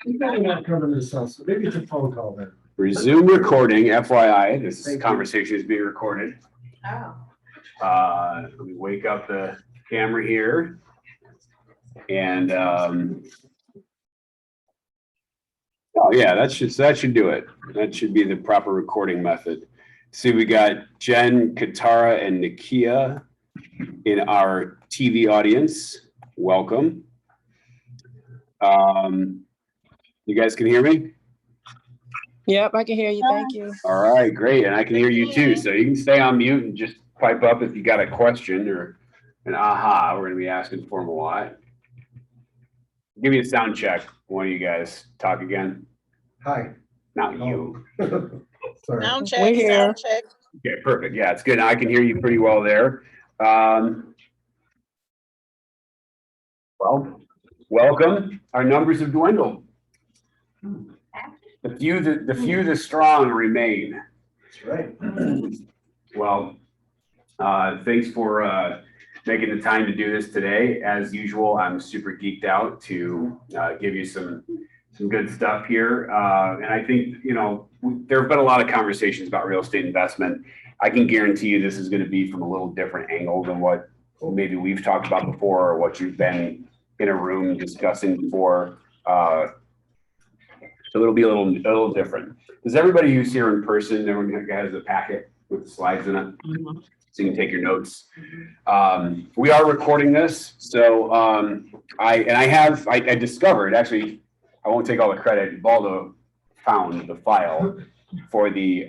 He's not coming to this house, so maybe it's a phone call then. Resume recording, FYI, this conversation is being recorded. Oh. Let me wake up the camera here. And oh yeah, that should do it. That should be the proper recording method. See, we got Jen, Katara, and Nakia in our TV audience. Welcome. You guys can hear me? Yep, I can hear you. Thank you. All right, great. And I can hear you too. So you can stay on mute and just pipe up if you got a question or an aha. We're going to be asking for them a lot. Give me a sound check. One of you guys talk again. Hi. Not you. Sorry. Sound check, We're here. sound check. Okay, perfect. Yeah, it's good. I can hear you pretty well there. Well, welcome. Our numbers have dwindled. The few, the strong remain. That's right. Well, thanks for making the time to do this today. As usual, I'm super geeked out to give you some good stuff here. And I think, you know, there have been a lot of conversations about real estate investment. I can guarantee you this is going to be from a little different angle than what maybe we've talked about before or what you've been in a room discussing before. So it'll be a little different. Does everybody who's here in person, everyone has a packet with the slides in it? So you can take your notes. We are recording this. So I discovered, actually, I won't take all the credit. Baldo found the file for the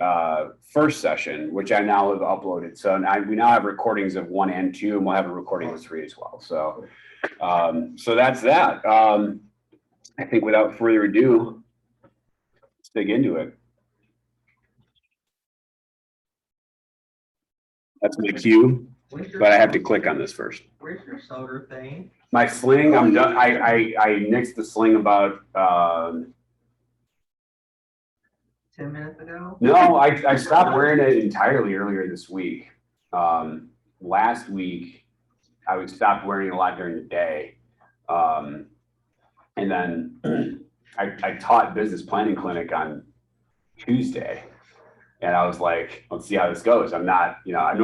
first session, which I now have uploaded. So we now have recordings of 1 and 2, and we'll have a recording of 3 as well. So, so that's that. I think without further ado, let's dig into it. That's my cue, but I have to click on this first. Where's your shoulder thing? My sling, I'm done. I nixed the sling about 10 minutes ago? no, I stopped wearing it entirely earlier this week. Last week I stopped wearing it a lot during the day. And then I taught business planning clinic on Tuesday. And I was like, let's see how this goes. I'm not, you know, I'm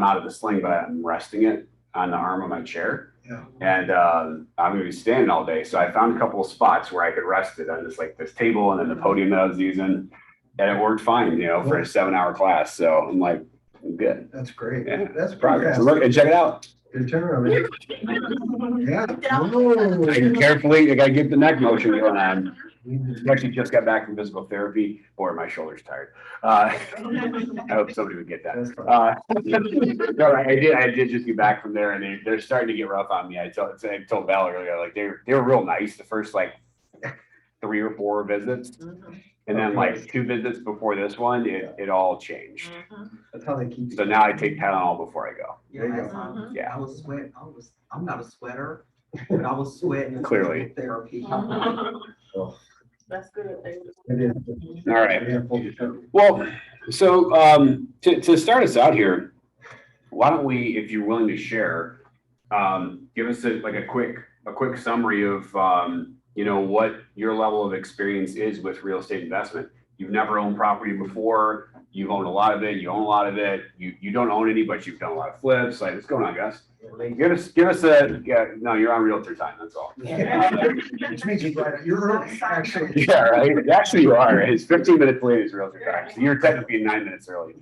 out of the sling, but I'm resting it on the arm of my chair. Yeah. And I'm going to be standing all day. So I found a couple of spots where I could rest it on this table and then the podium that I was using. And it worked fine, you know, for a 7-hour class. So I'm like, I'm good. That's great. Yeah. That's Progress. progress. So look and check it out. Good turnaround. Yeah. Carefully, I got to get the neck motion going on. I actually just got back from physical therapy. Boy, my shoulder's tired. I hope somebody would get that. No, I did just get back from there, and they're starting to get rough on me. I told Val earlier, like they were real nice the first like 3 or 4 visits, and then like 2 visits before this one, it all changed. That's how they keep. So now I take Tylenol before I go. There you Yeah, Yeah. I was sweating. I'm not a sweater, but I was sweating. Clearly. Therapy. That's good. It is. All right. Yeah, full show. Well, so to start us out here, why don't we, if you're willing to share, give us a quick summary of you know, what your level of experience is with real estate investment. You've never owned property before. You've owned a lot of it. You own a lot of it. You don't own any, but you've done a lot of flips. Like, what's going on, guys? Give us no, you're on realtor time. That's all. Which means you're early, actually. Yeah, right. Actually, you are. It's 15 minutes late is realtor time. So you're technically 9 minutes early.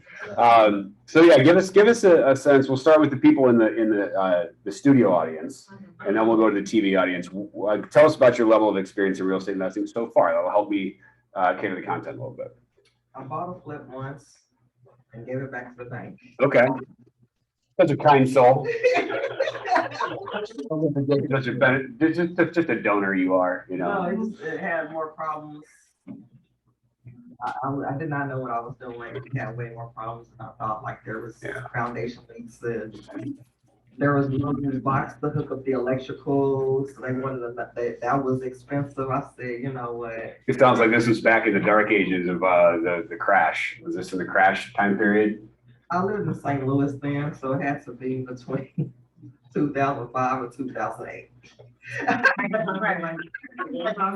So yeah, give us a sense. We'll start with the people in the studio audience, and then we'll go to the TV audience. Tell us about your level of experience in real estate investing so far. That'll help me cater the content a little bit. I bought a flip once and gave it back to the bank. Okay. Such a kind soul. Just a donor you are, you know. No, it had more problems. I did not know what I was doing. It had way more problems than I thought. Like there was foundation leaks and there was no box to hook up the electrical. So they wanted that was expensive. I said, you know what? It sounds like this was back in the dark ages of the crash. Was this in the crash time period? I lived in St. Louis then, so it had to be between 2005 and 2008.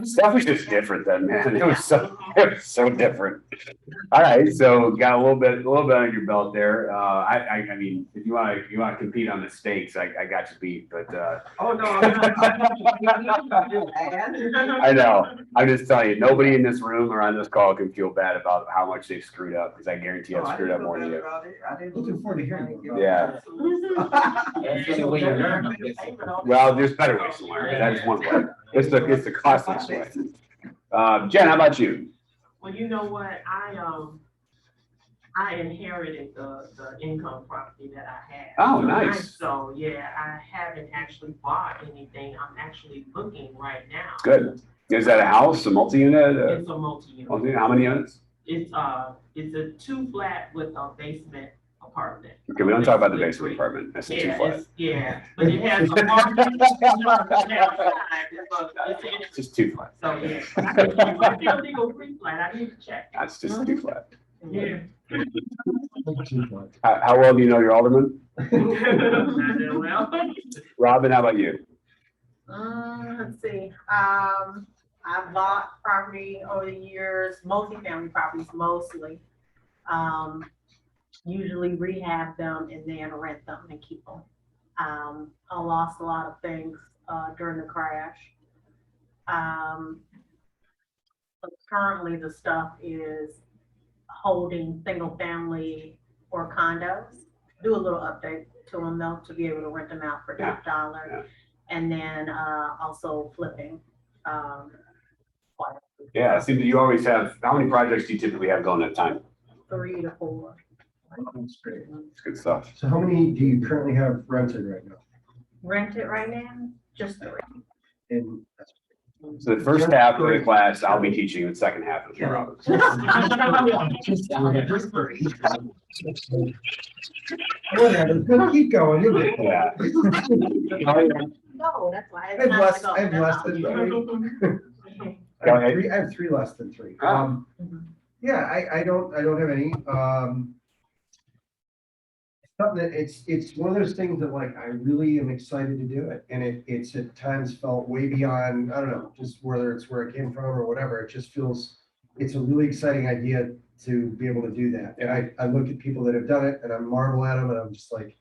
Stuff was just different then, man. It was so different. All right, so got a little bit under your belt there. I mean, if you want to compete on the stakes, I got you beat, but Oh, no. I know. I'm just telling you, nobody in this room or on this call can feel bad about how much they've screwed up, because I guarantee I've screwed up more than you. Looking forward to hearing. Yeah. That's the way you learn. Well, there's better ways to learn. That is one way. It's the costliest way. Jen, how about you? Well, you know what, I inherited the income property that I had. Oh, nice. So, yeah, I haven't actually bought anything. I'm actually looking right now. Good. Is that a house, a multi-unit? It's a multi-unit. How many units? It's a 2-flat with a basement apartment. Okay, we don't talk about the basement apartment. That's a Yeah, 2-flat. yeah, but it has a It's just 2-flat. So, yeah. Might be a legal 3-flat. I need to check. That's just 2-flat. Yeah. How well do you know your alderman? Well. Robin, how about you? Let's see, I've bought property over the years, multifamily properties mostly. Usually rehab them and then rent them and keep them. I lost a lot of things, during the crash. But currently the stuff is holding single family or condos. Do a little update to them though, to be able to rent them out for top dollar. Yeah. And then, also flipping, Yeah, it seems that you always have, how many projects do you typically have going at a time? 3 to 4. That's great. It's good stuff. So how many do you currently have rented right now? Rented right now, just 3. And So the first half of the class, I'll be teaching, the second half is Robin. whatever, we'll keep going. Isn't it? Yeah. No, that's why. I have less than 3. Go ahead. I have 3 less than 3. Ah. Yeah, I don't have any. Something that it's one of those things that like, I really am excited to do it. And it's at times felt way beyond, I don't know, just whether it's where it came from or whatever, it just feels, it's a really exciting idea to be able to do that. And I look at people that have done it and I marvel at them and I'm just like,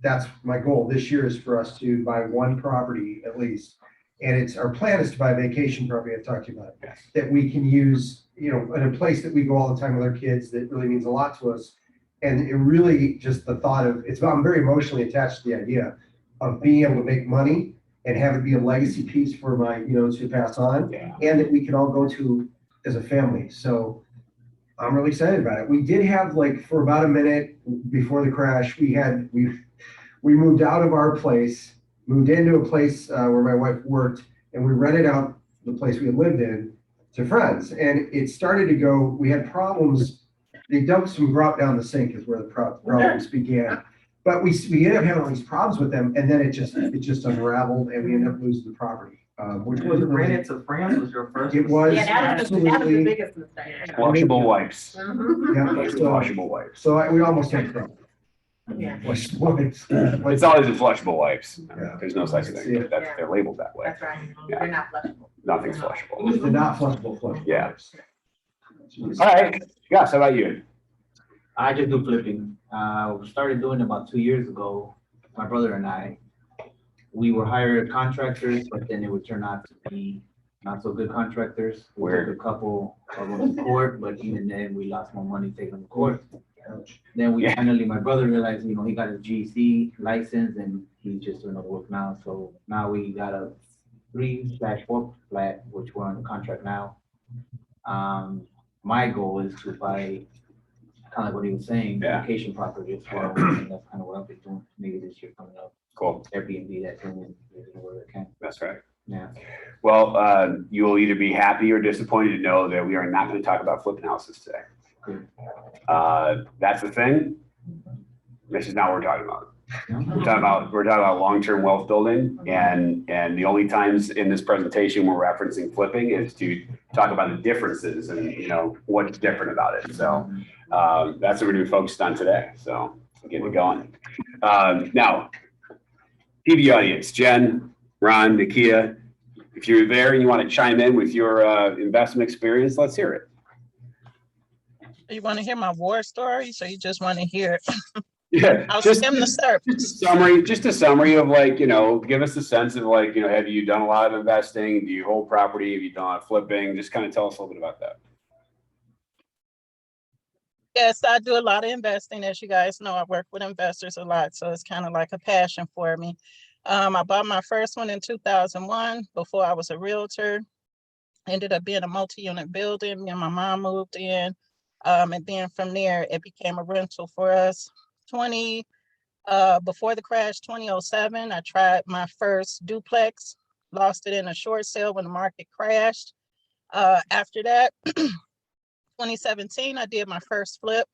that's my goal this year, is for us to buy 1 property at least. And our plan is to buy a vacation property I've talked to you about, that we can use, you know, in a place that we go all the time with our kids, that really means a lot to us. And it really just the thought of, I'm very emotionally attached to the idea of being able to make money and have it be a legacy piece for my, to pass on, and that we can all go to as a family. So I'm really excited about it. We did have, like, for about a minute before the crash, we moved out of our place, moved into a place where my wife worked, and we rented out the place we had lived in to friends. And it started to go, we had problems. They dumped some grout down the sink is where the problems began. But we ended up having all these problems with them, and then it just unraveled, and we ended up losing the property, which wasn't really. Rented to friends was your first. It was Yeah, that was the absolutely. biggest mistake. Washable wipes. Mhm. Yeah, so, Washable wipes. we almost had trouble. Yeah, Washable wipes. It's always in flushable wipes. Yeah. There's no such thing. They're labeled that way. that's right. Yeah. They're not flushable. Nothing's flushable. They're not flushable. Yeah. All right. Gus, how about you? I just do flipping. We started doing it about 2 years ago. My brother and I, we were hired contractors, but then it would turn out to be not so good contractors. We took a couple of them to court, but even then we lost more money taking them to court. Then finally, my brother realized, he got his GC license and he's just doing the work now. So now we got a 3/4 flat, which we're on the contract now. My goal is to buy, kind of what he was saying, vacation property as well. And that's kind of what I've been doing maybe this year coming up. Cool. Airbnb that thing where I can. That's right. Yeah. Well, you will either be happy or disappointed to know that we are not going to talk about flipping houses today. That's the thing. This is not what we're talking about. We're talking about long-term wealth building, and the only times in this presentation we're referencing flipping is to talk about the differences and what's different about it. So that's what we're going to be focused on today. So getting it going. Now, TV audience, Jen, Ron, Nakia, if you're there and you want to chime in with your investment experience, let's hear it. You want to hear my war story? So you just want to hear, Yeah, I'll just skim the surface. just a summary of like, give us a sense of like, have you done a lot of investing? Do you hold property? Have you done a lot of flipping? Just kind of tell us a little bit about that. Yes, I do a lot of investing. As you guys know, I work with investors a lot. So it's kind of like a passion for me. I bought my first one in 2001 before I was a realtor. Ended up being a multi-unit building. Me and my mom moved in. And then from there, it became a rental for us. Before the crash, 2007, I tried my first duplex, lost it in a short sale when the market crashed. After that, 2017, I did my first flip.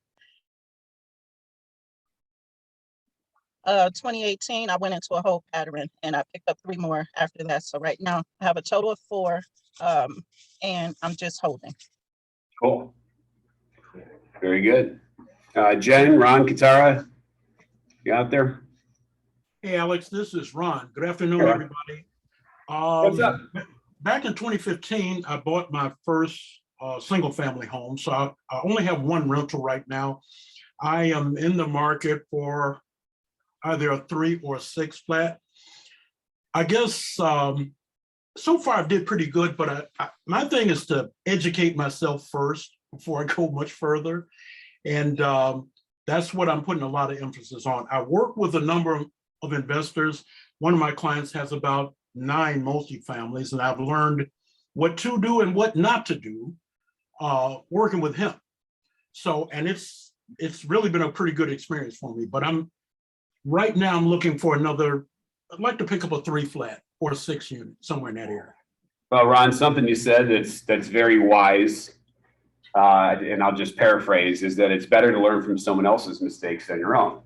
2018, I went into a whole pattern and I picked up 3 more after that. So right now I have a total of 4, and I'm just holding. Cool. Very good. Jen, Ron, Katara, you out there? Hey, Alex, this is Ron. Good afternoon, Hello. everybody. What's up? Back in 2015, I bought my first single family home. So I only have 1 rental right now. I am in the market for either a 3 or a 6 flat. I guess so far I did pretty good, but my thing is to educate myself first before I go much further. And that's what I'm putting a lot of emphasis on. I work with a number of investors. One of my clients has about 9 multifamilies, and I've learned what to do and what not to do working with him. So, and it's really been a pretty good experience for me, but right now I'm looking for another, I'd like to pick up a 3 flat or a 6 unit, somewhere in that area. Well, Ron, something you said that's very wise, and I'll just paraphrase, is that it's better to learn from someone else's mistakes than your own.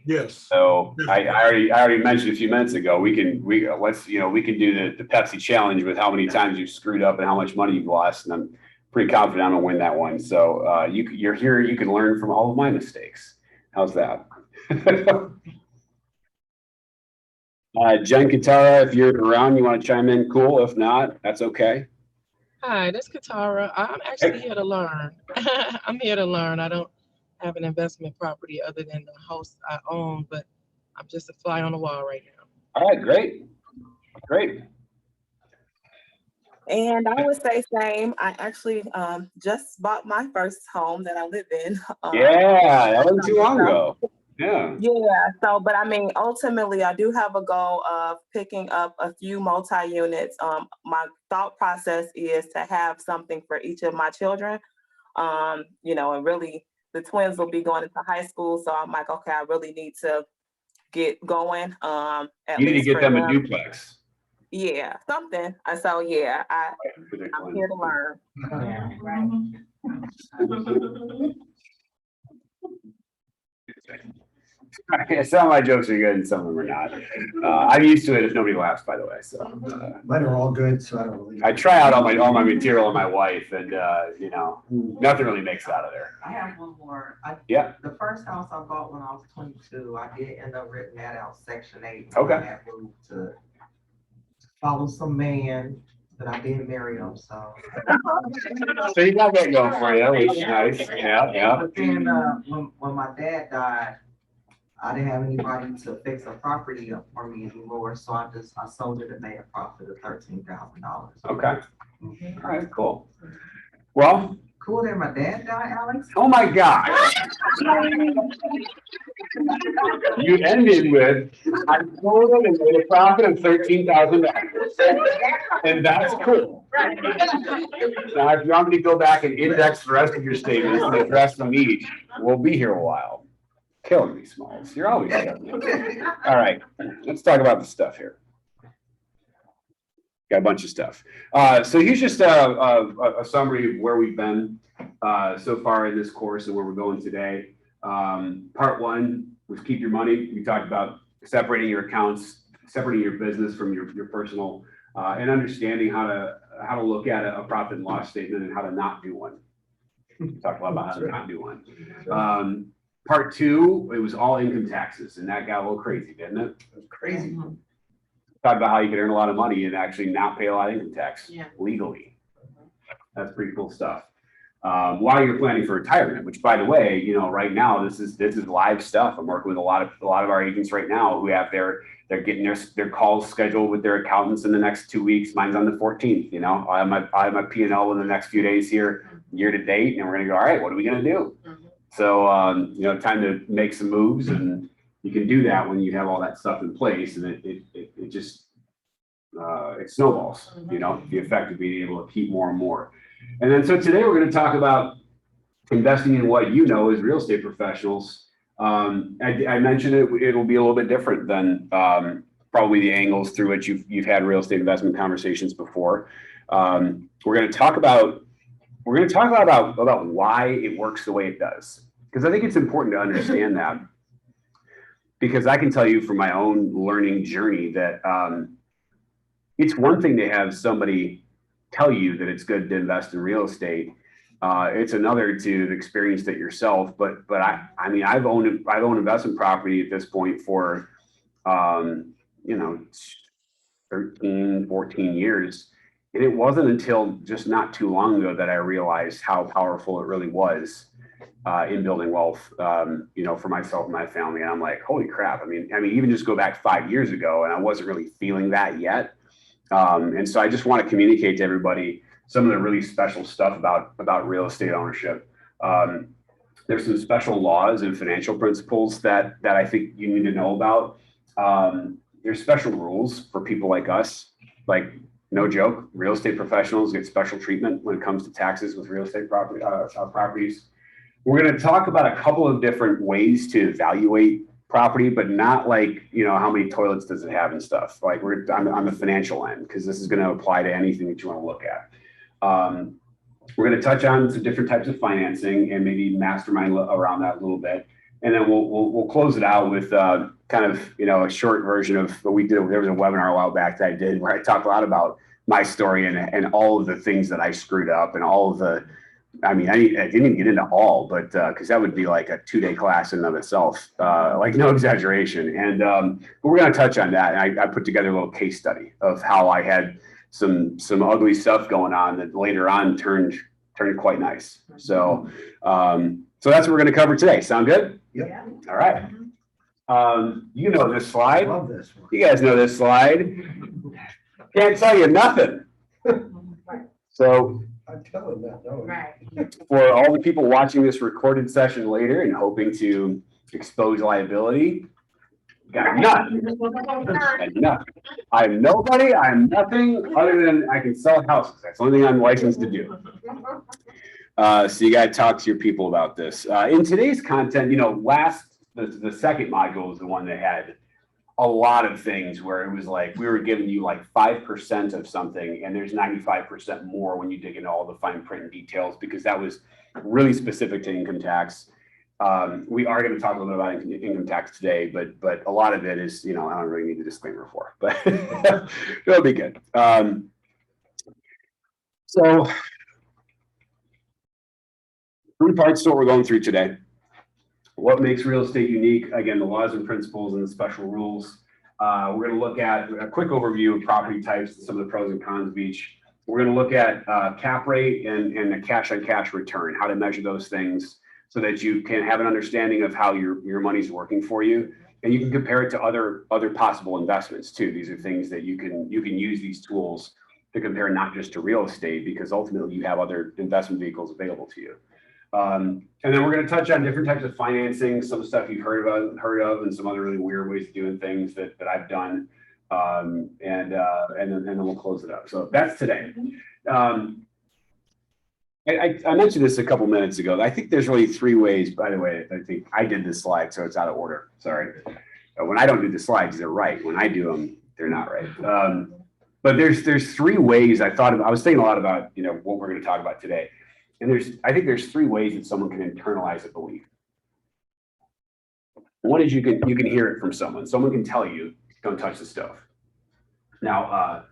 Yes. So I already mentioned a few minutes ago, we can do the Pepsi challenge with how many times you've screwed up and how much money you've lost, and I'm pretty confident I'm gonna win that one. So you're here, you can learn from all of my mistakes. How's that? Jen, Katara, if you're around, you want to chime in, cool. If not, that's okay. Hi, this is Katara. I'm actually here to learn. I'm here to learn. I don't have an investment property other than the house I own, but I'm just a fly on the wall right now. All right, great. And I would say same. I actually just bought my first home that I live in. Yeah, that wasn't too long ago. Yeah. Yeah. So, but I mean, ultimately, I do have a goal of picking up a few multi-units. My thought process is to have something for each of my children. And really, the twins will be going into high school, so I'm like, okay, I really need to get going. At You need to least get for them a duplex. Yeah, something. So yeah, I'm here to learn. Some of my jokes are good and some of them are not. I'm used to it if nobody laughs, by the way. So Mine are all good, so I don't really. I try out all my material on my wife, and nothing really makes it out of there. I have one more. Yeah. The first house I bought when I was 22, I did end up renting that out Section 8. Okay. I had moved to follow some man, but I did marry him, so. So you got that going for you, which is nice. Yeah. But then when my dad died, I didn't have anybody to fix a property up for me anymore, so I sold it and made a profit of $13,000. Okay. All right, cool. Well. Cool that my dad died, Alex. Oh my God. You ended with, I sold it and made a profit of $13,000. And that's cool. Now, if you want me to go back and index the rest of your statements and address them each, we'll be here a while. Killing me, Smalls. You're always killing me. All right, let's talk about the stuff here. Got a bunch of stuff. So here's just a summary of where we've been so far in this course and where we're going today. Part 1 was keep your money. We talked about separating your accounts, separating your business from your personal, and understanding how to look at a profit and loss statement and how to not do one. We talked a lot about how to not do one. Part 2, it was all income taxes, and that got a little crazy, didn't it? Crazy. talked about how you can earn a lot of money and actually not pay a lot of income tax Yeah. legally. That's pretty cool stuff. While you're planning for retirement, which by the way, you know, right now, this is live stuff. I'm working with a lot of our agents right now who have they're getting their calls scheduled with their accountants in the next 2 weeks. Mine's on the 14th, you know, I have my P&L in the next few days here, year to date, and we're going to go, all right, what are we going to do? So, you know, time to make some moves, and you can do that when you have all that stuff in place, and it just, it snowballs, you know, the effect of being able to keep more and more. And then, so today we're going to talk about investing in what you know as real estate professionals. I mentioned it'll be a little bit different than probably the angles through which you've had real estate investment conversations before. We're going to talk about why it works the way it does, because I think it's important to understand that, because I can tell you from my own learning journey that it's one thing to have somebody tell you that it's good to invest in real estate. It's another to experience that yourself. But I mean, I've owned investment property at this point for, you know, 13, 14 years. And it wasn't until just not too long ago that I realized how powerful it really was in building wealth, you know, for myself and my family. And I'm like, holy crap. I mean, even just go back 5 years ago and I wasn't really feeling that yet. And so I just want to communicate to everybody some of the really special stuff about real estate ownership. There's some special laws and financial principles that I think you need to know about. There's special rules for people like us. Like, no joke, real estate professionals get special treatment when it comes to taxes with real estate properties. We're going to talk about a couple of different ways to evaluate property, but not like, you know, how many toilets does it have and stuff. Like, on the financial end, because this is going to apply to anything that you want to look at. We're going to touch on some different types of financing and maybe mastermind around that a little bit. And then we'll close it out with kind of, you know, a short version of what we did. There was a webinar a while back that I did where I talked a lot about my story and all of the things that I screwed up and all of the, I mean, I didn't even get into all, but because that would be like a 2-day class in and of itself, like no exaggeration. And but we're going to touch on that. And I put together a little case study of how I had some ugly stuff going on that later on turned quite nice. So so that's what we're going to cover today. Sound good? Yep. All right. You know this slide. Love this one. You guys know this slide. Can't tell you nothing. So I'm telling that, no. Right. for all the people watching this recorded session later and hoping to expose liability, got nothing. Nothing. I'm nobody. I'm nothing other than I can sell houses. That's the only thing I'm licensed to do. So you got to talk to your people about this. In today's content, you know, the second module is the one that had a lot of things where it was like we were giving you like 5% of something, and there's 95% more when you dig into all the fine print and details, because that was really specific to income tax. We are going to talk a little bit about income tax today, but a lot of it is, you know, I don't really need a disclaimer for, but it'll be good. So 3 parts to what we're going through today. What makes real estate unique? Again, the laws and principles and the special rules. We're going to look at a quick overview of property types and some of the pros and cons of each. We're going to look at cap rate and the cash on cash return, how to measure those things so that you can have an understanding of how your money's working for you. And you can compare it to other possible investments too. These are things that you can use these tools to compare, not just to real estate, because ultimately you have other investment vehicles available to you. And then we're going to touch on different types of financing, some stuff you've heard of, and some other really weird ways of doing things that I've done. And then we'll close it up. So that's today. I mentioned this a couple minutes ago. I think there's really 3 ways, by the way. I think I did this slide, so it's out of order. Sorry. When I don't do the slides, they're right. When I do them, they're not right. But there's 3 ways I was thinking a lot about, you know, what we're going to talk about today. And I think there's 3 ways that someone can internalize a belief. One is you can hear it from someone. Someone can tell you, don't touch the stove. Now,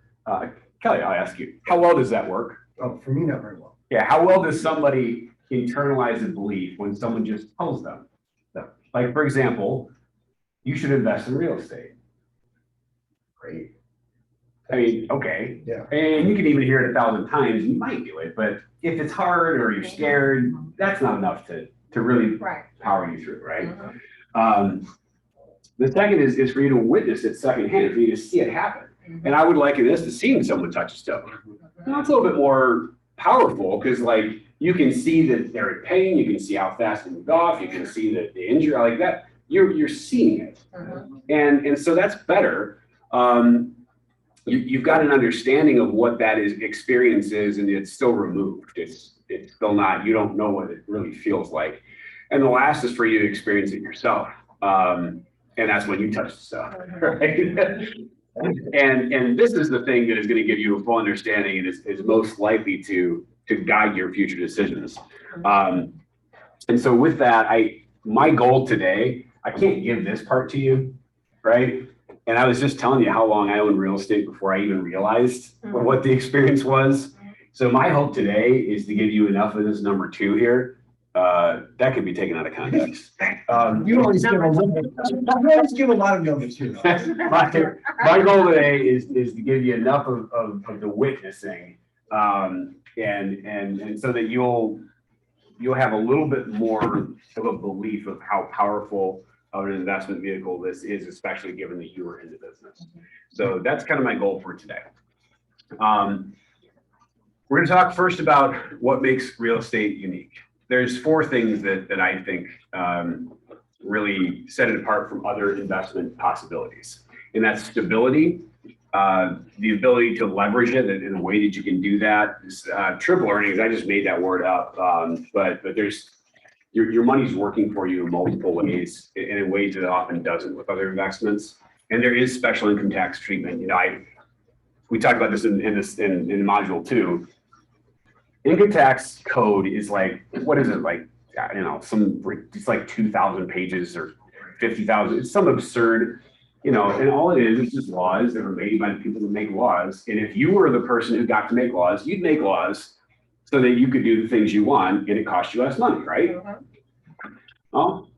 Kelly, I'll ask you, how well does that work? Oh, for me, not very well. Yeah, how well does somebody internalize a belief when someone just tells them? Like, for example, you should invest in real estate. Great. I mean, okay. Yeah. And you can even hear it 1,000 times, you might do it, but if it's hard or you're scared, that's not enough to really Right. power you through, right? The second is for you to witness it secondhand, for you to see it happen. And I would liken this to seeing someone touch a stove. Now it's a little bit more powerful because like you can see that they're in pain, you can see how fast it moved off, you can see that the injury like that. You're seeing it, and so that's better. You've got an understanding of what that experience is, and it's still removed. It's still not. You don't know what it really feels like. And the last is for you to experience it yourself, and that's when you touch the stuff, right? And this is the thing that is going to give you a full understanding and is most likely to guide your future decisions. And so with that, my goal today, I can't give this part to you, right? And I was just telling you how long I owned real estate before I even realized what the experience was. So my hope today is to give you enough of this number 2 here. That could be taken out of context. You always give a lot of numbers here. My goal today is to give you enough of the witnessing, and so that you'll have a little bit more of a belief of how powerful of an investment vehicle this is, especially given that you were in the business. So that's kind of my goal for today. We're going to talk first about what makes real estate unique. There's 4 things that I think really set it apart from other investment possibilities. And that's stability, the ability to leverage it in a way that you can do that. Triple earnings, I just made that word up, but there's your money's working for you in multiple ways, in ways that it often doesn't with other investments. And there is special income tax treatment. You know, we talked about this in module 2. Income tax code is like, what is it like? You know, it's like 2,000 pages or 50,000. It's some absurd, you know, and all it is just laws that are made by the people that make laws. And if you were the person who got to make laws, you'd make laws so that you could do the things you want and it costs you less money, right? Well,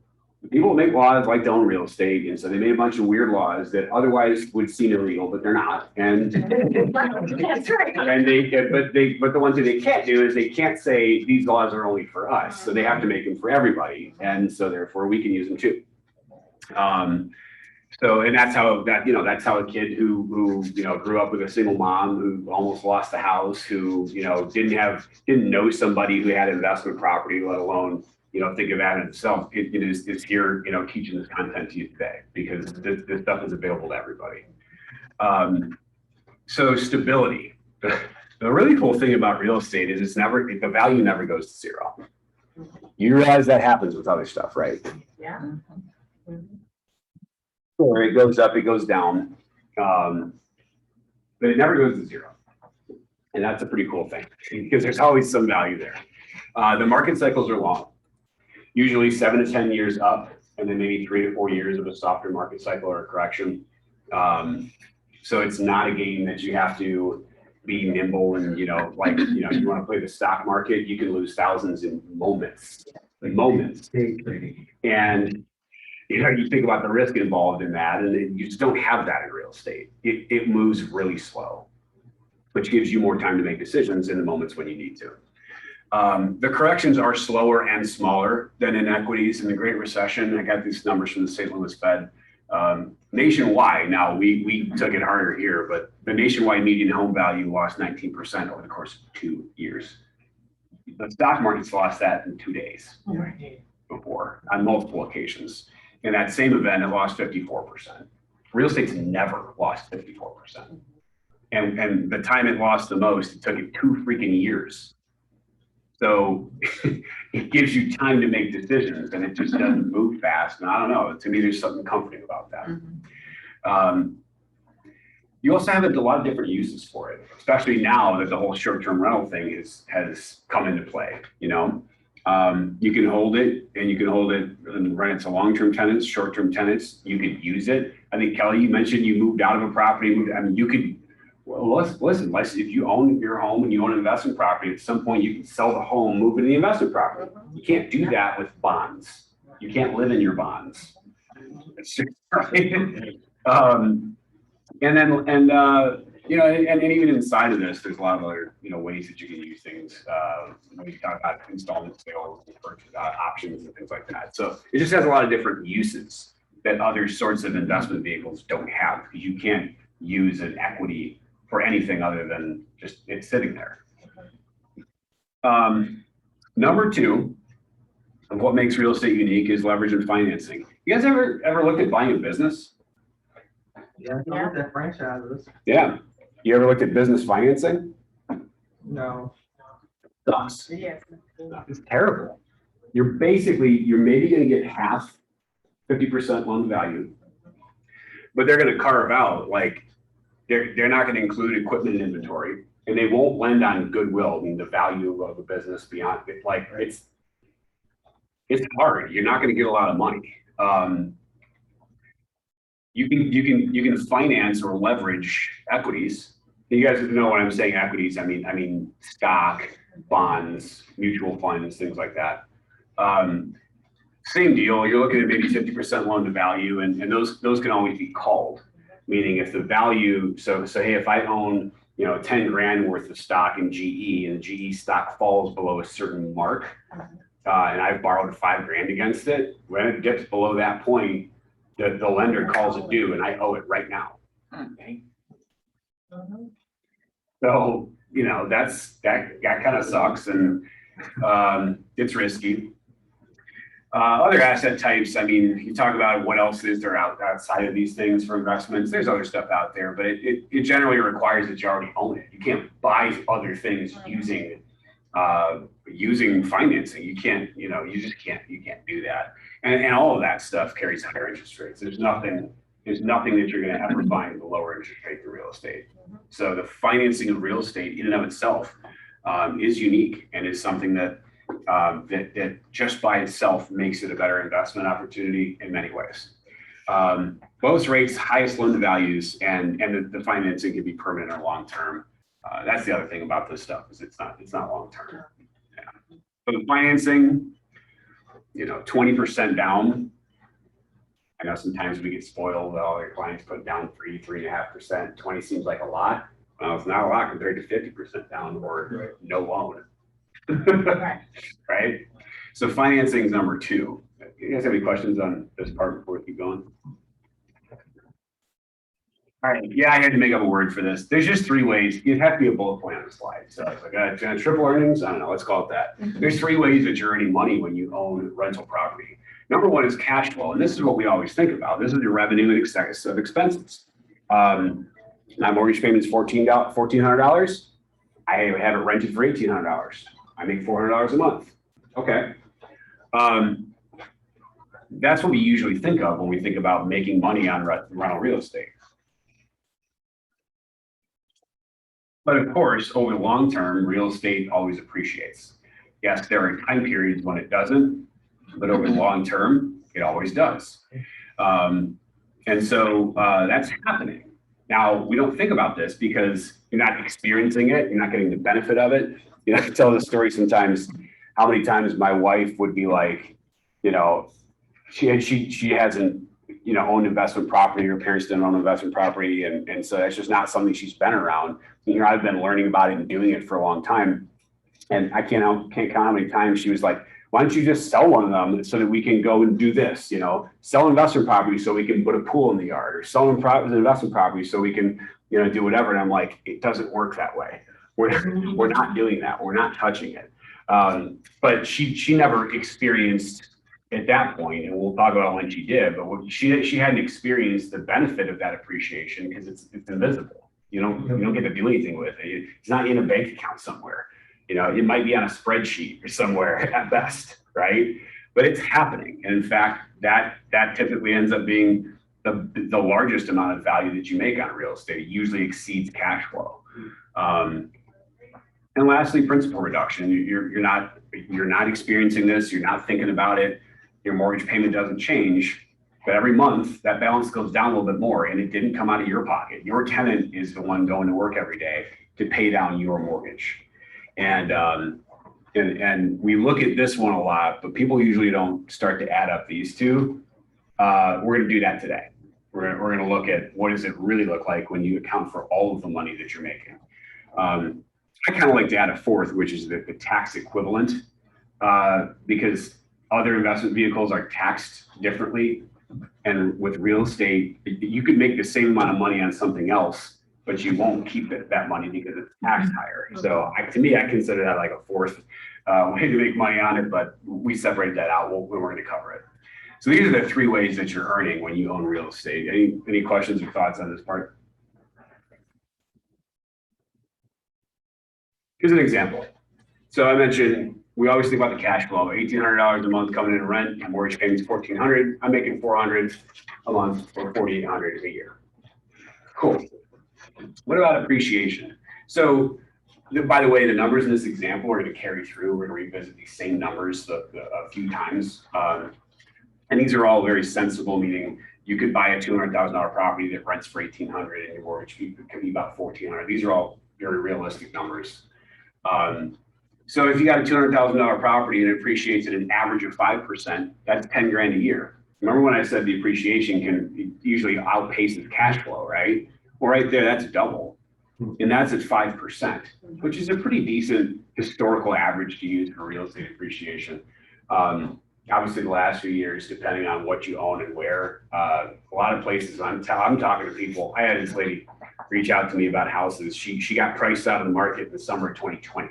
the people who make laws like to own real estate, and so they made a bunch of weird laws that otherwise would seem illegal, but they're not. And That's right. but the ones that they can't do is they can't say these laws are only for us, so they have to make them for everybody, and so therefore we can use them too. So, and that's how a kid who grew up with a single mom who almost lost the house, who didn't know somebody who had investment property, let alone think of that in itself. It is here teaching this content to you today because this stuff is available to everybody. So stability. The really cool thing about real estate is the value never goes to 0. You realize that happens with other stuff, right? Yeah. Or it goes up, it goes down, but it never goes to 0. And that's a pretty cool thing because there's always some value there. The market cycles are long, usually 7 to 10 years up, and then maybe 3 to 4 years of a softer market cycle or a correction. So it's not a game that you have to be nimble and, you want to play the stock market, you can lose thousands in moments. And you think about the risk involved in that, and you just don't have that in real estate. It moves really slow, which gives you more time to make decisions in the moments when you need to. The corrections are slower and smaller than in equities. In the Great Recession, I got these numbers from the St. Louis Fed. Nationwide, now we took it harder here, but the nationwide median home value lost 19% over the course of 2 years. The stock market's lost that in 2 days before on multiple occasions. In that same event, it lost 54%. Real estate's never lost 54%. And the time it lost the most, it took it 2 freaking years. So it gives you time to make decisions and it just doesn't move fast. And I don't know, to me, there's something comforting about that. You also have a lot of different uses for it, especially now that the whole short-term rental thing has come into play. You can hold it and rent it to long-term tenants, short-term tenants. You could use it. I think Kelly, you mentioned you moved out of a property. You could. Well, listen, if you own your home and you own an investment property, at some point you can sell the home, move into the investment property. You can't do that with bonds. You can't live in your bonds. And You know, and even inside of this, there's a lot of other, you know, ways that you can use things. When you talk about installment sales, purchase options and things like that. So it just has a lot of different uses that other sorts of investment vehicles don't have, because you can't use an equity for anything other than just it's sitting there. Number two of what makes real estate unique is leverage and financing. You guys ever looked at buying a business? Yeah, I looked at franchises. Yeah. You ever looked at business financing? No. Sucks. Yes. It's terrible. You're maybe gonna get half, 50% loan value, but they're gonna carve out, like, they're not gonna include equipment inventory, and they won't lend on goodwill, I mean, the value of a business beyond it. Like, it's hard. You're not gonna get a lot of money. You can finance or leverage equities. You guys know when I'm saying equities, I mean stock, bonds, mutual funds, things like that. Same deal. You're looking at maybe 50% loan to value, and those can always be called. Meaning if the value, so hey, if I own, you know, 10 grand worth of stock in GE, and the GE stock falls below a certain mark, and I've borrowed 5 grand against it, when it gets below that point, the lender calls it due, and I owe it right now. Okay. So, you know, that kind of sucks, and it's risky. Other asset types, I mean, you talk about what else is there outside of these things for investments. There's other stuff out there, but it generally requires that you already own it. You can't buy other things using financing. You can't, you know, you can't do that. And all of that stuff carries higher interest rates. There's nothing that you're going to ever find with a lower interest rate than real estate. So the financing of real estate in and of itself is unique, and is something that just by itself makes it a better investment opportunity in many ways. Lowest rates, highest loan to values, and the financing can be permanent or long term. That's the other thing about this stuff, is it's not long term. Yeah. But the financing, you know, 20% down. I know sometimes we get spoiled that all our clients put down 3.5%. 20 seems like a lot. Well, it's not a lot compared to 50% down or no loan. Right? So financing is number two. You guys have any questions on this part before we keep going? All right. Yeah, I had to make up a word for this. There's just 3 ways. It has to be a bullet point on the slide. So it's like triple earnings. I don't know. Let's call it that. There's 3 ways that you're earning money when you own rental property. Number 1 is cash flow. And this is what we always think about. This is your revenue in excess of expenses. My mortgage payment is $1,400. I have it rented for $1,800. I make $400 a month. Okay. That's what we usually think of when we think about making money on rental real estate. But of course, over the long term, real estate always appreciates. Yes, there are time periods when it doesn't, but over the long term, it always does. And so that's happening. Now, we don't think about this because you're not experiencing it. You're not getting the benefit of it. You know, I tell the story sometimes, how many times my wife would be like, you know, she hasn't, you know, owned investment property. Her parents didn't own investment property. And so that's just not something she's been around. You know, I've been learning about it and doing it for a long time. And I can't count how many times she was like, why don't you just sell one of them so that we can go and do this, you know, sell investment property so we can put a pool in the yard, or sell investment property so we can, you know, do whatever. And I'm like, it doesn't work that way. We're not doing that. We're not touching it. But she never experienced at that point, and we'll talk about when she did, but she hadn't experienced the benefit of that appreciation because it's invisible. You don't get to do anything with it. It's not in a bank account somewhere. You know, it might be on a spreadsheet or somewhere at best, right? But it's happening. And in fact, that typically ends up being the largest amount of value that you make on real estate. It usually exceeds cash flow. And lastly, principal reduction. You're not experiencing this. You're not thinking about it. Your mortgage payment doesn't change, but every month that balance goes down a little bit more, and it didn't come out of your pocket. Your tenant is the one going to work every day to pay down your mortgage. And we look at this one a lot, but people usually don't start to add up these two. We're going to do that today. We're gonna look at what does it really look like when you account for all of the money that you're making. I kind of like to add a fourth, which is the tax equivalent, because other investment vehicles are taxed differently. And with real estate, you could make the same amount of money on something else, but you won't keep that money because it's taxed higher. So to me, I consider that like a fourth way to make money on it, but we separate that out when we're going to cover it. So these are the three ways that you're earning when you own real estate. Any questions or thoughts on this part? Here's an example. So I mentioned we always think about the cash flow, $1,800 a month coming in rent, and mortgage payments $1,400. I'm making $400 a month or $4,800 a year. Cool. What about appreciation? So, by the way, the numbers in this example are going to carry through. We're going to revisit these same numbers a few times, and these are all very sensible. Meaning, you could buy a $200,000 property that rents for $1,800, and your mortgage could be about $1,400. These are all very realistic numbers. So if you got a $200,000 property and it appreciates at an average of 5%, that's 10 grand a year. Remember when I said the appreciation can usually outpace the cash flow, right? Well, right there, that's double. And that's at 5%, which is a pretty decent historical average to use for real estate appreciation. Obviously, the last few years, depending on what you own and where, a lot of places I'm talking to people. I had this lady reach out to me about houses. She got priced out of the market in the summer of 2020.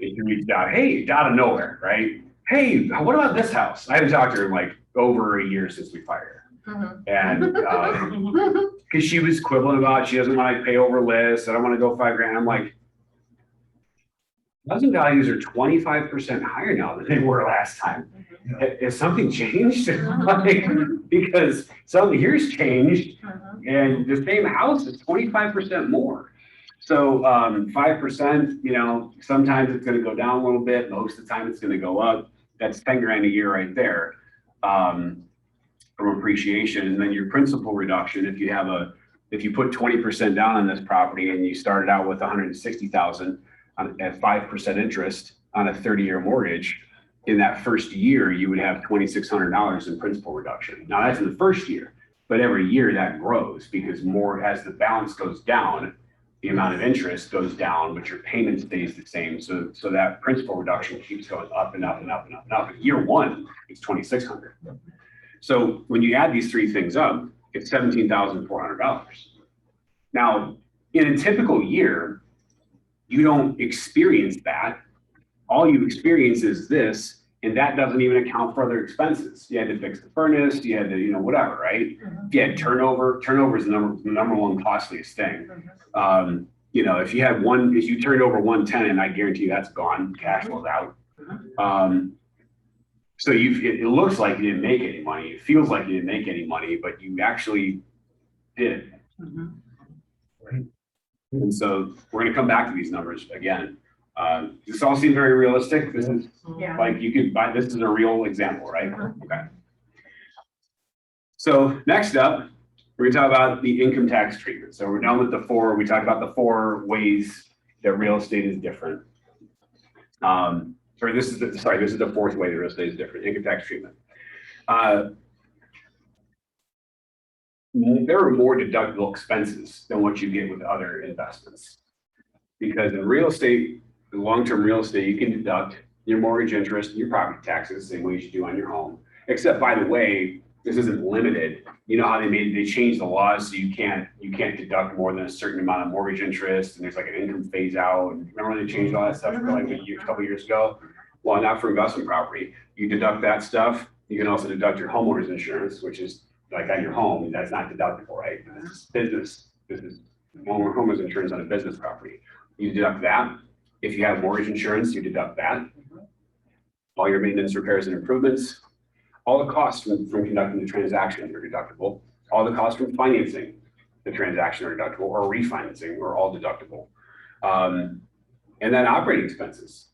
She reached out, hey, out of nowhere, right? Hey, what about this house? I haven't talked to her in like over a year since we fired her. And because she was quibbling about she doesn't want to pay over list. I don't want to go $5 grand. I'm like, housing values are 25% higher now than they were last time. Has something changed? Like, because something here's changed, and the same house is 25% more. So 5%, you know, sometimes it's going to go down a little bit. Most of the time, it's going to go up. That's 10 grand a year right there from appreciation. And then your principal reduction, if you put 20% down on this property and you started out with 160,000 at 5% interest on a 30-year mortgage, in that first year, you would have $2,600 in principal reduction. Now that's in the first year, but every year that grows because more as the balance goes down, the amount of interest goes down, but your payment stays the same. So that principal reduction keeps going up and up and up and up and up. But year one, it's $2,600. So when you add these three things up, it's $17,400. Now, in a typical year, you don't experience that. All you experience is this, and that doesn't even account for other expenses. You had to fix the furnace, you had to, you know, whatever, right? If you had turnover is the number one costliest thing. You know, if you turned over one tenant, I guarantee you that's gone, cash flow's out. So it looks like you didn't make any money. It feels like you didn't make any money, but you actually did. Right. And so we're going to come back to these numbers again. This all seems very realistic. This is like you could buy, this is a real example, right? Okay. So next up, we're going to talk about the income tax treatment. So we're done with we talked about the 4 ways that real estate is different. This is the 4th way that real estate is different, income tax treatment. There are more deductible expenses than what you get with other investments. Because in real estate, long-term real estate, you can deduct your mortgage interest and your property taxes the same way as you do on your home. Except, by the way, this isn't limited. You know how they changed the laws so you can't deduct more than a certain amount of mortgage interest, and there's like an income phase out. And remember when they changed all that stuff like a couple years ago? Well, not for investment property. You deduct that stuff. You can also deduct your homeowner's insurance, which is like on your home. That's not deductible, right? This is business. This is homeowner's insurance on a business property. You deduct that. If you have mortgage insurance, you deduct that. All your maintenance, repairs, and improvements. All the costs from conducting the transaction are deductible. All the costs from financing the transaction are deductible, or refinancing are all deductible. And then operating expenses.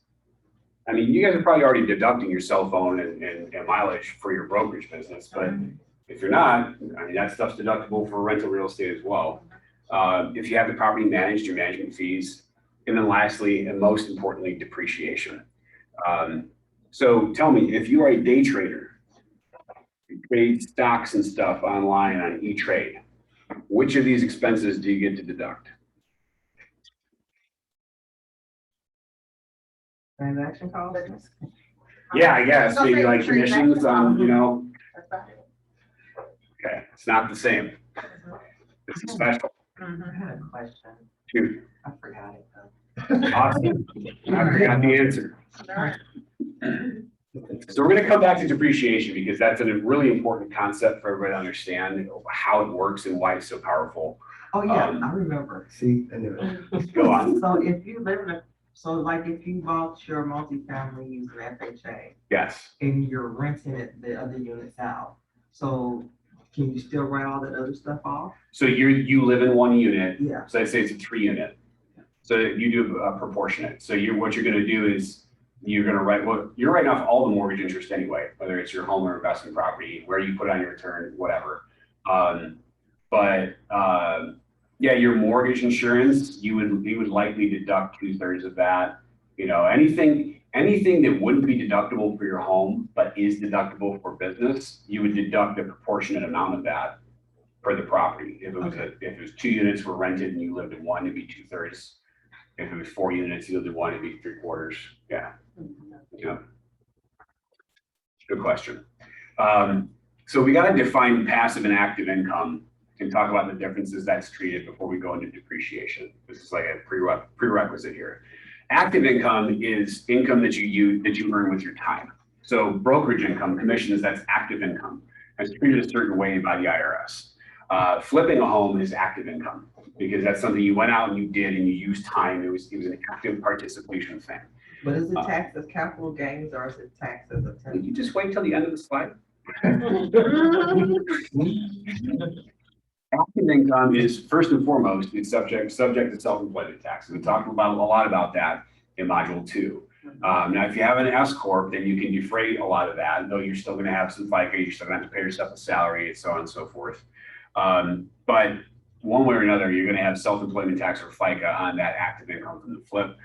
I mean, you guys are probably already deducting your cell phone and mileage for your brokerage business, but if you're not, I mean, that stuff's deductible for rental real estate as well. If you have the property managed, your management fees. And then lastly, and most importantly, depreciation. So tell me, if you are a day trader trade stocks and stuff online on E-Trade. Which of these expenses do you get to deduct? Transaction costs? Yeah, I guess, maybe like commissions on, you know, That's about it. okay, it's not the same. This is special. I had a question. Shoot, I forgot it though. awesome. I forgot the answer. So we're gonna come back to depreciation because that's a really important concept for everybody to understand how it works and why it's so powerful. Oh, yeah, I remember. See, I knew it. Go on. So if you live in a, so like if you bought your multifamily using FHA Yes. and you're renting it, the other units out, so can you still write all that other stuff off? So you live in one unit. Yeah. So I'd say it's a 3 unit. So you do a proportionate. So what you're gonna do is you're writing off all the mortgage interest anyway, whether it's your home or investment property, where you put on your return, whatever. Yeah, your mortgage insurance, you would likely deduct 2/3 of that. You know, anything that wouldn't be deductible for your home, but is deductible for business, you would deduct a proportionate amount of that for the property. If it was 2 units were rented and you lived in one, it'd be 2/3. If it was 4 units, you lived in one, it'd be 3/4. Yeah. Yeah. Good question. So we got to define passive and active income and talk about the differences that's treated before we go into depreciation. This is like a prerequisite here. Active income is income that you earn with your time. So brokerage income, commissions, that's active income. It's treated a certain way by the IRS. Flipping a home is active income because that's something you went out and you did and you used time. It was an active participation thing. But is it taxed as capital gains or is it taxed as a Did tenant? you just wait till the end of the slide? Active income is first and foremost, it's subject to self-employment tax. We talked about a lot about that in module 2. Now, if you have an S corp, then you can defray a lot of that, though you're still going to have some FICA, you're still going to have to pay yourself a salary and so on and so forth. But one way or another, you're going to have self-employment tax or FICA on that active income from the flip.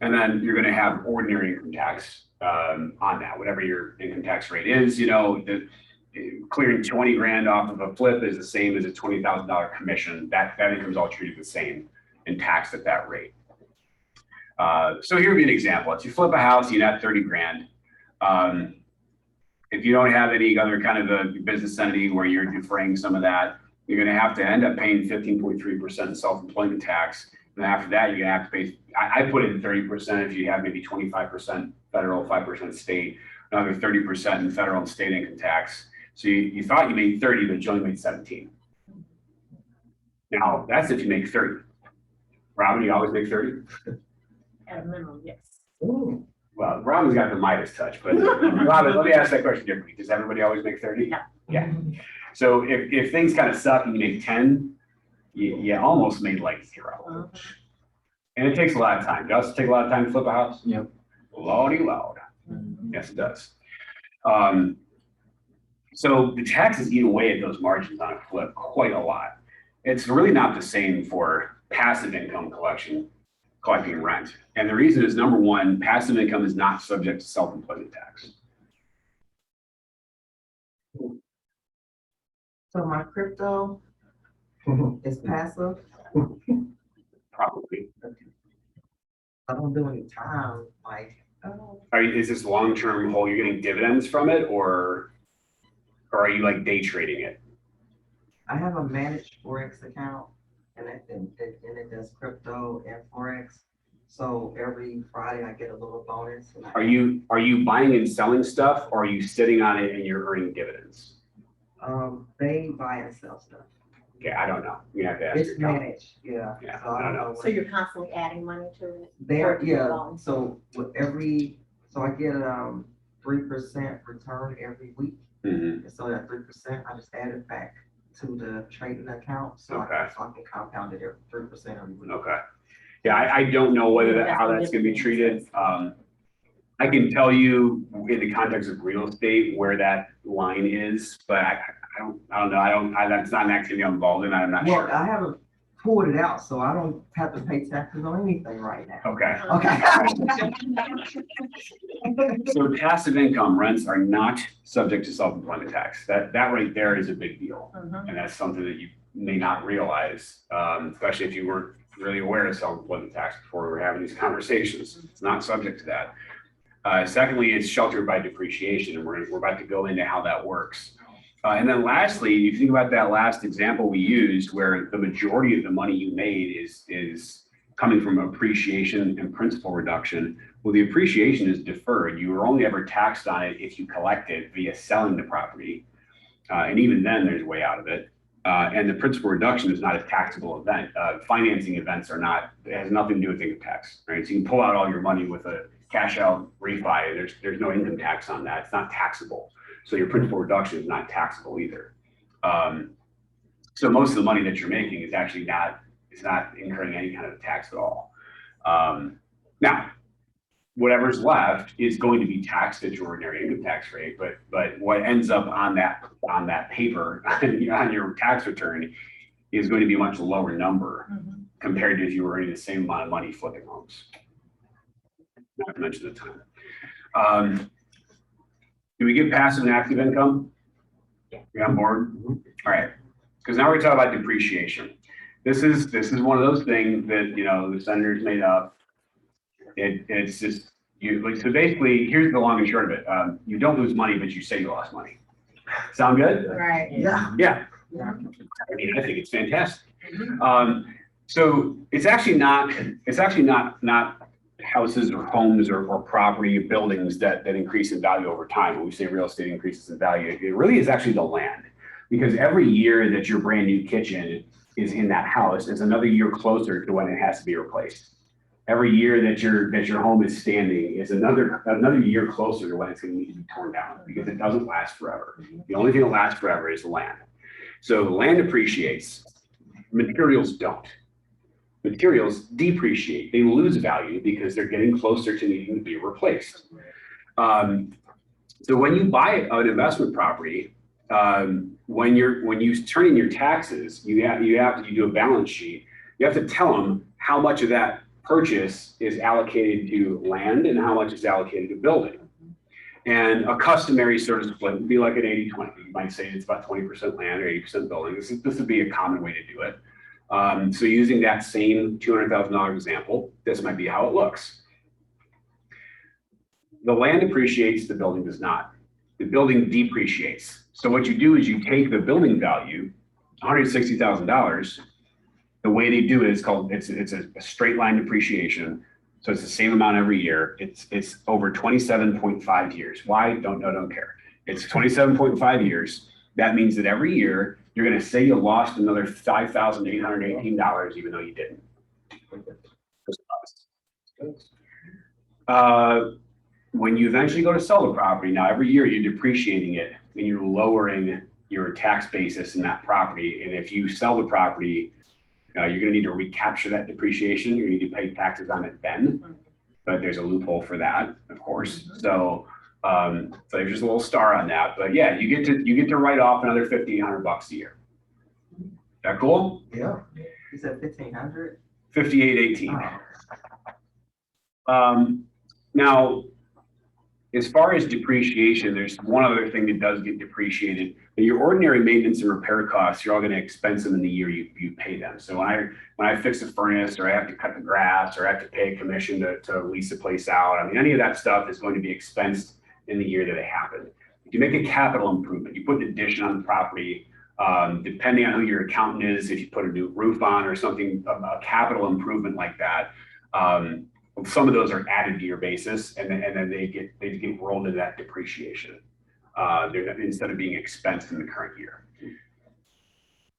And then you're going to have ordinary income tax on that, whatever your income tax rate is. You know, clearing 20 grand off of a flip is the same as a $20,000 commission. That income is all treated the same and taxed at that rate. So here would be an example. If you flip a house, you net 30 grand. If you don't have any other kind of a business entity where you're defraying some of that, you're going to have to end up paying 15.3% self-employment tax. And after that, you're going to have to pay, I put in 30% if you have maybe 25% federal, 5% state, another 30% in federal and state income tax. So you thought you made 30, but you only made 17. Now, that's if you make 30. Robin, you always make 30? At a minimum, yes. Ooh. Well, Robin's got the Midas touch, but Robin, let me ask that question differently. Does everybody always make 30? Yeah. Yeah. So if things kind of suck and you make 10, you almost made like 0. And it takes a lot of time. Does it take a lot of time to flip a house? Yep. Lordy loud. Yes, it does. So the taxes eat away at those margins on a flip quite a lot. It's really not the same for passive income collecting rent. And the reason is, number one, passive income is not subject to self-employment tax. So my crypto is passive. Probably. I don't do any time, like, Is this long-term hold, you're getting dividends from it, or are you like day trading it? I have a managed Forex account and it does crypto and Forex. So every Friday I get a little bonus. And Are you buying and selling stuff, or are you sitting on it and you're earning dividends? They buy and sell stuff. Okay, I don't know. You have to ask. It's your accountant. managed, yeah. Yeah, So I don't know. what- So you're constantly adding money to it? There, Or yeah, long? so with so I get 3% return every week. Mhm. And so that 3%, I just add it back to the trading account, so Okay. I can compound it every 3% every week. Okay. Yeah, I don't know whether how that's gonna be treated. I can tell you in the context of real estate where that line is, but I don't know. That's not an activity I'm involved in. I'm not Well, sure. I haven't pulled it out, so I don't have to pay taxes on anything right now. Okay. Okay. So passive income rents are not subject to self-employment tax. That right there is a big deal. Mhm. And that's something that you may not realize, especially if you weren't really aware of self-employment tax before we were having these conversations. It's not subject to that. Secondly, it's sheltered by depreciation, and we're about to go into how that works. And then lastly, if you think about that last example we used, where the majority of the money you made is coming from appreciation and principal reduction. Well, the appreciation is deferred. You are only ever taxed on it if you collect it via selling the property. And even then, there's a way out of it. And the principal reduction is not a taxable event. Financing events are not, it has nothing to do with income tax, right? So you can pull out all your money with a cash out refi. There's no income tax on that. It's not taxable. So your principal reduction is not taxable either. So most of the money that you're making is actually not, it's not incurring any kind of tax at all. Now, whatever's left is going to be taxed at your ordinary income tax rate, but what ends up on that paper on your tax return is going to be a much lower number compared to if you were earning the same amount of money flipping homes. Not to mention the time. Do we get passive and active income? You on board? All right. Because now we're talking about depreciation. This is one of those things that, you know, the senators made up. It's just, so basically, here's the long and short of it. You don't lose money, but you say you lost money. Sound good? Right. Yeah. Yeah. I mean, I think it's fantastic. So it's actually not houses or homes or property or buildings that increase in value over time. When we say real estate increases in value, it really is actually the land. Because every year that your brand new kitchen is in that house is another year closer to when it has to be replaced. Every year that your home is standing is another year closer to when it's going to need to be torn down, because it doesn't last forever. The only thing that lasts forever is the land. So the land appreciates, materials don't. Materials depreciate. They lose value because they're getting closer to needing to be replaced. So when you buy an investment property, when you turn in your taxes, you do a balance sheet. You have to tell them how much of that purchase is allocated to land and how much is allocated to building. And a customary sort of split would be like an 80-20. You might say it's about 20% land or 80% building. This would be a common way to do it. So using that same $200,000 example, this might be how it looks. The land appreciates, the building does not. The building depreciates. So what you do is you take the building value, $160,000. The way they do it is called, it's a straight line depreciation. So it's the same amount every year. It's over 27.5 years. Why? Don't know, don't care. It's 27.5 years. That means that every year you're going to say you lost another $5,818, even though you didn't. When you eventually go to sell the property, now every year you're depreciating it and you're lowering your tax basis in that property. And if you sell the property, you're going to need to recapture that depreciation. You need to pay taxes on it then, but there's a loophole for that, of course. So there's just a little star on that. But yeah, you get to write off another $1,500 a year. Is that cool? Yeah. You said 1,500? 5818. Now, as far as depreciation, there's one other thing that does get depreciated. Your ordinary maintenance and repair costs, you're all going to expense them in the year you pay them. So when I fix a furnace, or I have to cut the grass, or I have to pay a commission to lease a place out, I mean, any of that stuff is going to be expensed in the year that it happened. If you make a capital improvement, you put an addition on the property, depending on who your accountant is, if you put a new roof on or something, a capital improvement like that, some of those are added to your basis, and then they get rolled into that depreciation. Instead of being expensed in the current year.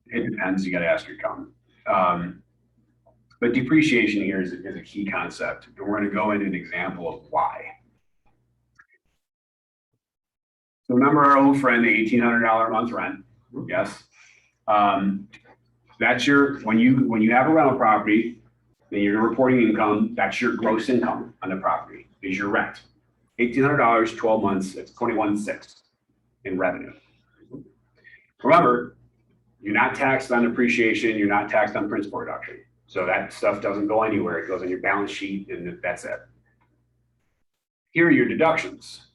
It depends. You got to ask your accountant. But depreciation here is a key concept, and we're going to go into an example of why. So remember our old friend, the $1,800 a month rent. Yes. That's when you have a rental property. Then you're reporting income, that's your gross income on the property, is your rent. $1,800, 12 months, it's $21,600 in revenue. Remember, you're not taxed on depreciation, you're not taxed on principal reduction. So that stuff doesn't go anywhere, it goes on your balance sheet and that's it. here are your deductions.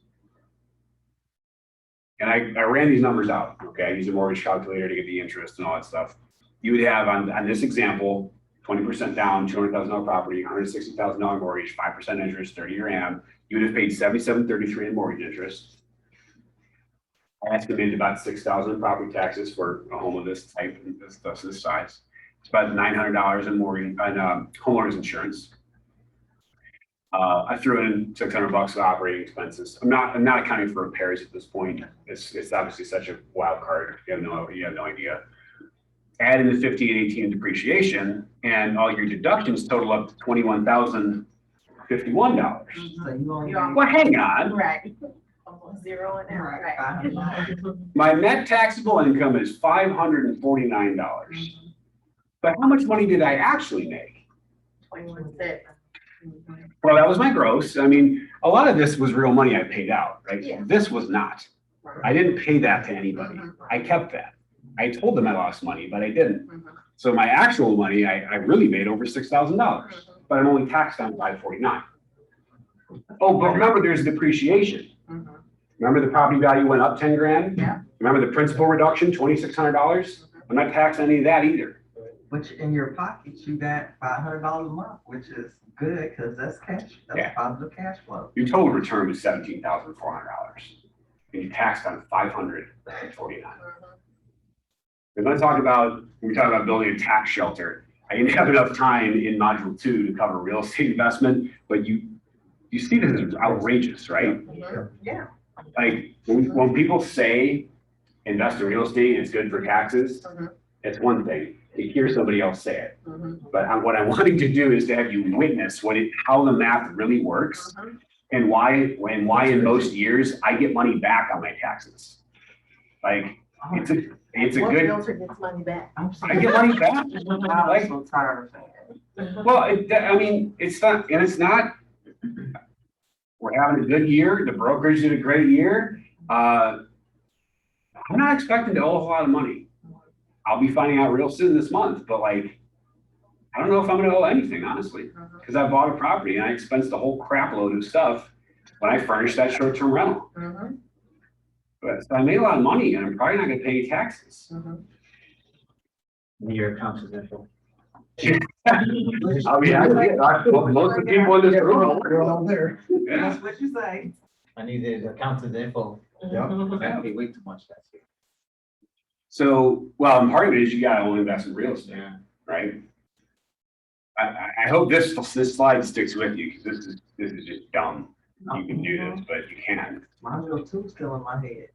And I ran these numbers out, okay? I used a mortgage calculator to get the interest and all that stuff. You would have on this example, 20% down, $200,000 property, $160,000 mortgage, 5% interest, 30-year AM. You would have paid $77.33 in mortgage interest. I estimated about $6,000 in property taxes for a home of this type and this size. It's about $900 in mortgage and homeowners insurance. I threw in $600 of operating expenses. I'm not accounting for repairs at this point. It's obviously such a wild card. You have no idea. Add in the 15 and 18 in depreciation, and all your deductions total up to $21,051. So you only. Well, hang on. Right. Almost zero in there, right? Right. My net taxable income is $549. But how much money did I actually make? 21.6. Well, that was my gross. I mean, a lot of this was real money I paid out, right? Yeah. This was not. I didn't pay that to anybody. I kept that. I told them I lost money, but I didn't. So my actual money, I really made over $6,000, but I'm only taxed on $549. Oh, but remember there's depreciation. Remember the property value went up 10 grand? Yeah. Remember the principal reduction, $2,600? I'm not taxing any of that either. Which in your pockets, you got $500 a month, which is good, because that's cash, Yeah. that's positive cash flow. Your total return was $17,400. And you taxed on $549. And let's talk about, when we talk about building a tax shelter, I didn't have enough time in module 2 to cover real estate investment, but you see this is outrageous, right? Yeah. Like when people say invest in real estate, it's good for taxes, it's one thing. To hear somebody else say it. But what I'm wanting to do is to have you witness how the math really works and why in most years I get money back on my taxes. Like it's a What good, realtor gets money back? I get money back. I'm so tired of that. Well, I mean, it's not, we're having a good year. The brokerage did a great year. I'm not expecting to owe a whole lot of money. I'll be finding out real soon this month, but like, I don't know if I'm gonna owe anything, honestly, because I bought a property and I expensed a whole crap load of stuff when I furnished that short-term rental. But so I made a lot of money and I'm probably not gonna pay any taxes. Your accounts is info. I mean, most of the people in this room, They're all there. yeah. That's what you say. I need the accounts is info. I pay way too much tax here. So, well, and part of it is you gotta only invest in real estate, right? I hope this slide sticks with you, because this is just dumb. You can do this, but you can't. Module 2 still in my head.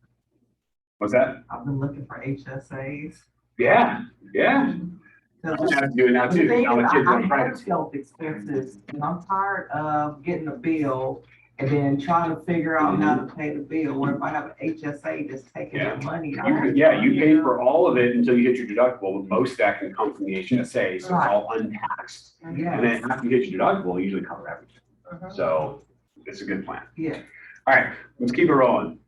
What's that? I've been looking for HSAs. Yeah. I'm gonna have to do it now The too. thing Now is, my kids I are have private. health expenses, and I'm tired of getting a bill and then trying to figure out how to pay the bill. What if I have an HSA that's taking that money out? Yeah, you pay for all of it until you hit your deductible, but most of that can come from the HSA, so it's all untaxed. And Yeah, then after you hit your deductible, you usually cover everything. So it's a good plan. yeah. All right, let's keep it rolling.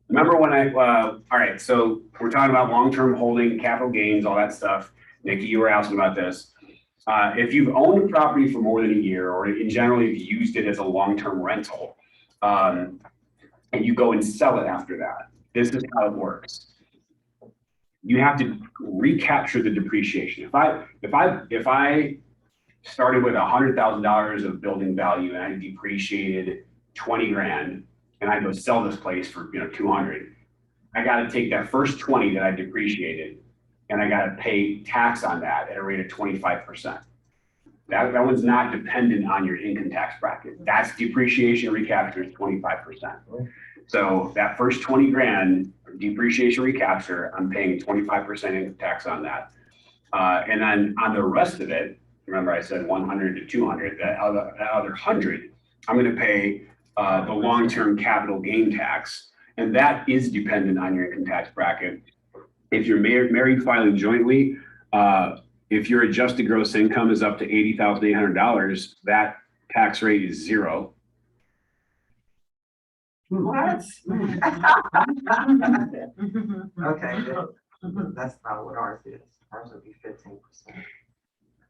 Remember when all right, so we're talking about long-term holding, capital gains, all that stuff. Nikki, you were asking about this. If you've owned a property for more than a year, or in general, you've used it as a long-term rental, and you go and sell it after that, this is how it works. You have to recapture the depreciation. If I started with $100,000 of building value and I depreciated 20 grand, and I go sell this place for 200, I got to take that first 20 that I depreciated, and I got to pay tax on that at a rate of 25%. That one's not dependent on your income tax bracket. That's depreciation recapture is 25%. So that first 20 grand depreciation recapture, I'm paying 25% income tax on that. And then on the rest of it, remember I said 100 to 200, that other 100, I'm going to pay the long-term capital gain tax. And that is dependent on your income tax bracket. If you're married filing jointly, if your adjusted gross income is up to $80,800, that tax rate is 0. What? Okay, that's not what ours is. Ours would be 15%.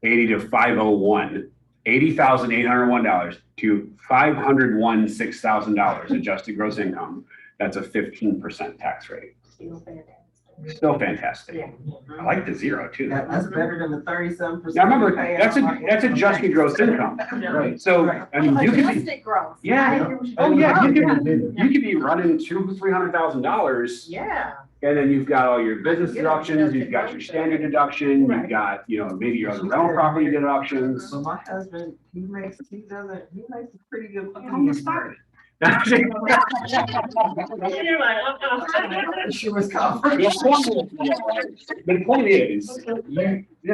80 to 501 $80,801 to $501,600 adjusted gross income. That's a 15% tax rate. Still fantastic. Still fantastic. Yeah. I like the zero too. That's better than the 37%. Now remember, that's adjusted gross income. Right. So, I mean, you could be, Adjusted growth. yeah, oh yeah, you could be running $200,000-300,000. Yeah. And then you've got all your business deductions, you've got your standard deduction, you've Right. got, maybe your other rental property deductions. So my husband, he makes a pretty good. You're like, She was confident. The point is, this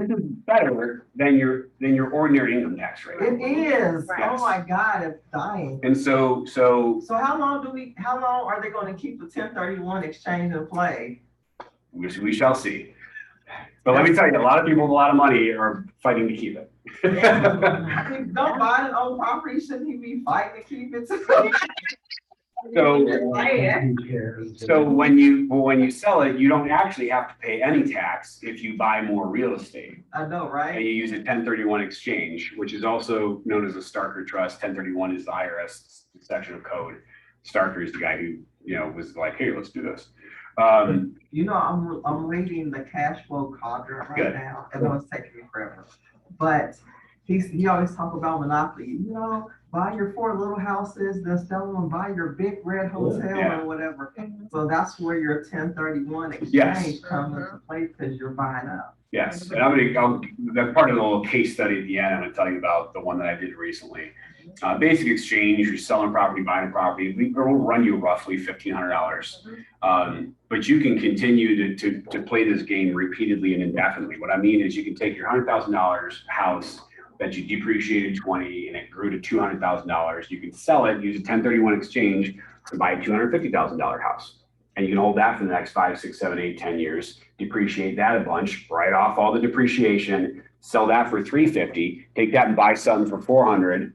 is better than your ordinary income tax rate. It is. Right. Oh my God, it's dying. And so So how long are they gonna keep the 1031 exchange in play? we shall see. But let me tell you, a lot of people with a lot of money are fighting to keep it. I mean, don't buy an old property, shouldn't he be fighting to keep it? So, Who cares? so when you sell it, you don't actually have to pay any tax if you buy more real estate. I know, And right? you use a 1031 exchange, which is also known as a Starker trust. 1031 is the IRS section of code. Starker is the guy who, was like, hey, let's do this. I'm reading the cash flow quadrant right Good. now. I know it's taking me forever. But he always talk about monopoly, buy your 4 little houses, then sell them, buy your big red hotel Yeah. or whatever. So that's where your 1031 Yes. exchange comes into play because you're buying up. Yes, and that's part of the little case study at the end. I'm gonna tell you about the one that I did recently. Basic exchange, you're selling property, buying a property, we'll run you roughly $1,500. But you can continue to play this game repeatedly and indefinitely. What I mean is you can take your $100,000 house that you depreciated 20 and it grew to $200,000. You can sell it, use a 1031 exchange to buy a $250,000 house. And you can hold that for the next 5, 6, 7, 8, 10 years, depreciate that a bunch, write off all the depreciation, sell that for $350, take that and buy something for $400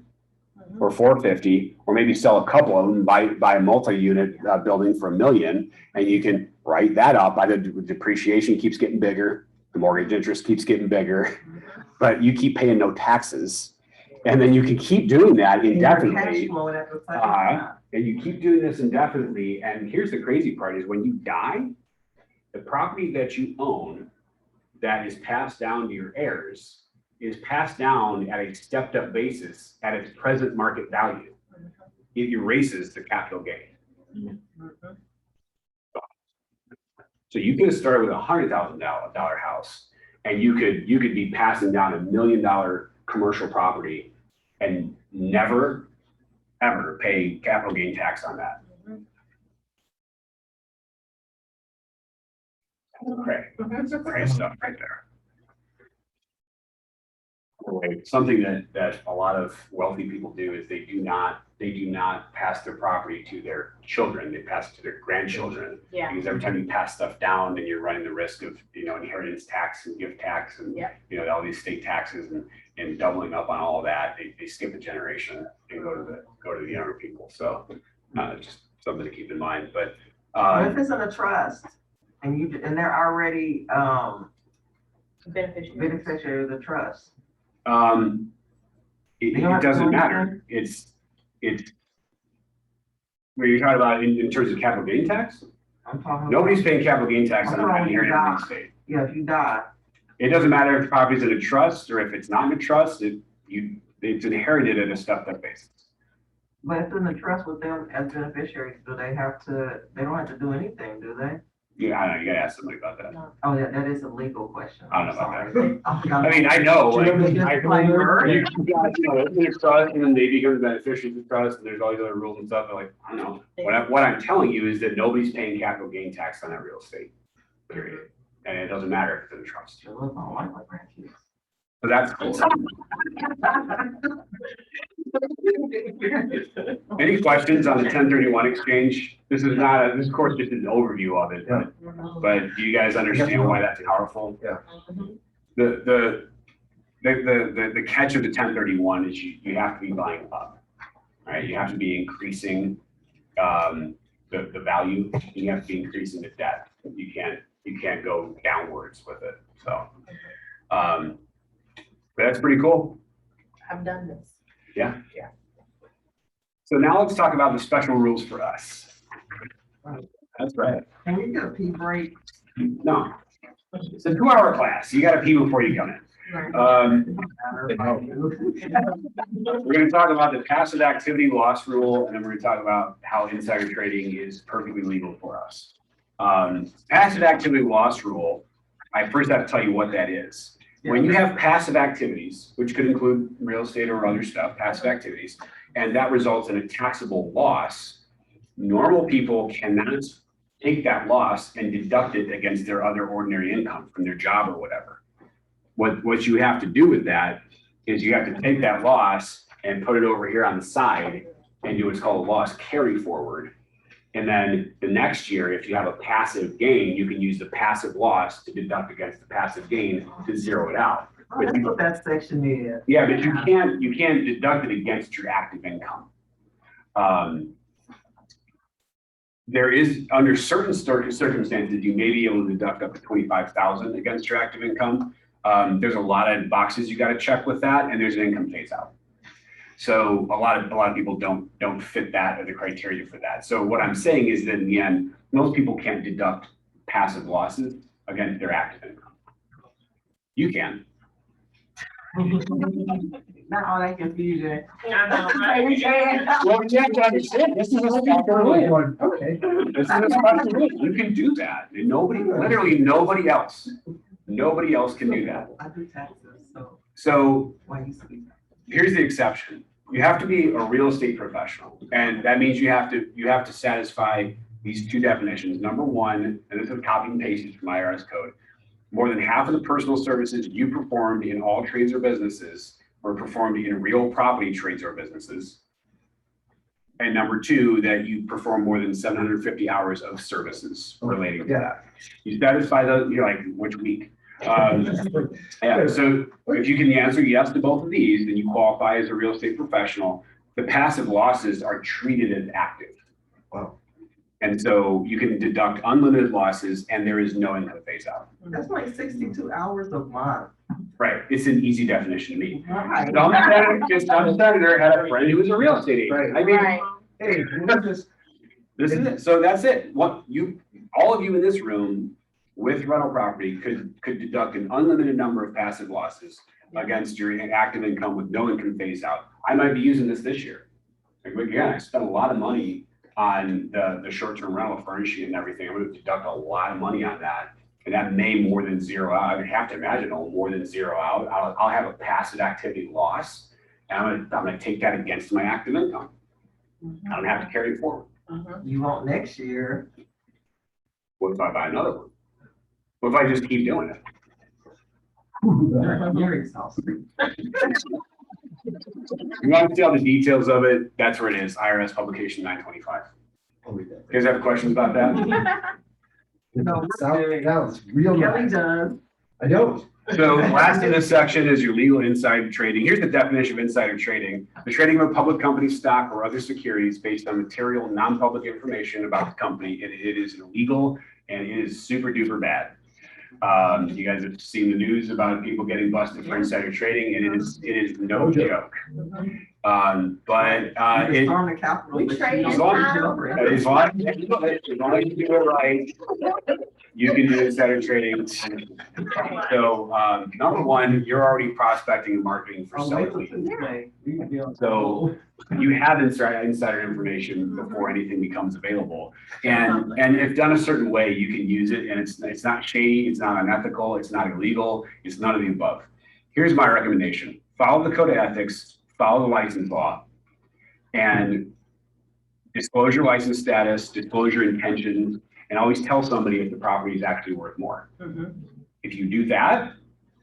or $450, or maybe sell a couple of them, buy a multi-unit building for $1 million, and you can write that up. By the depreciation keeps getting bigger, the mortgage interest keeps getting bigger, but you keep paying no taxes. And then you can keep doing that And your cash indefinitely. flow at the same time. And you keep doing this indefinitely. And here's the crazy part is when you die, the property that you own that is passed down to your heirs is passed down at a stepped up basis at its present market value. It erases the capital gain. So you could have started with $100,000 house and you could be passing down $1 million commercial property and never, ever pay capital gain tax on that. Great stuff right there. Something that a lot of wealthy people do is they do not pass their property to their children, they pass it to their grandchildren. Yeah. Because every time you pass stuff down, then you're running the risk of, inheritance tax and gift tax and, all these state taxes and doubling up on all of that. They skip a generation and go to the younger people. So just something to keep in mind. But What if it's in a trust and they're already beneficiary of the trust? It doesn't matter. It's what you're talking about in terms of capital gain tax. I'm talking. Nobody's paying capital gain tax on I'm inherited talking real about- estate. Yeah, if you die. It doesn't matter if the property's in a trust or if it's not in a trust. It's inherited at a stepped up basis. But if it's in a trust with them as beneficiaries, they don't have to do anything, do they? Yeah, I know, you gotta ask somebody about that. Oh, yeah, that is a legal question. I don't know about Sorry. I mean, I know, like, Do you have a disclaimer? you got, it's a trust and then they become the beneficiaries of the trust and there's all these other rules and stuff, like, I don't know. What I'm telling you is that nobody's paying capital gain tax on that real estate, period. And it doesn't matter if it's in a trust. Sure, look, I don't like my grandkids. So that's cool. Any questions on the 1031 exchange? This is of course just an overview of it, but do you guys understand why that's powerful? Yeah. The catch of the 1031 is you have to be buying up, right? You have to be increasing the value. You have to be increasing the debt. You can't go downwards with it. So, but that's pretty cool. I've done this. Yeah. So now let's talk about the special rules for us. That's right. Can we get a pee break? No. It's a 2-hour class. You gotta pee before you come in. We're gonna talk about the passive activity loss rule, and then we're gonna talk about how insider trading is perfectly legal for us. Passive activity loss rule, I first have to tell you what that is. When you have passive activities, which could include real estate or other stuff, passive activities, and that results in a taxable loss, normal people cannot take that loss and deduct it against their other ordinary income from their job or whatever. What you have to do with that is you have to take that loss and put it over here on the side and do what's called a loss carry forward. And then the next year, if you have a passive gain, you can use the passive loss to deduct against the passive gain to zero it out. Oh, that's what that section is. Yeah, but you can't deduct it against your active income. There is, under certain circumstances, you may be able to deduct up to 25,000 against your active income. There's a lot of boxes you got to check with that, and there's an income phase out. So a lot of people don't fit that or the criteria for that. So what I'm saying is that in the end, most people can't deduct passive losses against their active income. You can. Not all that confusion. I know, right? Well, you have to understand, this is a special rule. Okay. This is a special rule. You can do that. And literally nobody else can do that. I do taxes, so So why you see that? here's the exception. You have to be a real estate professional. And that means you have to satisfy these two definitions. Number one, and this is copy and pasted from IRS code. More than half of the personal services you performed in all trades or businesses were performed in real property trades or businesses. And number two, that you perform more than 750 hours of services relating to that. You satisfy those, you're like, which week? Yeah, so if you can answer yes to both of these, then you qualify as a real estate professional. The passive losses are treated as active. Wow. And so you can deduct unlimited losses and there is no income phase out. That's like 62 hours a month. Right, it's an easy definition to me. Right. Some senator had a friend who was a real estate agent. Right. I mean, Right. Hey, this is it. So that's it. All of you in this room with rental property could deduct an unlimited number of passive losses against your active income with no income phase out. I might be using this year. Like, again, I spent a lot of money on the short-term rental furnishing and everything. I'm going to deduct a lot of money on that. And that may more than zero out. I would have to imagine it'll more than zero out. I'll have a passive activity loss. And I'm going to take that against my active income. I don't have to carry it forward. You won't next year. What if I buy another one? What if I just keep doing it? You're exhausted. You want to see all the details of it? That's where it is. IRS publication 925. You guys have questions about that? No, Sounds real Kelly nice. does. I don't. So last in this section is your legal insider trading. Here's the definition of insider trading. The trading of a public company's stock or other securities based on material, non-public information about the company. It is illegal and it is super duper bad. You guys have seen the news about people getting busted for insider trading, and it is no joke. But You storm the Capitol, We but you trade don't as long get over it. as long as you do it right, you can do insider trading. So number one, you're already prospecting and marketing for Oh, seller wait till leads. Tuesday. We can be on- So you have insider information before anything becomes available. And if done a certain way, you can use it, and it's not shady, it's not unethical, it's not illegal, it's none of the above. Here's my recommendation. Follow the code of ethics, follow the license law, and disclose your license status, disclose your intentions, and always tell somebody if the property is actually worth more. If you do that,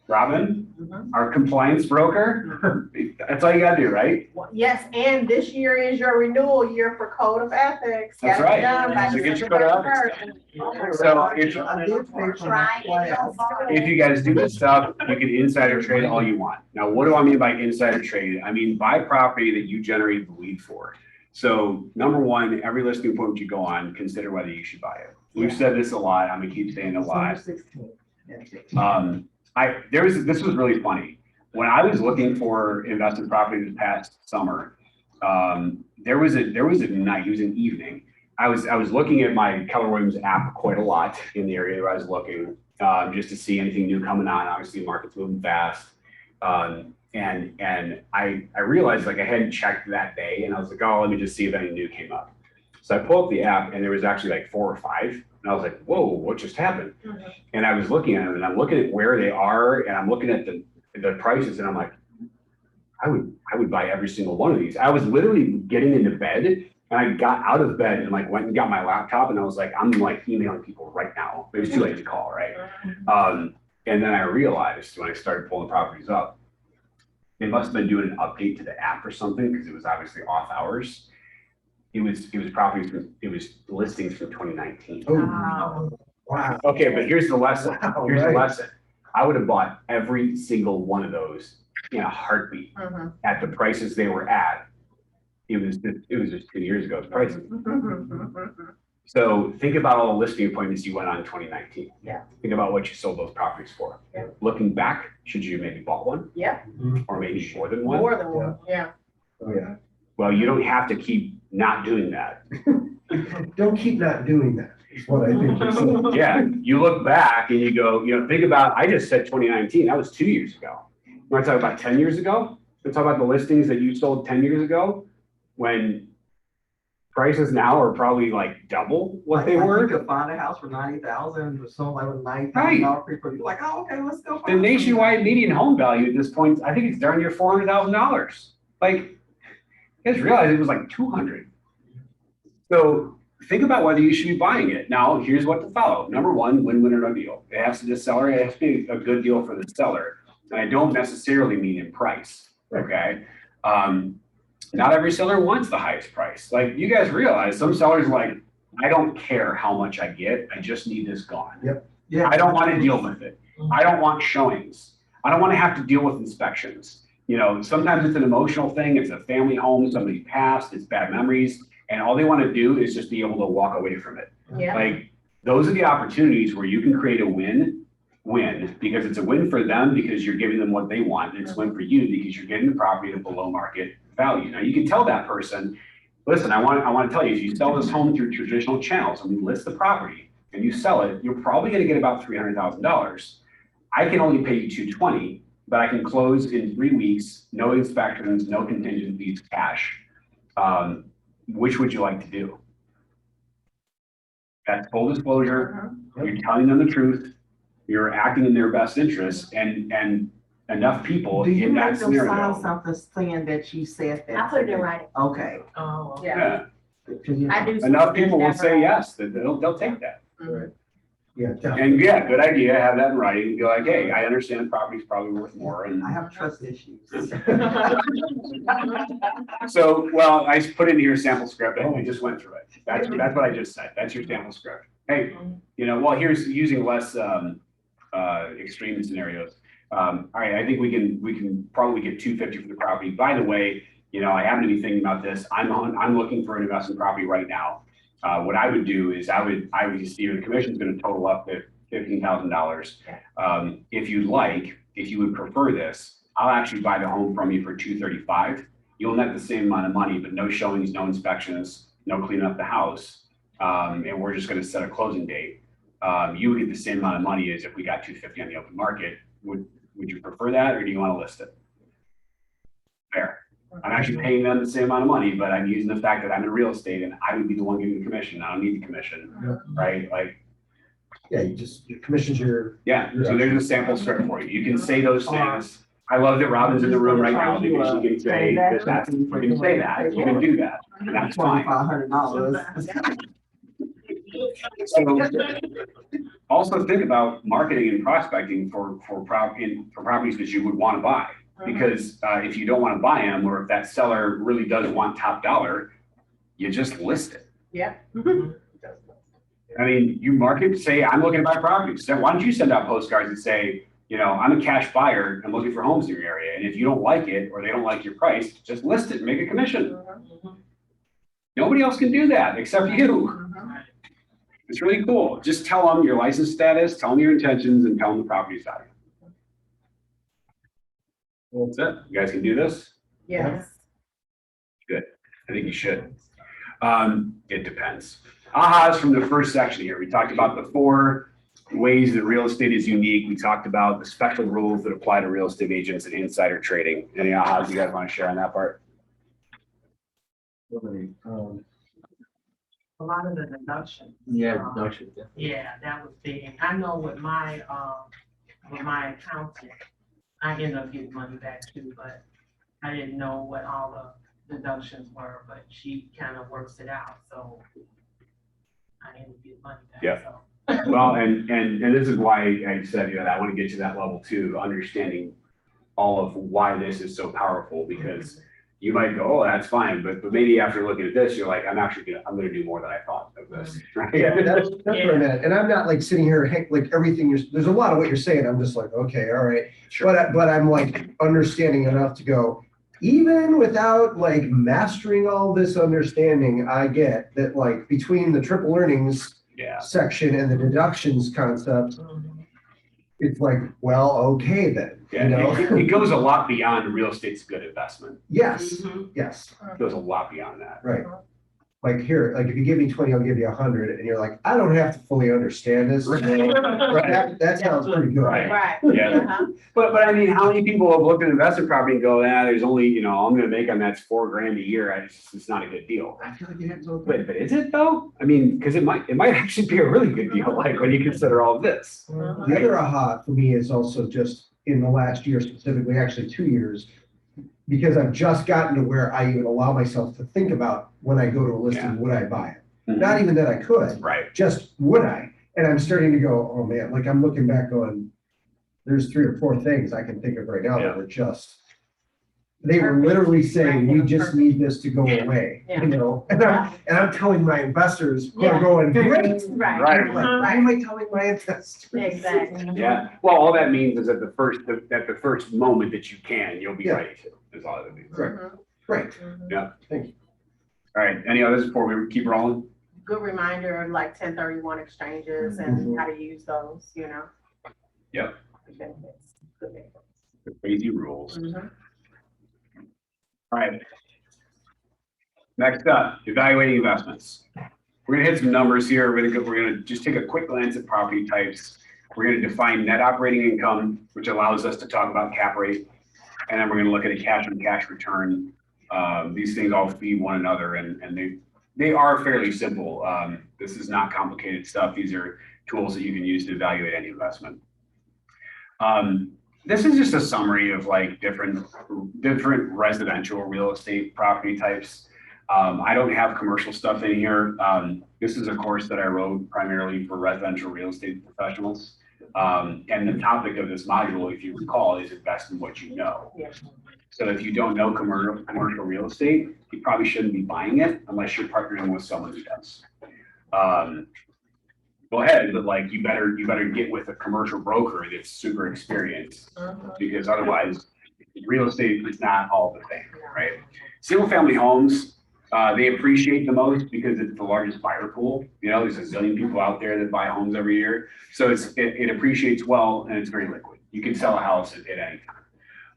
Robin, our compliance broker, that's all you gotta do, right? Yes, and this year is your renewal year for code of ethics. That's Gotta be right. done by So get your December code of ethics 31st. So I did pay for my class. if you guys do this stuff, you can insider trade all you want. Now, what do I mean by insider trade? I mean, buy property that you generate the lead for. So number one, every listing appointment you go on, consider whether you should buy it. We've said this a lot. I'm gonna keep saying it a lot. December 16th. This was really funny. when I was looking for investment property this past summer, there was a night, it was an evening. I was looking at my Keller Williams app quite a lot in the area where I was looking, just to see anything new coming on. Obviously, the market's moving fast. And I realized like I hadn't checked that day, and I was like, oh, let me just see if any new came up. So I pulled up the app, and there was actually like 4 or 5, and I was like, whoa, what just happened? Mhm. And I was looking at them, and I'm looking at where they are, and I'm looking at the prices, and I'm like, I would buy every single one of these. I was literally getting into bed, and I got out of bed and like went and got my laptop, and I was like, I'm like emailing people right now. It was too late to call, right? And then I realized when I started pulling properties up, they must have been doing an update to the app or something, because it was obviously off hours. It was properties it was listings from 2019. Oh, wow. Okay, but here's the lesson. Wow, Here's the right. lesson. I would have bought every single one of those in a heartbeat Mhm. at the prices they were at. It was just 2 years ago's prices. So think about all the listing appointments you went on in 2019. Yeah. Think about what you sold those properties for. Yeah. Looking back, should you maybe bought one Yeah, or maybe more than one? more than one, yeah. Oh, yeah. Well, you don't have to keep not doing that. Don't keep not doing that, is what I think you're saying. Yeah, you look back and you go, think about, I just said 2019, that was 2 years ago. You want to talk about 10 years ago? You talk about the listings that you sold 10 years ago, when prices now are probably like double what they Like, were. You could find a house for 90,000 or something like with $90,000 people. You're like, oh, okay, let's go. The find nationwide median home value at this point, I think it's darn near $400,000. Like, you guys realize it was like 200. So think about whether you should be buying it. Now, here's what to follow. Number one, win-win or no deal. It has to be a good deal for the seller. And I don't necessarily mean in price, okay? Not every seller wants the highest price. Like, you guys realize some sellers are like, I don't care how much I get, I just need this gone. Yep. Yeah. I don't want to deal with it. I don't want showings. I don't want to have to deal with inspections. Sometimes it's an emotional thing. It's a family home, somebody passed, it's bad memories. And all they want to do is just be able to walk away from it. Yeah. Like, those are the opportunities where you can create a win-win, because it's a win for them because you're giving them what they want. And it's a win for you because you're getting the property at a below market value. Now, you can tell that person, listen, I want to tell you, if you sell this home through traditional channels and we list the property and you sell it, you're probably going to get about $300,000. I can only pay you $220,000, but I can close in 3 weeks, no inspections, no contingent fees, cash. Which would you like to do? That's full disclosure. You're telling them the truth. You're acting in their best interest, and enough people Do you in that make them sign scenario. something saying that you said that? I put it in writing. Okay. Oh. Yeah, I do. enough people will say yes, that they'll take that. Mhm. Yeah, definitely. And yeah, good idea, have that in writing, and be like, hey, I understand the property's probably worth more, and I have trust issues. so, well, I put in here sample script, and we just went through it. That's what I just said, that's your sample script. Hey, well, here's using less extreme scenarios. All right, I think we can probably get $250 for the property. By the way, I happen to be thinking about this. I'm looking for an investment property right now. What I would do is I would just see the commission's going to total up to $15,000. If you would prefer this, I'll actually buy the home from you for $235,000. You'll net the same amount of money, but no showings, no inspections, no cleaning up the house. And we're just going to set a closing date. You would get the same amount of money as if we got $250,000 on the open market. Would you prefer that, or do you want to list it? Fair. I'm actually paying them the same amount of money, but I'm using the fact that I'm in real estate and I would be the one getting the commission. I don't need the commission, right? Like, Yeah, your commission's your. yeah, so there's a sample script for you. You can say those things. I love that Robin's in the room right now because she can say that, you can say that, you can do that, and that's fine. $2,500. So also think about marketing and prospecting for properties that you would want to buy. Because if you don't want to buy them, or if that seller really does want top dollar, you just list it. Yeah. I mean, you market, say, I'm looking to buy properties. So why don't you send out postcards and say, I'm a cash buyer, I'm looking for homes in your area. And if you don't like it, or they don't like your price, just list it and make a commission. Nobody else can do that except you. It's really cool. Just tell them your license status, tell them your intentions, and tell them the property's value. That's it. You guys can do this? Yes. I think you should. It depends. Ahas from the first section here. We talked about the 4 ways that real estate is unique. We talked about the special rules that apply to real estate agents and insider trading. Any ahas you guys want to share on that part? A lot of the deductions. Yeah, deduction, yeah. Yeah, that was big. And I know with my accountant, I ended up getting money back too, but I didn't know what all the deductions were, but she kind of works it out, so I ended up getting money back. Yeah. So. Well, and this is why I said, I want to get to that level too, understanding all of why this is so powerful, because you might go, oh, that's fine, but maybe after looking at this, you're like, I'm gonna do more than I thought of this. Right? Yeah, that's where I'm at. And I'm not like sitting here, like everything there's a lot of what you're saying. I'm just like, okay, all right. Sure. But I'm like understanding enough to go, even without like mastering all this understanding, I get that like between the triple earnings Yeah. section and the deductions concept, it's like, well, okay then, Yeah, it goes a lot beyond real estate's a good investment. Yes, Mhm. yes, It goes a lot beyond that. right. Like here, like if you give me 20, I'll give you 100, and you're like, I don't have to fully understand this. Right. That sounds pretty good. Right. Right. Yeah. Uh-huh. But I mean, how many people have looked at investment property and go, there's only, all I'm gonna make on that's $4,000 a year. It's not a good deal. I feel like you have to look, but is it though? I mean, because it might actually be a really good deal, like when you consider all of this. The other aha for me is also just in the last year specifically, actually 2 years, because I've just gotten to where I even allow myself to think about when I go to a listing, Yeah. would I buy it? Mhm. Not even that I could, Right. just would I? And I'm starting to go, oh man, like I'm looking back going, there's 3 or 4 things I can think of right now Yeah. that were just, they were literally saying, we just need this to go away, Yeah. And I'm telling my investors who are Yeah. going, great. Right. Right. I'm like, why am I telling my investors? Exactly. Yeah. Well, all that means is at the first moment that you can, you'll be Yeah. ready to. Is all that means. Right. Right. Yeah. Thank you. All right. Any others before we keep rolling? Good reminder of like 1031 exchanges and how to use those, Yep. The benefits. Good benefits. The crazy rules. Mhm. All right. Next up, evaluating investments. We're gonna hit some numbers here. We're gonna just take a quick glance at property types. We're gonna define net operating income, which allows us to talk about cap rate. And then we're gonna look at a cash on cash return. These things all feed one another and they are fairly simple. This is not complicated stuff. These are tools that you can use to evaluate any investment. This is just a summary of like different residential real estate property types. I don't have commercial stuff in here. This is a course that I wrote primarily for residential real estate professionals. And the topic of this module, if you recall, is invest in what you know. Yeah. So if you don't know commercial real estate, you probably shouldn't be buying it unless you're partnering with someone who does. Go ahead, but like you better get with a commercial broker that's super experienced, because otherwise real estate is not all the thing, right? Single family homes, they appreciate the most because it's the largest buyer pool. There's a zillion people out there that buy homes every year. So it appreciates well and it's very liquid. You can sell a house at any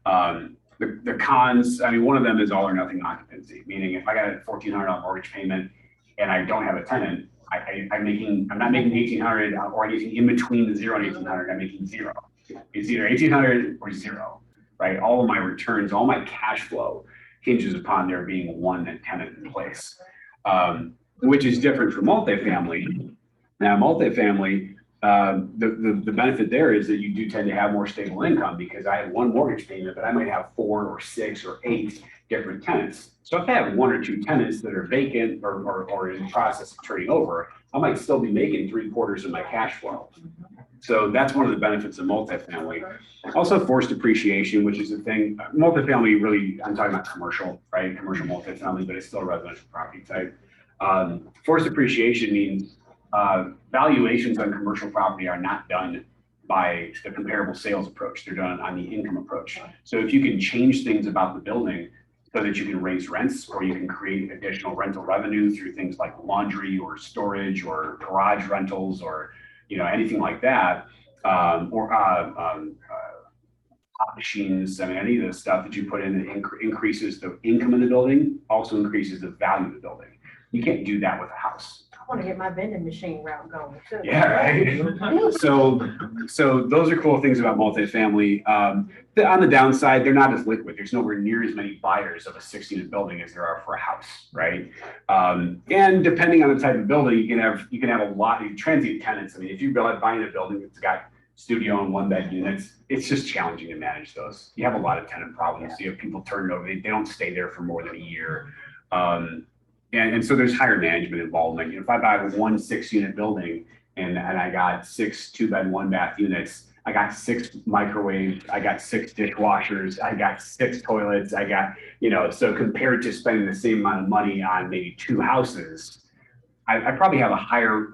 time. The cons, one of them is all or nothing occupancy, meaning if I got a $1,400 mortgage payment and I don't have a tenant, I'm not making $1,800 or anything in between the 0 and 1,800. I'm making 0. It's either 1,800 or 0, right? All of my returns, all my cash flow hinges upon there being one tenant in place, which is different from multifamily. Now, multifamily, the benefit there is that you do tend to have more stable income because I have one mortgage payment, but I might have 4 or 6 or 8 different tenants. So if I have 1 or 2 tenants that are vacant or in the process of turning over, I might still be making 3/4 of my cash flow. So that's one of the benefits of multifamily. Also forced depreciation, which is the thing. Multifamily, really, I'm talking about commercial, right? Commercial multifamily, but it's still a residential property type. Forced depreciation means valuations on commercial property are not done by the comparable sales approach. They're done on the income approach. So if you can change things about the building so that you can raise rents or you can create additional rental revenue through things like laundry or storage or garage rentals or anything like that, or hot machines, I mean, any of the stuff that you put in that increases the income of the building, also increases the value of the building. You can't do that with a house. I wanna get my vending machine route going too. Yeah, right. So those are cool things about multifamily. On the downside, they're not as liquid. There's nowhere near as many buyers of a 6-unit building as there are for a house, right? And depending on the type of building, you can have a lot of transient tenants. I mean, if you're buying a building that's got studio and 1-bed units, it's just challenging to manage those. You have a lot of tenant problems. You have people turning over. They don't stay there for more than a year. And so there's higher management involvement. You know, if I buy one 6-unit building and I got 6 2-bed, 1-bath units, I got 6 microwaves, I got 6 dishwashers, I got 6 toilets, I got, you know, so compared to spending the same amount of money on maybe 2 houses, I probably have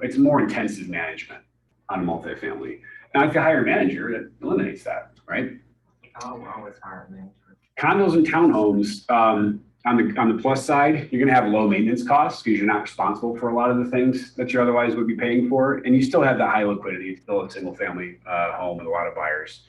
it's more intensive management on a multifamily. Now, if you hire a manager, that eliminates that, right? Oh, we're always hiring management. Condos and townhomes, on the plus side, you're gonna have low maintenance costs because you're not responsible for a lot of the things that you otherwise would be paying for. And you still have the high liquidity. It's still a single family home with a lot of buyers.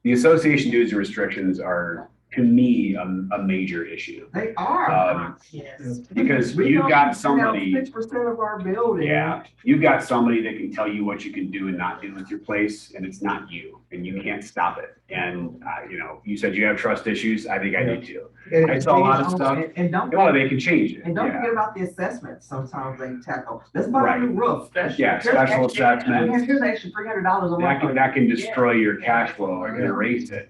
The association dues and restrictions are, to me, a major issue. They are. Yes. Because you've got somebody, 6% of our building. yeah, you've got somebody that can tell you what you can do and not do with your place, and it's not you, and you can't stop it. And, you know, you said you have trust issues. I think I do too. And I saw a lot of stuff. And don't, Well, they can change it. and don't Yeah. forget about the assessments. Sometimes they tackle, let's buy a Right. new roof. Yeah, special assessments. Here's actually $300 a month. That can destroy your cash flow or erase it.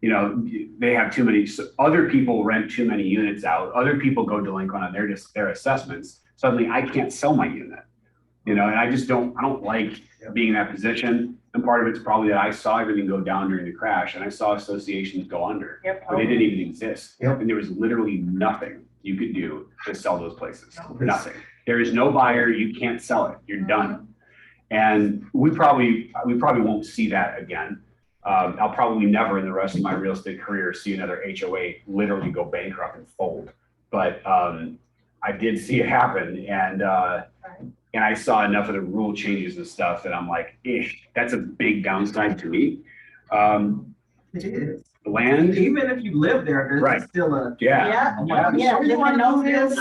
You know, they have too many, other people rent too many units out. Other people go delinquent on their assessments. Suddenly I can't sell my unit. You know, and I don't like being in that position. And part of it's probably that I saw everything go down during the crash and I saw associations go under. Yep. But they didn't even exist. Yep. And there was literally nothing you could do to sell those places. Nothing. There is no buyer. You can't sell it. You're done. And we probably won't see that again. I'll probably never in the rest of my real estate career see another HOA literally go bankrupt and fold. But I did see it happen, and I saw enough of the rule changes and stuff that I'm like, that's a big downside to me. It is. Land, Even if you live there, there's Right. still a. yeah. Yeah, You wanna know this?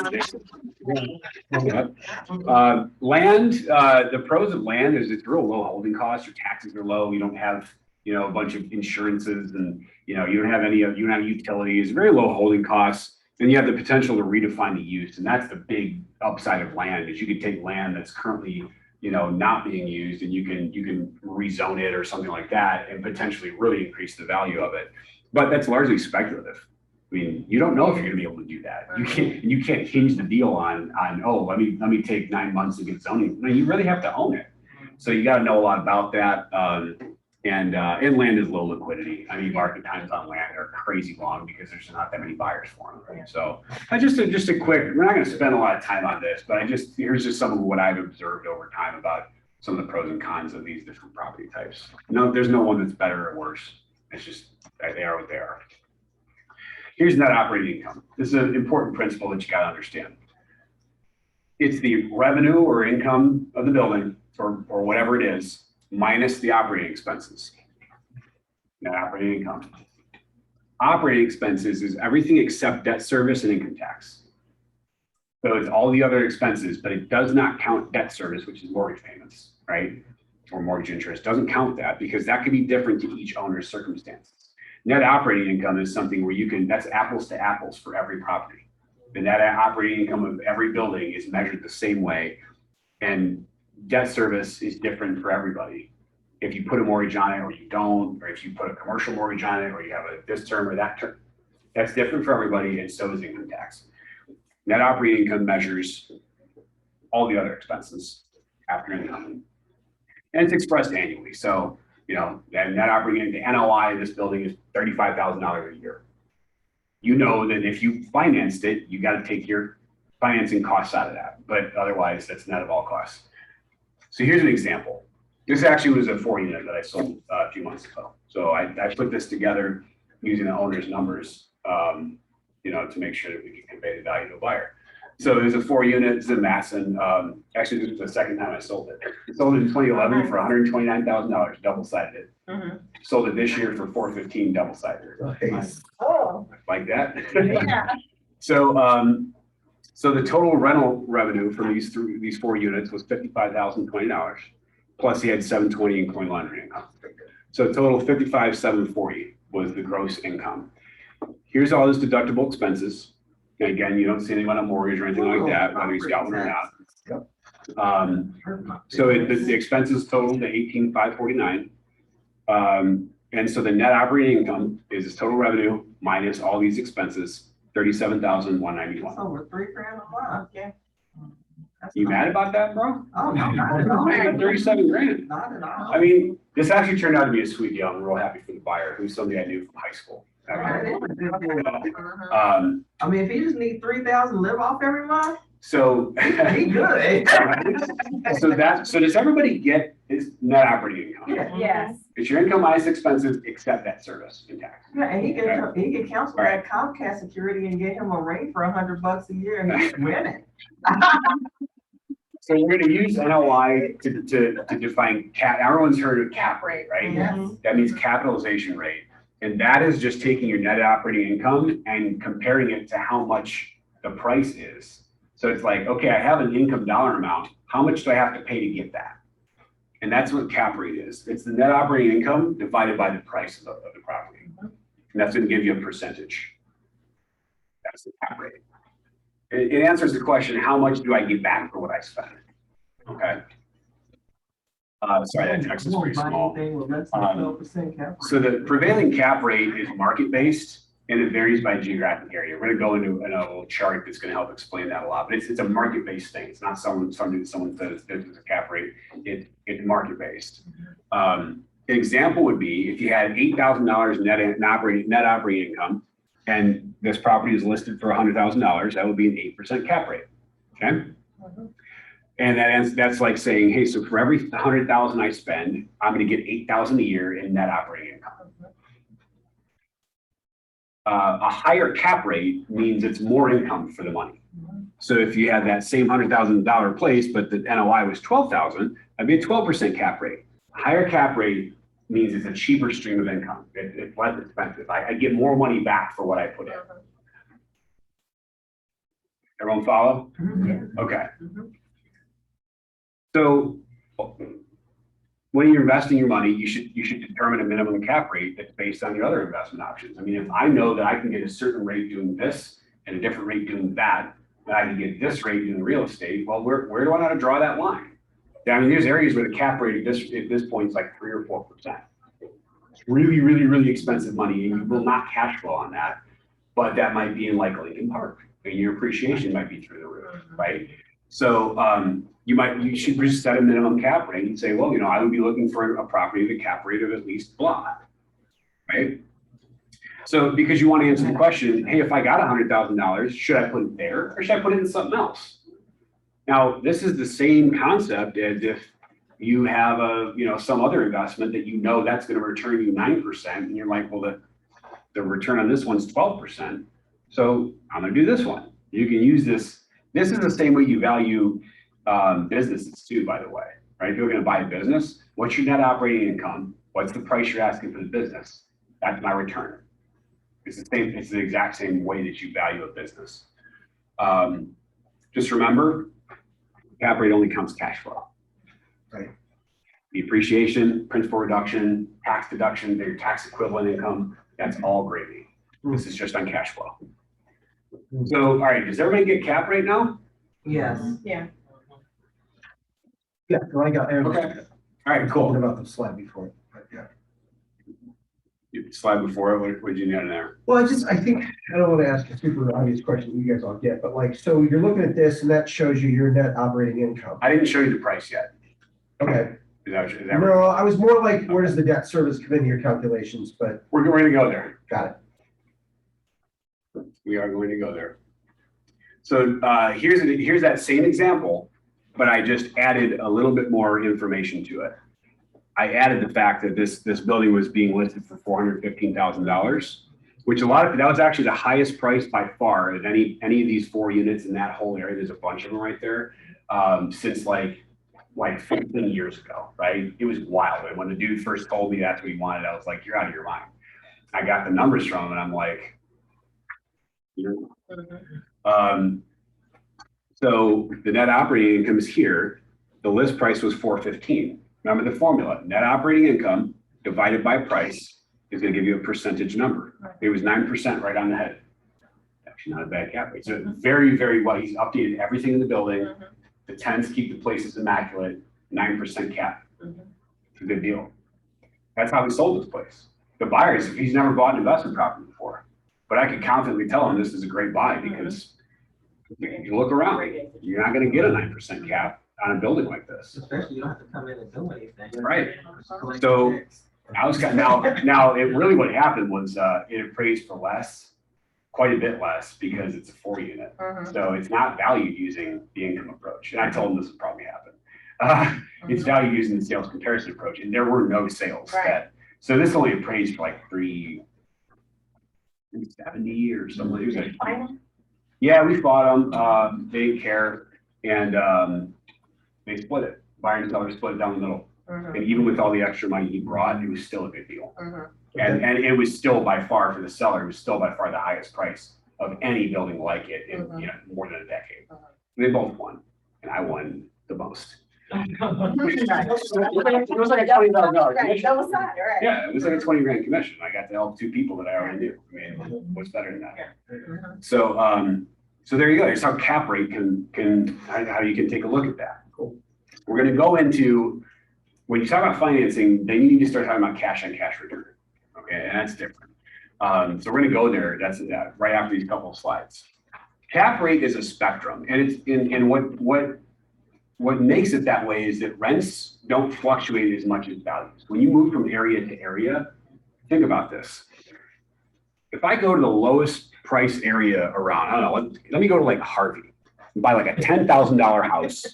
Land, the pros of land is it's real low holding costs. Your taxes are low. You don't have, you know, a bunch of insurances and, you know, you don't have utilities, very low holding costs. And you have the potential to redefine the use. And that's the big upside of land is you could take land that's currently, you know, not being used and you can rezone it or something like that and potentially really increase the value of it. But that's largely speculative. I mean, you don't know if you're gonna be able to do that. You can't hinge the deal on, oh, let me take 9 months to get zoning. No, you really have to own it. So you gotta know a lot about that. And land is low liquidity. I mean, market times on land are crazy long because there's not that many buyers for them, right? So just a quick, we're not gonna spend a lot of time on this, but here's just some of what I've observed over time about some of the pros and cons of these different property types. No, there's no one that's better or worse. It's just, they are what they are. Here's net operating income. This is an important principle that you gotta understand. It's the revenue or income of the building or whatever it is, minus the operating expenses. Net operating income. Operating expenses is everything except debt service and income tax. So it's all the other expenses, but it does not count debt service, which is mortgage payments, right? Or mortgage interest. Doesn't count that because that can be different to each owner's circumstances. Net operating income is something where that's apples to apples for every property. The net operating income of every building is measured the same way. And debt service is different for everybody. If you put a mortgage on it or you don't, or if you put a commercial mortgage on it or you have this term or that term, that's different for everybody, and so is income tax. Net operating income measures all the other expenses after income. And it's expressed annually. So, you know, that net operating, the NOI in this building is $35,000 a year. You know that if you financed it, you got to take your financing costs out of that, but otherwise that's net of all costs. So here's an example. This actually was a 4-unit that I sold a few months ago. So I put this together using the owner's numbers, you know, to make sure that we can convey the value to a buyer. So there's a 4-unit, it's in Masson. Actually, this was the second time I sold it. I sold it in 2011 for $129,000, double-sided it. Mhm. Sold it this year for $415, double-sided. Nice. Oh, Like that. yeah. So the total rental revenue from these 4 units was $55,020, plus he had $720 in coin laundry income. So total $55,740 was the gross income. Here's all his deductible expenses. And again, you don't see anyone on a mortgage or anything like that, whether he's got one or not. So the expenses totaled to $18,549. And so the net operating income is his total revenue minus all these expenses, $37,191. That's over $3,000 a month. Yeah. That's You not- mad about that, bro? Oh, no, not at all. Man, 37 grand. Not at all. I mean, this actually turned out to be a sweet deal. I'm real happy for the buyer, who's somebody I knew from high school. Right, it's a good deal. Um, I mean, if he just need 3,000 to live off every month, so. he good. So does everybody get his net operating income? Yeah. Yes. It's your income minus expenses, except that service in tax. Yeah, and he can cancel that Comcast security and get him a rate for $100 a year and he's winning. So we're gonna use NOI to define everyone's heard of cap rate, right? Yes. That means capitalization rate. And that is just taking your net operating income and comparing it to how much the price is. So it's like, okay, I have an income dollar amount. How much do I have to pay to get that? And that's what cap rate is. It's the net operating income divided by the price of the property. And that's gonna give you a percentage. That's the cap rate. It answers the question, how much do I get back for what I spend? Okay. Sorry, that text is pretty small. So the prevailing cap rate is market-based and it varies by geographic area. We're gonna go into a little chart that's gonna help explain that a lot, but it's a market-based thing. It's not something that someone says this is a cap rate. It's market-based. An example would be if you had $8,000 net operating income and this property is listed for $100,000, that would be an 8% cap rate, okay? And that's like saying, hey, so for every $100,000 I spend, I'm gonna get $8,000 a year in net operating income. A higher cap rate means it's more income for the money. So if you had that same $100,000 place, but the NOI was 12,000, that'd be a 12% cap rate. A higher cap rate means it's a cheaper stream of income. It's less expensive. I get more money back for what I put in. Everyone follow? Okay. So when you're investing your money, you should determine a minimum cap rate that's based on your other investment options. I mean, if I know that I can get a certain rate doing this and a different rate doing that, and I can get this rate doing real estate, well, where do I want to draw that line? I mean, there's areas where the cap rate at this point is like 3 or 4%. It's really, really, really expensive money, and you will not cash flow on that. But that might be in like Lincoln Park, and your appreciation might be through the roof, right? So you should just set a minimum cap rate and say, well, you know, I would be looking for a property with a cap rate of at least blah, right? So because you want to answer the question, hey, if I got $100,000, should I put it there or should I put it in something else? Now, this is the same concept as if you have some other investment that you know that's going to return you 9%, and you're like, well, the return on this one's 12%, so I'm going to do this one. You can use this. This is the same way you value businesses too, by the way, right? If you're going to buy a business, what's your net operating income? What's the price you're asking for the business? That's my return. It's the same. It's the exact same way that you value a business. Just remember, cap rate only counts cash flow. Right. The Depreciation, principal reduction, tax deduction, their tax equivalent income, that's all gravy. This is just on cash flow. So, all right, does everybody get cap rate now? Yes. Yeah. Yeah, no, I got it. Okay. All right, cool. Talking about the slide before, but yeah. Slide before, what did you get in there? Well, I think, I don't want to ask a super obvious question that you guys all get, but like, so you're looking at this and that shows you your net operating income. I didn't show you the price yet. Okay. Is that No, I was more like, where does the debt service come into your calculations, but we're going to go there. got it. We are going to go there. So here's that same example, but I just added a little bit more information to it. I added the fact that this building was being listed for $415,000, which that was actually the highest price by far of any of these 4 units in that whole area. There's a bunch of them right there, since like 15 years ago, right? It was wild. And when the dude first told me that's what he wanted, I was like, you're out of your mind. I got the numbers from him and I'm like, you know, so the net operating income is here. The list price was 415. Remember the formula, net operating income divided by price is going to give you a percentage number. It was 9% right on the head. Actually not a bad cap rate. So very, very well. He's updated everything in the building. The tenants keep the places immaculate, 9% cap. It's a good deal. That's how we sold this place. The buyers, he's never bought an investment property before, but I could confidently tell him this is a great buy because you look around, you're not going to get a 9% cap on a building like this. Especially you don't have to come in and do anything. Right. So I was now it really what happened was it appraised for less, quite a bit less because it's a 4 unit. So it's not valued using the income approach. And I told him this would probably happen. It's valued using the sales comparison approach, and there were no sales. So this only appraised for like 370 or something. It was like, yeah, we fought them. They didn't care, and they split it. Buyer and seller split it down the middle. And even with all the extra money he brought, it was still a good deal. And it was still by far, for the seller, it was still by far the highest price of any building like it in more than a decade. They both won, and I won the most. It was like a $20,000 commission. Yeah, it was like a 20 grand commission. I got to help 2 people that I already knew. I mean, what's better than that? So there you go. Here's how cap rate how you can take a look at that. We're going to go into, when you talk about financing, then you need to start talking about cash on cash return. Okay, and that's different. So we're going to go there. That's right after these couple of slides. Cap rate is a spectrum, and it's and what makes it that way is that rents don't fluctuate as much as values. When you move from area to area, think about this. If I go to the lowest price area around, I don't know, let me go to like Harvey and buy like a $10,000 house,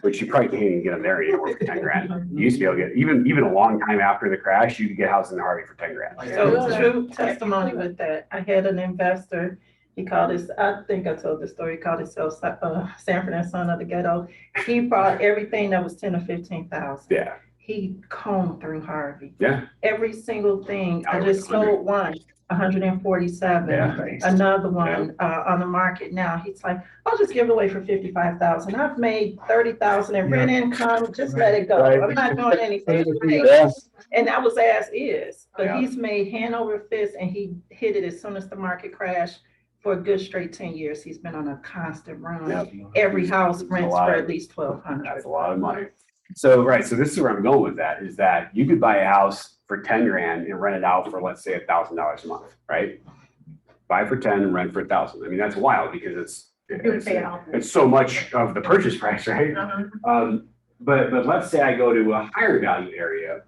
which you probably can't even get them there anymore for 10 grand. You used to be able to get, even a long time after the crash, you could get houses in Harvey for 10 grand. So true testimony with that. I had an investor, he called his, I think I told the story, he called himself Sanford and Son of the Ghetto. He bought everything that was 10 or 15,000. Yeah. He combed through Harvey. Yeah. Every single thing. I just sold one, 147. Yeah. Another one on the market now. He's like, I'll just give it away for 55,000. I've made 30,000 in rent income. Just let it go. Right. I'm not doing anything. Yeah. And that was as is. But Yeah. he's made hand over fist, and he hit it as soon as the market crashed. For a good straight 10 years, he's been on a constant run. Yep. Every house rents for of- at least 1,200. That's a lot of money. So, right. So this is where I'm going with that, is that you could buy a house for 10 grand and rent it out for, let's say, $1,000 a month, right? Buy for 10 and rent for 1,000. I mean, that's wild because it's so much of the purchase price, right? But let's say I go to a higher value area,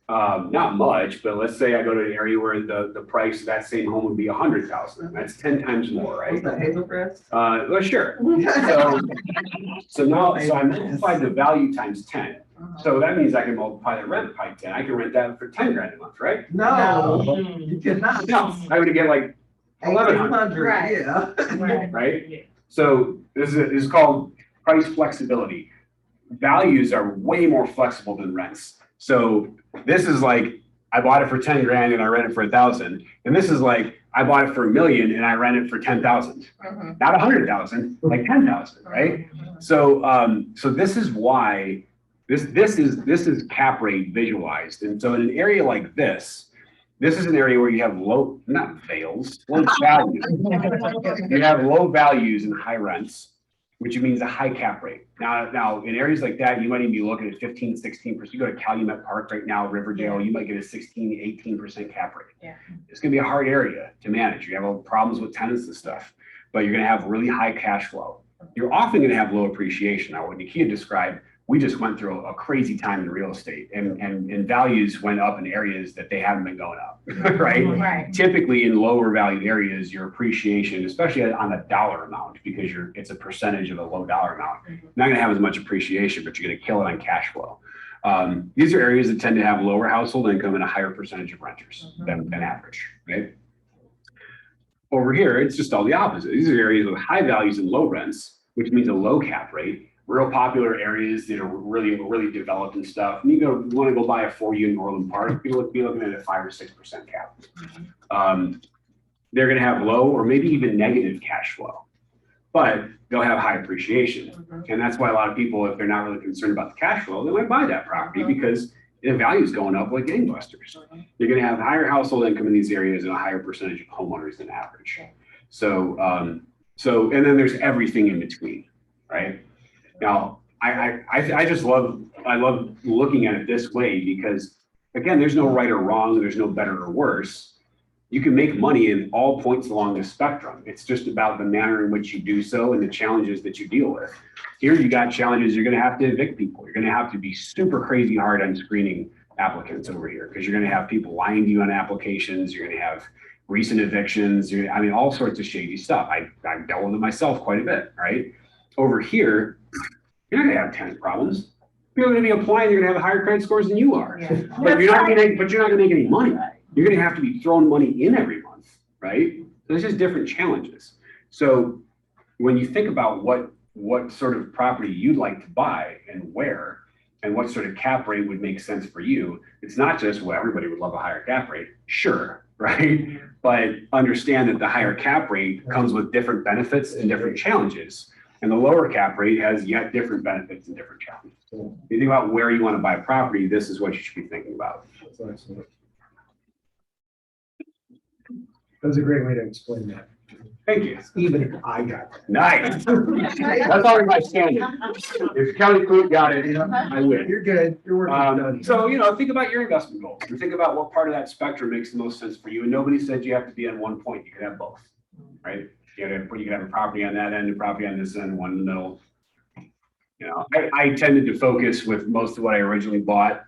not much, but let's say I go to an area where the price of that same home would be 100,000. That's 10 times more, right? Was that Hazelcrest? Well, sure. So I multiplied the value times 10. So that means I can multiply the rent by 10. I can rent that for 10 grand a month, right? No, you cannot. No, I would get like 1,100, 1,100, yeah. right? So this is called price flexibility. Values are way more flexible than rents. So this is like, I bought it for 10 grand and I rent it for 1,000. And this is like, I bought it for $1 million and I rent it for 10,000. Not 100,000, like 10,000, right? So this is why this is cap rate visualized. And so in an area like this is an area where you have low values. You have low values and high rents, which means a high cap rate. Now in areas like that, you might even be looking at 15, 16%. You go to Calumet Park right now, Riverdale, you might get a 16, 18% cap rate. Yeah. It's gonna be a hard area to manage. You have problems with tenants and stuff, but you're gonna have really high cash flow. You're often gonna have low appreciation. Now, what Nikia described, we just went through a crazy time in real estate, and values went up in areas that they haven't been going up, right? Right. Typically in lower value areas, your appreciation, especially on a dollar amount, because it's a percentage of a low dollar amount, not going to have as much appreciation, but you're going to kill it on cash flow. These are areas that tend to have lower household income and a higher percentage of renters than average, right? Over here, it's just all the opposite. These are areas with high values and low rents, which means a low cap rate. Real popular areas that are really developed and stuff. And you want to go buy a 4-unit in Orland Park, people would be looking at a 5 or 6% cap. They're going to have low or maybe even negative cash flow, but they'll have high appreciation. And that's why a lot of people, if they're not really concerned about the cash flow, they might buy that property because the value is going up like gangbusters. You're going to have higher household income in these areas and a higher percentage of homeowners than average. So, and then there's everything in between, right? Now, I just love looking at it this way because, again, there's no right or wrong, there's no better or worse. You can make money in all points along the spectrum. It's just about the manner in which you do so and the challenges that you deal with. Here you got challenges, you're gonna have to evict people. You're gonna have to be super crazy hard on screening applicants over here because you're gonna have people lying to you on applications. You're gonna have recent evictions. I mean, all sorts of shady stuff. I've dealt with it myself quite a bit, right? Over here, you're not gonna have tenant problems. You're gonna be applying, you're gonna have higher credit scores than you are. Yeah. But you're not gonna make any money. You're gonna have to be throwing money in every month, right? There's just different challenges. So when you think about what sort of property you'd like to buy and where, and what sort of cap rate would make sense for you, it's not just, well, everybody would love a higher cap rate. Sure, right? But understand that the higher cap rate comes with different benefits and different challenges. And the lower cap rate has yet different benefits and different challenges. So if you think about where you want to buy property, this is what you should be thinking about. That was a great way to explain that. Thank you. Even if I got that. Nice. That's always my standard. If County Clerk got it, I win. You're good. You're working done. So, think about your investment goals and think about what part of that spectrum makes the most sense for you. And nobody said you have to be on one point. You could have both, right? You could have a property on that end, a property on this end, one in the middle. I tended to focus with most of what I originally bought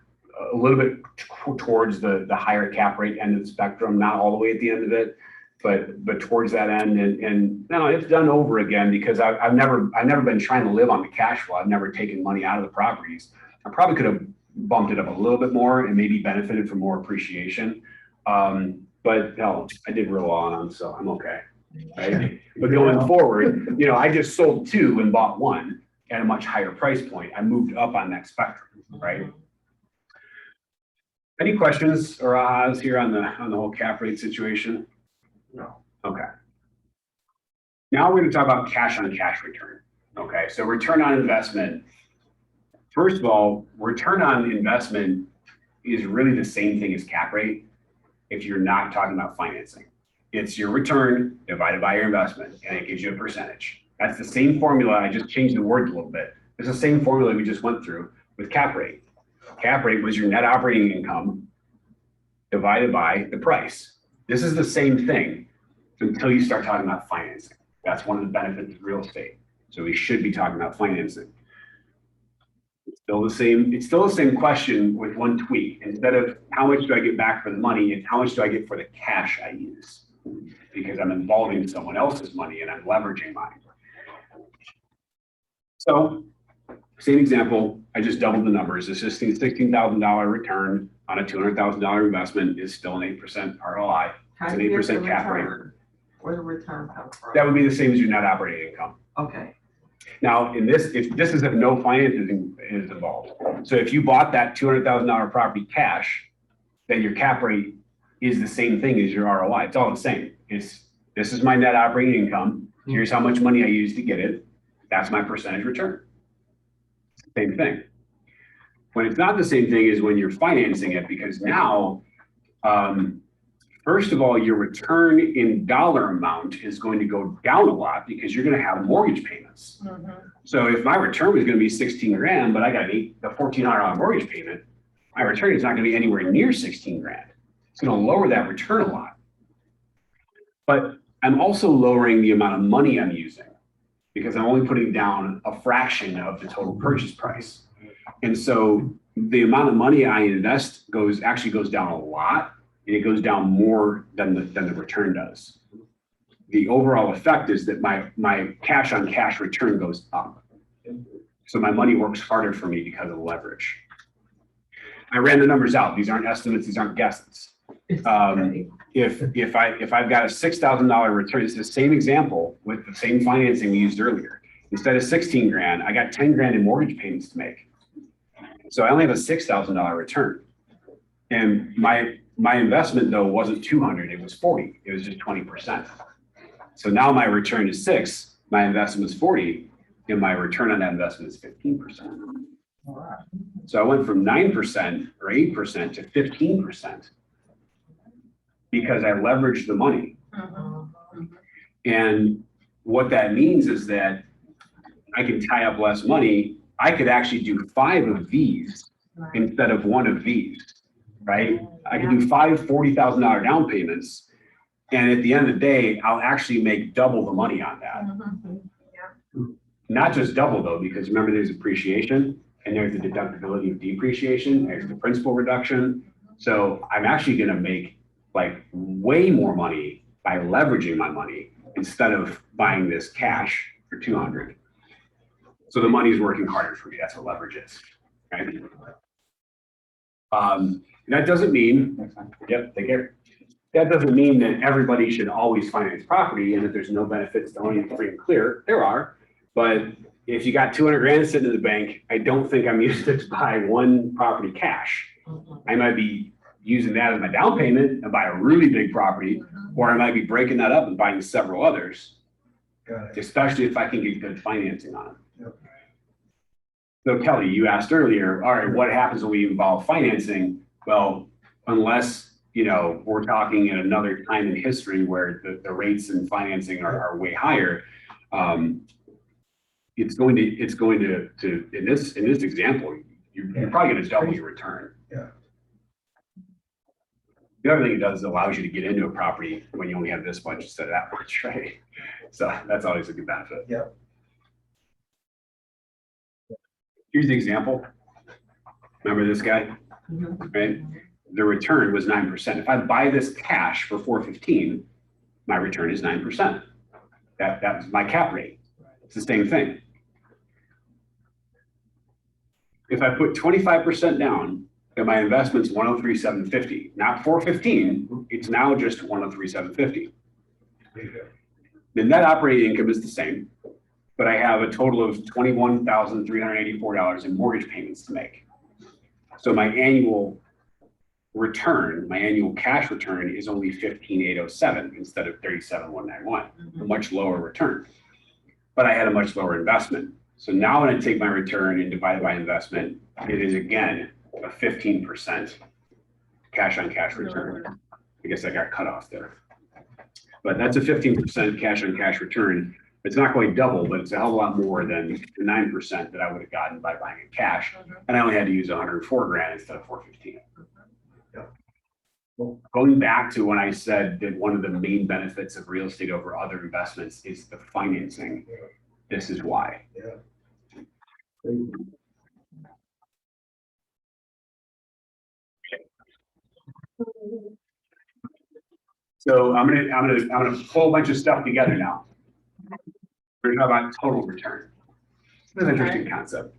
a little bit towards the higher cap rate end of the spectrum, not all the way at the end of it, but towards that end. And no, it's done over again because I've never been trying to live on the cash flow. I've never taken money out of the properties. I probably could have bumped it up a little bit more and maybe benefited from more appreciation. But hell, I did real well on them, so I'm okay. Right? But going forward, I just sold 2 and bought 1 at a much higher price point. I moved up on that spectrum, right? Any questions or ahas here on the whole cap rate situation? No. Okay. Now we're going to talk about cash on cash return. Okay, so return on investment. First of all, return on investment is really the same thing as cap rate if you're not talking about financing. It's your return divided by your investment, and it gives you a percentage. That's the same formula. I just changed the words a little bit. It's the same formula we just went through with cap rate. Cap rate was your net operating income divided by the price. This is the same thing until you start talking about financing. That's one of the benefits of real estate. So we should be talking about financing. It's still the same question with one tweak. Instead of how much do I get back for the money, it's how much do I get for the cash I use? Because I'm involving someone else's money and I'm leveraging mine. So, same example, I just doubled the numbers. This is $16,000 return on a $200,000 investment is still an 8% ROI. It's an 8% cap rate. Where the return comes from? That would be the same as your net operating income. Okay, Now, if no financing is involved. So if you bought that $200,000 property cash, then your cap rate is the same thing as your ROI. It's all the same. This is my net operating income. Here's how much money I used to get it. That's my percentage return. Same thing. When it's not the same thing is when you're financing it, because now, first of all, your return in dollar amount is going to go down a lot because you're going to have mortgage payments. So if my return was going to be 16 grand, but I got a $1,400 mortgage payment, my return is not going to be anywhere near 16 grand. It's going to lower that return a lot. But I'm also lowering the amount of money I'm using because I'm only putting down a fraction of the total purchase price. And so the amount of money I invest actually goes down a lot, and it goes down more than the return does. The overall effect is that my cash on cash return goes up. So my money works harder for me because of leverage. I ran the numbers out. These aren't estimates, these aren't guesses. If I've got a $6,000 return, it's the same example with the same financing we used earlier. Instead of 16 grand, I got 10 grand in mortgage payments to make. So I only have a $6,000 return. And my investment though wasn't 200, it was 40. It was just 20%. So now my return is 6, my investment is 40, and my return on that investment is 15%. So I went from 9% or 8% to 15% because I leveraged the money. And what that means is that I can tie up less money. I could actually do 5 of these instead of 1 of these, right? I can do 5 $40,000 down payments. And at the end of the day, I'll actually make double the money on that. Not just double though, because remember there's appreciation and there's the deductibility of depreciation, there's the principal reduction. So I'm actually gonna make like way more money by leveraging my money instead of buying this cash for 200. So the money's working harder for me. That's what leverage is, right? That doesn't mean, yep, take care. That doesn't mean that everybody should always finance property and that there's no benefits to owning free and clear. There are, but if you got 200 grand sitting in the bank, I don't think I'm used to buy one property cash. I might be using that as my down payment and buy a really big property, or I might be breaking that up and buying several others, especially if I can get good financing on them. Yep. So Kelly, you asked earlier, all right, what happens when we involve financing? Well, unless, you know, we're talking in another time in history where the rates and financing are way higher. It's going to in this example, you're probably going to double your return. Yeah. The other thing it does is it allows you to get into a property when you only have this much instead of that much, right? So that's always a good benefit. Yep. Here's the example. Remember this guy, right? The return was 9%. If I buy this cash for $415, my return is 9%. That's my cap rate. It's the same thing. If I put 25% down, then my investment's 103,750, not 415. It's now just 103,750. The net operating income is the same, but I have a total of $21,384 in mortgage payments to make. So my annual return, my annual cash return is only 15,807 instead of 37,191, a much lower return. But I had a much lower investment. So now when I take my return and divide it by investment, it is again a 15% cash on cash return. I guess I got cut off there. But that's a 15% cash on cash return. It's not quite double, but it's a hell of a lot more than the 9% that I would have gotten by buying it cash. And I only had to use 104 grand instead of 415. Well, going back to when I said that one of the main benefits of real estate over other investments is the financing. This is why. So I'm gonna pull a bunch of stuff together now. We're gonna talk about total return. It's an interesting concept.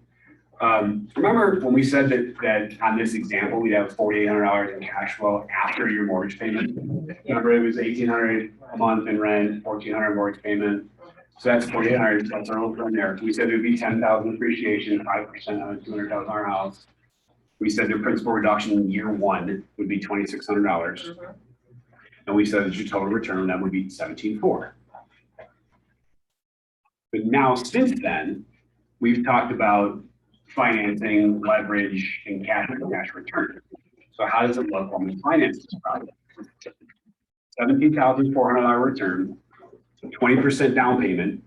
Remember when we said that on this example, we'd have $4,800 in cash flow after your mortgage payment? Remember it was $1,800 a month in rent, $1,400 mortgage payment. So that's $4,800, that's our own from there. We said it would be $10,000 appreciation, 5% on a $200,000 house. We said the principal reduction in year 1 would be $2,600. And we said that your total return that would be $17,400. But now since then, we've talked about financing, leverage, and cash return. So how does it look when we finance this project? $17,400 return, 20% down payment.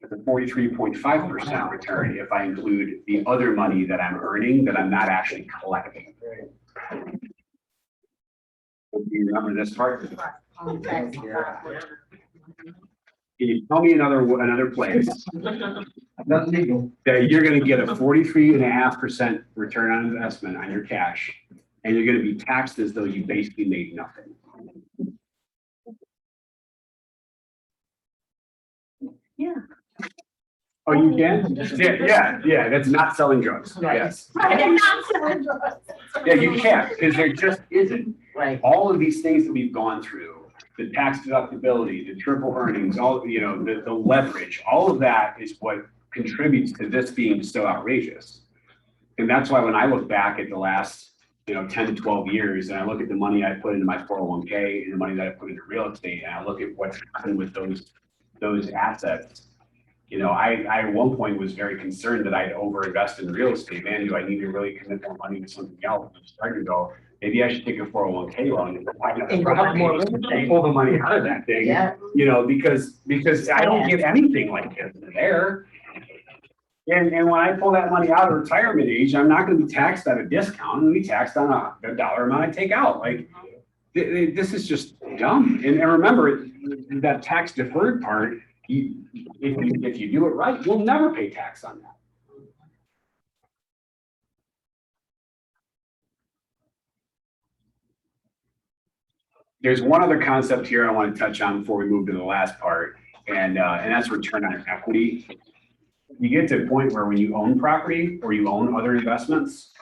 It's a 43.5% return if I include the other money that I'm earning that I'm not actually collecting. Do you remember this part? Can you tell me another place Not legal. that you're going to get a 43.5% return on investment on your cash, and you're going to be taxed as though you basically made nothing? Yeah. Oh, you can? Yeah, that's not selling drugs, Right. yes. I am not selling drugs. Yeah, you can't, because there just isn't. Right. All of these things that we've gone through, the tax deductibility, the triple earnings, all, you know, the leverage, all of that is what contributes to this being so outrageous. And that's why when I look back at the last, 10 to 12 years, and I look at the money I put into my 401k and the money that I put into real estate, and I look at what's happened with those assets, I at one point was very concerned that I'd overinvest in real estate. Man, do I need to really commit more money to something else? I'm starting to go, maybe I should take a 401k loan and buy another property and pull the money out of that thing. Yeah. Because I don't get anything like this there. And when I pull that money out of retirement age, I'm not gonna be taxed at a discount. I'm gonna be taxed on the dollar amount I take out. Like, this is just dumb. And remember, that tax deferred part, if you do it right, you'll never pay tax on that. There's one other concept here I want to touch on before we move to the last part, and that's return on equity. You get to a point where when you own property or you own other investments,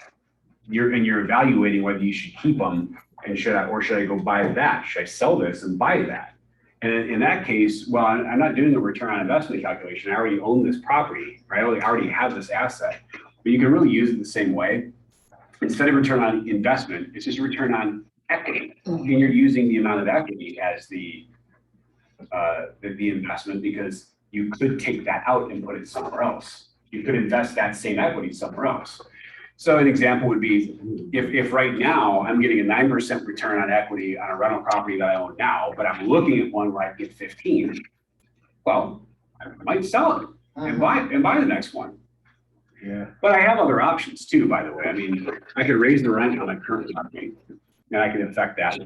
you're evaluating whether you should keep them and should I go buy that? Should I sell this and buy that? And in that case, well, I'm not doing a return on investment calculation. I already own this property, right? I already have this asset, but you can really use it the same way. Instead of return on investment, it's just return on equity. And you're using the amount of equity as the investment, because you could take that out and put it somewhere else. You could invest that same equity somewhere else. So an example would be if right now I'm getting a 9% return on equity on a rental property that I own now, but I'm looking at one where I get 15, well, I might sell it and buy the next one. Yeah. But I have other options too, by the way. I mean, I could raise the rent on my current property and I could affect that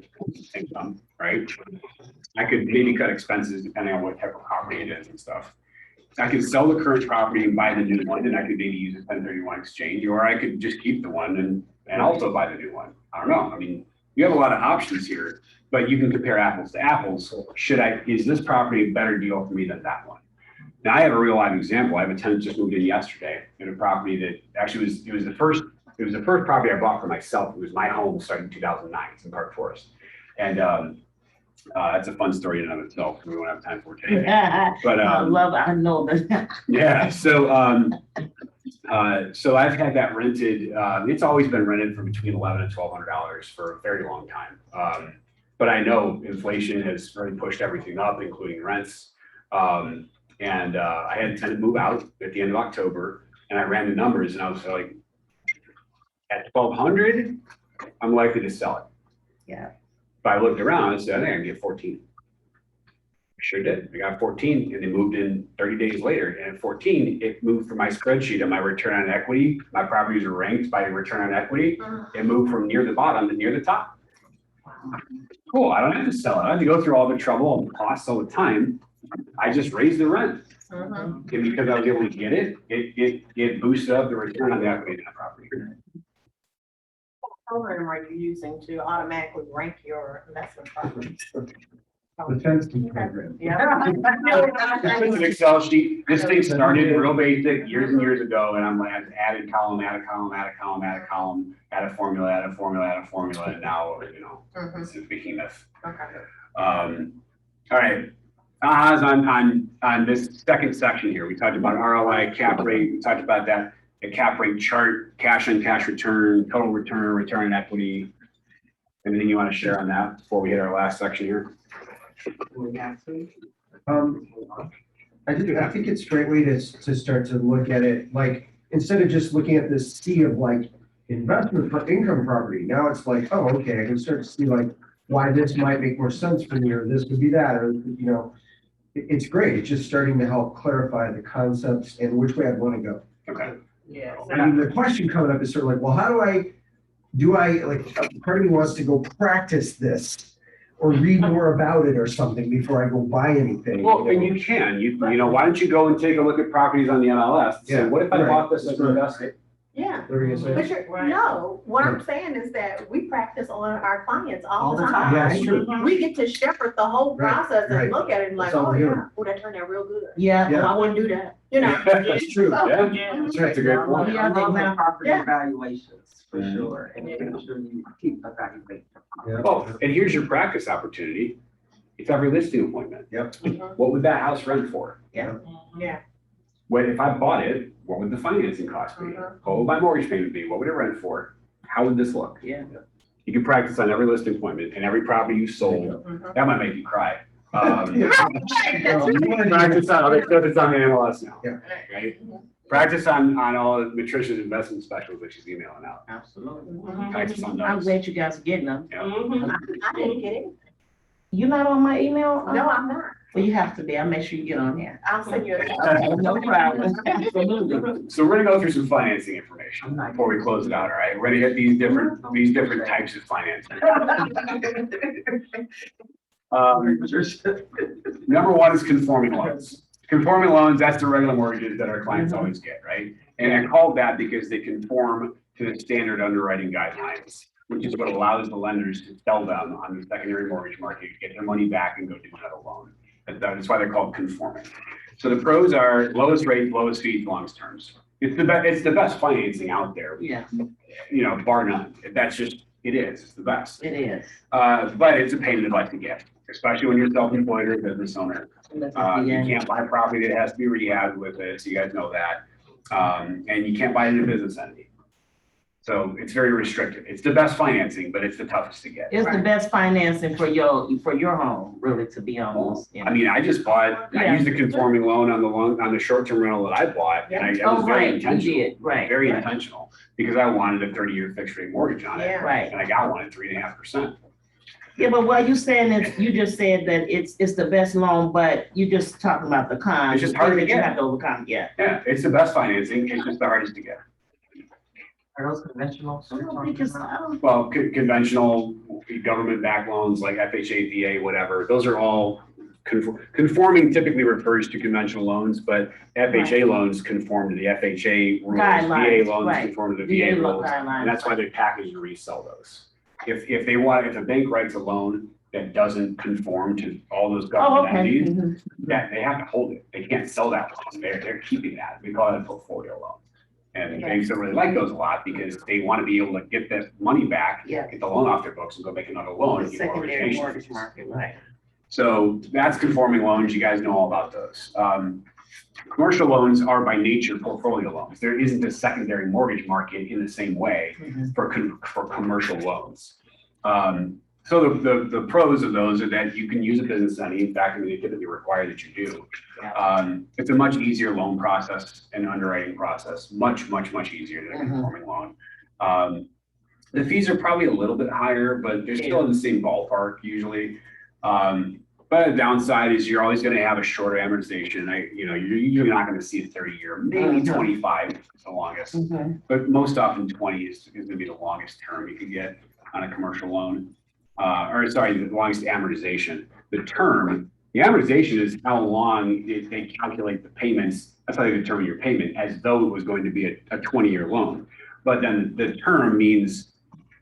income, right? I could maybe cut expenses depending on what type of property it is and stuff. I could sell the current property and buy the new one, and I could maybe use a 1031 exchange, or I could just keep the one and also buy the new one. I don't know. I mean, you have a lot of options here, but you can compare apples to apples. Is this property a better deal for me than that one? Now I have a real life example. I have a tenant just moved in yesterday in a property that actually was the first property I bought for myself. It was my home starting in 2009. It's in Park Forest. And that's a fun story in and of itself. We won't have time for it today. But I know that. yeah. So I've had that rented. It's always been rented for between $1,100 and $1,200 for a very long time. But I know inflation has really pushed everything up, including rents. I had a tenant move out at the end of October, and I ran the numbers, and I was like, at $1,200, I'm likely to sell it. Yeah. But I looked around and said, I think I can get 14. I sure did. I got 14, and they moved in 30 days later. And at 14, it moved from my spreadsheet of my return on equity. My properties are ranked by return on equity. It moved from near the bottom to near the top. Cool. I don't have to sell it. I have to go through all the trouble and costs all the time. I just raised the rent. And because I was able to get it, it boosted up the return on the equity in that property. What program are you using to automatically rank your investment properties? The fencing program. Yeah. It's an Excel sheet. This thing started real basic years and years ago, and I'm like, I've added column, add a column, add a column, add a column, add a formula, add a formula, add a formula, and now, it's a behemoth. Okay. All right. Ahas on this second section here. We talked about ROI, cap rate. We talked about that, the cap rate chart, cash on cash return, total return, return on equity. Anything you want to share on that before we hit our last section here? I think it's a great way to start to look at it, like, instead of just looking at this sea of like investment for income property, now it's like, oh, okay, I can start to see like why this might make more sense for me, or this would be that, or, it's great. It's just starting to help clarify the concepts and which way I'd want to go. Okay. Yeah. I mean, the question coming up is sort of like, well, how do I, part of me wants to go practice this or read more about it or something before I go buy anything. Well, and you can, why don't you go and take a look at properties on the MLS and say, Yeah, what if I right. bought this as an investment? Yeah. What were you gonna But say? no, what I'm saying is that we practice on our clients all the time. Yeah, it's true. We get to shepherd the whole Right, process right. and look at it and like, That's all oh we're yeah, doing. oh, that turned out real good. Yeah. Yeah. Oh, I wouldn't do that, you know. It's true. So- Yeah, That's right. that's a great point. Yeah, they have property Yeah. evaluations for Mhm. sure, and making sure you keep evaluating. Yeah. Oh, and here's your practice opportunity. It's every listing appointment. Yep. What would that house rent for? Yeah. What if I bought it, what would the financing cost be? What would my mortgage payment be? What would it rent for? How would this look? Yeah. You can practice on every listing appointment and every property you sold. That might make you cry. Practice on other stuff that's on the MLS now. Yeah. Right? Practice on all of Patricia's investment specials that she's emailing out. Absolutely. Practice on I'm those. glad you guys are getting them. Yeah. I didn't get it. You're not on my email? No, I'm not. Well, you have to be. I'll make sure you get on there. I'll send you a. Okay, no problem. Absolutely. So we're gonna go through some financing information before we close it out, all right? We're gonna hit these different types of financing. Number one is conforming loans. Conforming loans, that's the regular mortgages that our clients always get, right? And I called that because they conform to the standard underwriting guidelines, which is what allows the lenders to sell them on the secondary mortgage market, get their money back and go do another loan. That's why they're called conforming. So the pros are lowest rate, lowest fees, longest terms. It's the best financing out there, Yeah, you know, bar none. That's just, it is, it's the best. it is. But it's a pain in the butt to get, especially when you're self-employed or a business owner. You can't buy property that has to be rehabbed with it, so you guys know that. And you can't buy it in a business entity. So it's very restricted. It's the best financing, but it's the toughest to get. It's the best financing for your home, really, to be honest. I mean, I just bought, I Yeah. used a conforming loan on the short-term rental that I bought, and it was Oh, very right, you intentional. did, right. Very right, intentional, because I wanted a 30-year fixed rate mortgage on it, Yeah. Right. and I got one at 3.5%. Yeah, but what you saying is, you just said that it's the best loan, but you just talking about the cons. It's just hard to that you get. have to overcome, yeah. Yeah, it's the best financing, it's just the hardest to get. Are those conventional? I don't think it's, I don't, Well, conventional government-backed loans like FHA, VA, whatever, those are all conforming typically refers to conventional loans, but FHA loans conform to the FHA rules, Guidelines, VA loans right. conform to the VA rules, guidelines. and that's why they package and resell those. If a bank writes a loan that doesn't conform to all those Oh, government okay. entities, Mhm. that they have to hold it. They can't sell that loan. They're keeping that. We call it a portfolio loan. And banks don't really like those a lot because they want to be able to get that money back, Yeah. get the loan off their books and go make another loan. The and get more secondary origination mortgage fees. market, right. So that's conforming loans. You guys know all about those. Commercial loans are by nature portfolio loans. There isn't a secondary mortgage market in the same way Mhm. for commercial loans. So the pros of those are that you can use a business entity. In fact, I mean, they typically require that you do. It's a much easier loan process and underwriting process, much easier than a conforming loan. The fees are probably a little bit higher, but they're still in the same ballpark usually. But the downside is you're always going to have a shorter amortization. You're usually not going to see a 30-year, maybe 25 is the longest, Mhm. but most often 20 is going to be the longest term you can get on a commercial loan. The longest amortization. The amortization is how long they calculate the payments. That's how they determine your payment, as though it was going to be a 20-year loan. But then the term means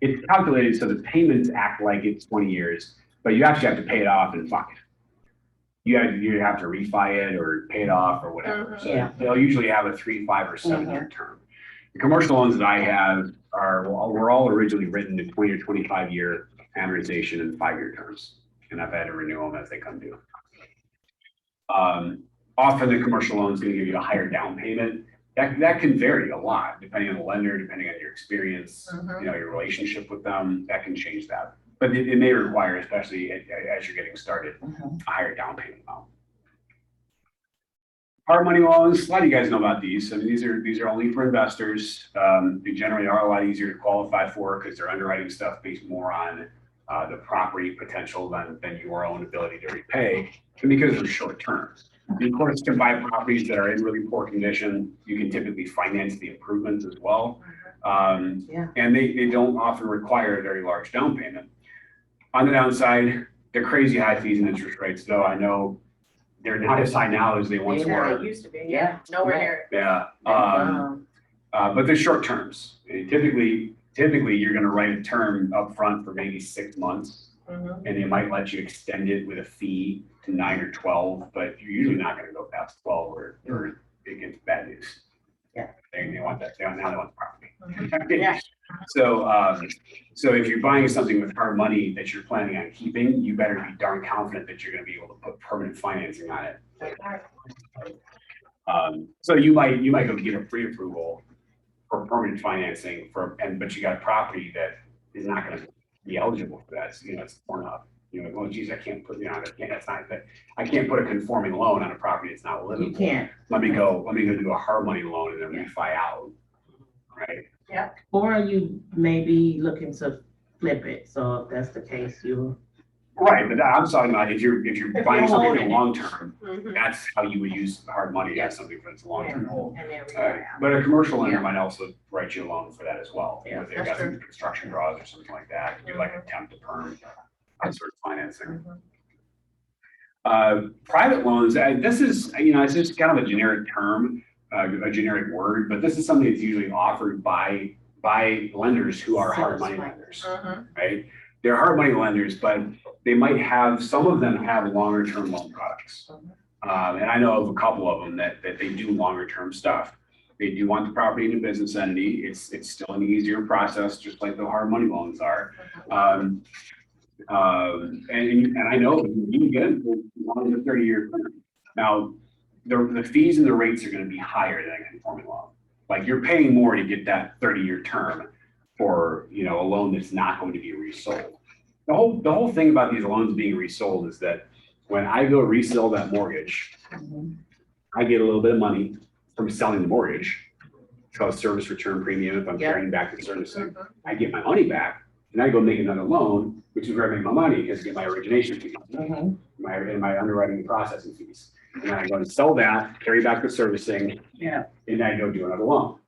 it's calculated so the payments act like it's 20 years, but you actually have to pay it off and fuck it. You have to refi it or pay it off or whatever. So Yeah. they'll usually have a 3, 5, or 7-year term. The commercial loans that I have were all originally written in 20 or 25-year amortization and 5-year terms, and I've had to renew them as they come due. Often the commercial loan is going to give you a higher down payment. That can vary a lot depending on the lender, depending on your experience, your relationship with them. That can change that, but it may require, especially as you're getting started, a higher down payment amount. Hard money loans, a lot of you guys know about these. I mean, these are only for investors. They generally are a lot easier to qualify for because they're underwriting stuff based more on the property potential than your own ability to repay, and because they're short term. You, of course, can buy properties that are in really poor condition. You can typically finance the improvements as well. And they don't often require a very large down payment. On the downside, they're crazy high fees and interest rates, though I know they're not as high now as they once were. It used to be, yeah, nowhere near it. Yeah. But they're short terms. Typically you're gonna write a term upfront for maybe 6 months, and they might let you extend it with a fee to 9 or 12, but you're usually not gonna go past 12 or it gets bad news. Yeah. They want that, now they want the property. Yeah. So if you're buying something with hard money that you're planning on keeping, you better be darn confident that you're gonna be able to put permanent financing on it. So you might go get a pre-approval for permanent financing but you got a property that is not gonna be eligible for that. So, it's torn up. Oh geez, I can't put, I can't put a conforming loan on a property that's not livable. You can't. Let me go do a hard money loan and then refi out, right? Or you may be looking to flip it, so if that's the case, you. Right, but I'm talking about if you're buying something holding in it. the long term, Mhm. that's how you would use hard money as something for its long term hold. And then we But a commercial lender Yeah. might also write you a loan for that as well. Yeah, If they've that's got some true. construction draws or something like that, do like a temp to perm, that sort of financing. Private loans, this is, it's just kind of a generic term, a generic word, but this is something that's usually offered by lenders who are hard money lenders, right? They're hard money lenders, but they might have, some of them have longer term loan products. And I know of a couple of them that they do longer term stuff. They do want the property in a business entity. It's still an easier process, just like the hard money loans are. And I know you can get them for longer than 30-year term. Now, the fees and the rates are going to be higher than a conforming loan. Like you're paying more to get that 30-year term for a loan that's not going to be resold. The whole thing about these loans being resold is that when I go resell that mortgage, I get a little bit of money from selling the mortgage. It's called service return premium if I'm carrying back the servicing. I get my money back, and I go make another loan, which is where I make my money because I get my origination fee, my underwriting and processing fees. And then I go and sell that, carry back the servicing, and then I go do another loan.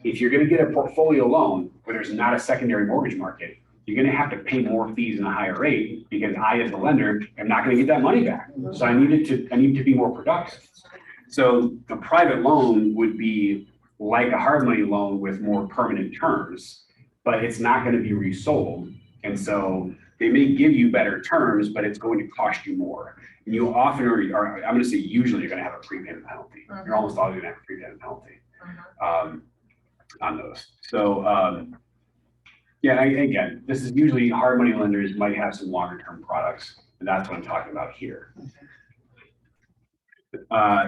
If you're going to get a portfolio loan where there's not a secondary mortgage market, you're going to have to pay more fees and a higher rate because I, as a lender, am not going to get that money back. So I need to be more productive. So a private loan would be like a hard money loan with more permanent terms, but it's not going to be resold. And so they may give you better terms, but it's going to cost you more. And you often are, I'm going to say usually you're going to have a prepayment penalty. You're almost always going to have a prepayment penalty on those. So yeah, again, this is usually hard money lenders might have some longer term products, and that's what I'm talking about here.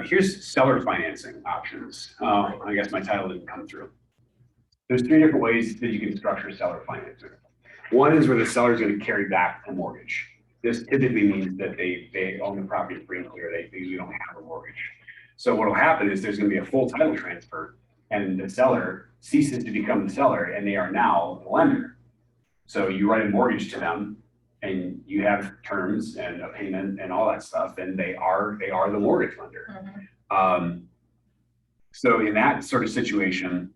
Here's seller financing options. I guess my title didn't come through. There's 3 different ways that you can structure seller financing. One is where the seller is going to carry back a mortgage. This typically means that they own the property free and clear. They usually don't have a mortgage. So what will happen is there's going to be a full title transfer, and the seller ceases to become the seller, and they are now the lender. So you write a mortgage to them, and you have terms and a payment and all that stuff, and they are the mortgage lender. So in that sort of situation,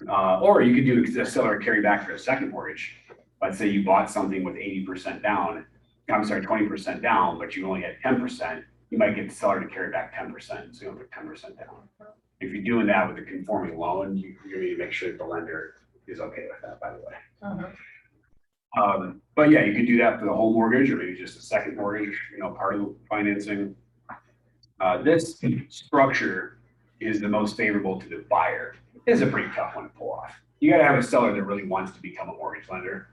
or you could do a seller carry back for a second mortgage. Let's say you bought something with 80% down, 20% down, but you only had 10%. You might get the seller to carry back 10%, so you don't put 10% down. If you're doing that with a conforming loan, you need to make sure that the lender is okay with that, by the way. But yeah, you could do that for the whole mortgage or maybe just a second mortgage, part of the financing. This structure is the most favorable to the buyer. It's a pretty tough one to pull off. You got to have a seller that really wants to become a mortgage lender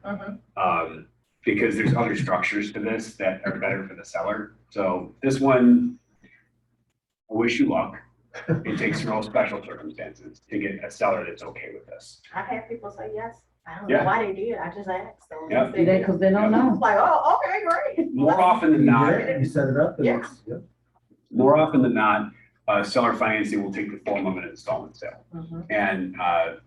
because there's other structures to this that are better for the seller. So this one, I wish you luck. It takes real special circumstances to get a seller that's okay with this. I've had people say yes. I don't Yeah. know why they did. I just asked. So Yeah. they said Because they don't yes. know. Like, oh, okay, great. More often than not, You set it up and Yeah. it's, yeah. more often than not, seller financing will take the form of an installment sale. And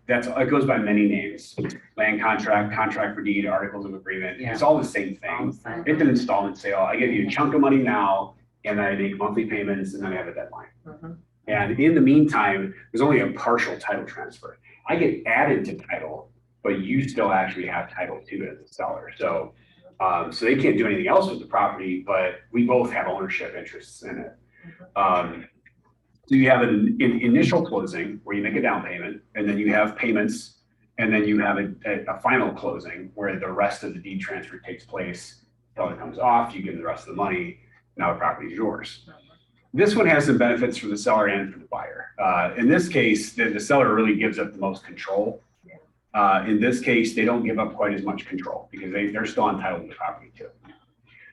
it goes by many names: land contract, contract for deed, articles of agreement. Yeah. It's all the same thing. It's an installment sale. I give you a chunk of money now, and then I make monthly payments, and then I have a deadline. And in the meantime, there's only a partial title transfer. I get added to title, but you still actually have title to it as a seller. So, so they can't do anything else with the property, but we both have ownership interests in it. So you have an initial closing where you make a down payment, and then you have payments, and then you have a final closing where the rest of the deed transfer takes place. Until it comes off, you give them the rest of the money. Now the property is yours. This one has some benefits for the seller and for the buyer. In this case, the seller really gives up the most control. In this case, they don't give up quite as much control because they're still entitled to the property too.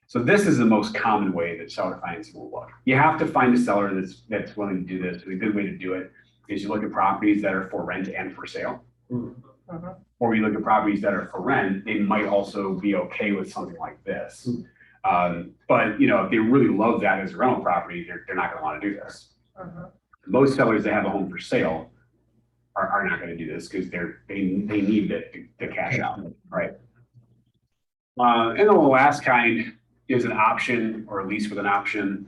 So this is the most common way that seller financing will look. You have to find a seller that's willing to do this. And a good way to do it is you look at properties that are for rent and for sale. Or you look at properties that are for rent, they might also be okay with something like this. But if they really love that as a rental property, they're not gonna wanna do this. Most sellers that have a home for sale are not gonna do this because they need the cash out, right? And then the last kind is an option or a lease with an option.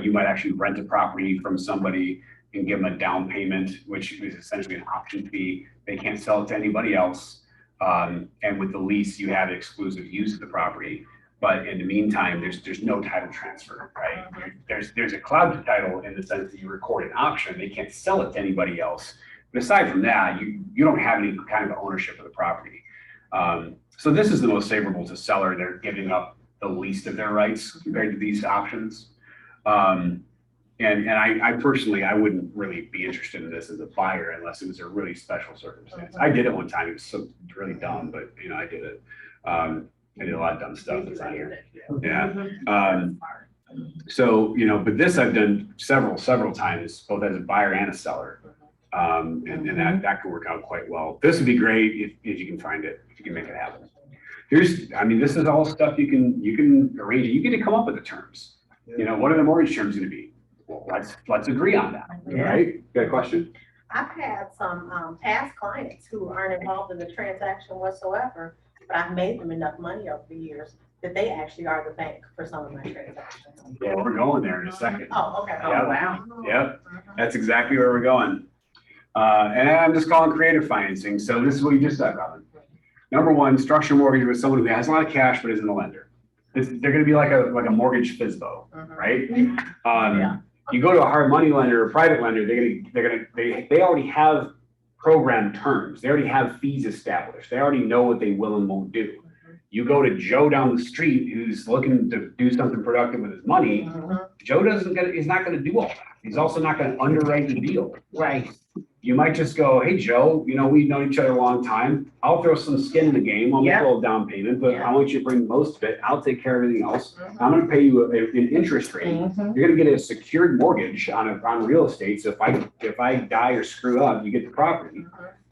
You might actually rent a property from somebody and give them a down payment, which is essentially an option fee. They can't sell it to anybody else. And with the lease, you have exclusive use of the property. But in the meantime, there's no title transfer, right? There's a cloud title in the sense that you record an option. They can't sell it to anybody else. But aside from that, you don't have any kind of ownership of the property. So this is the most favorable to seller. They're giving up the least of their rights compared to these options. And I personally, I wouldn't really be interested in this as a buyer unless it was a really special circumstance. I did it one time. It was so really dumb, but I did it. I did a lot of dumb stuff that's on here. Yeah. So, but this I've done several times, both as a buyer and a seller. And that could work out quite well. This would be great if you can find it, if you can make it happen. This is all stuff you can arrange. You get to come up with the terms. What are the mortgage terms going to be? Well, let's agree on that, right? Got a question? I've had some past clients who aren't involved in the transaction whatsoever, but I've made them enough money over the years that they actually are the bank for some of my transactions. Yeah, we're going there in a second. Oh, okay. Yeah. Oh, wow. Yep, that's exactly where we're going. And I'm just calling creative financing. So this is what you just said, Robin. Number one, structure mortgage with someone who has a lot of cash but isn't a lender. They're going to be like a mortgage FSBO, right? You go to a hard money lender or private lender, they already have program terms. They already have fees established. They already know what they will and won't do. You go to Joe down the street who's looking to do something productive with his money. Joe is not going to do all that. He's also not going to underwrite the deal. Right. You might just go, hey, Joe, we've known each other a long time. I'll throw some skin in the game. I'll make a little down payment, but I want you to bring most of it. I'll take care of everything else. I'm going to pay you an interest rate. You're going to get a secured mortgage on real estate. So if I die or screw up, you get the property,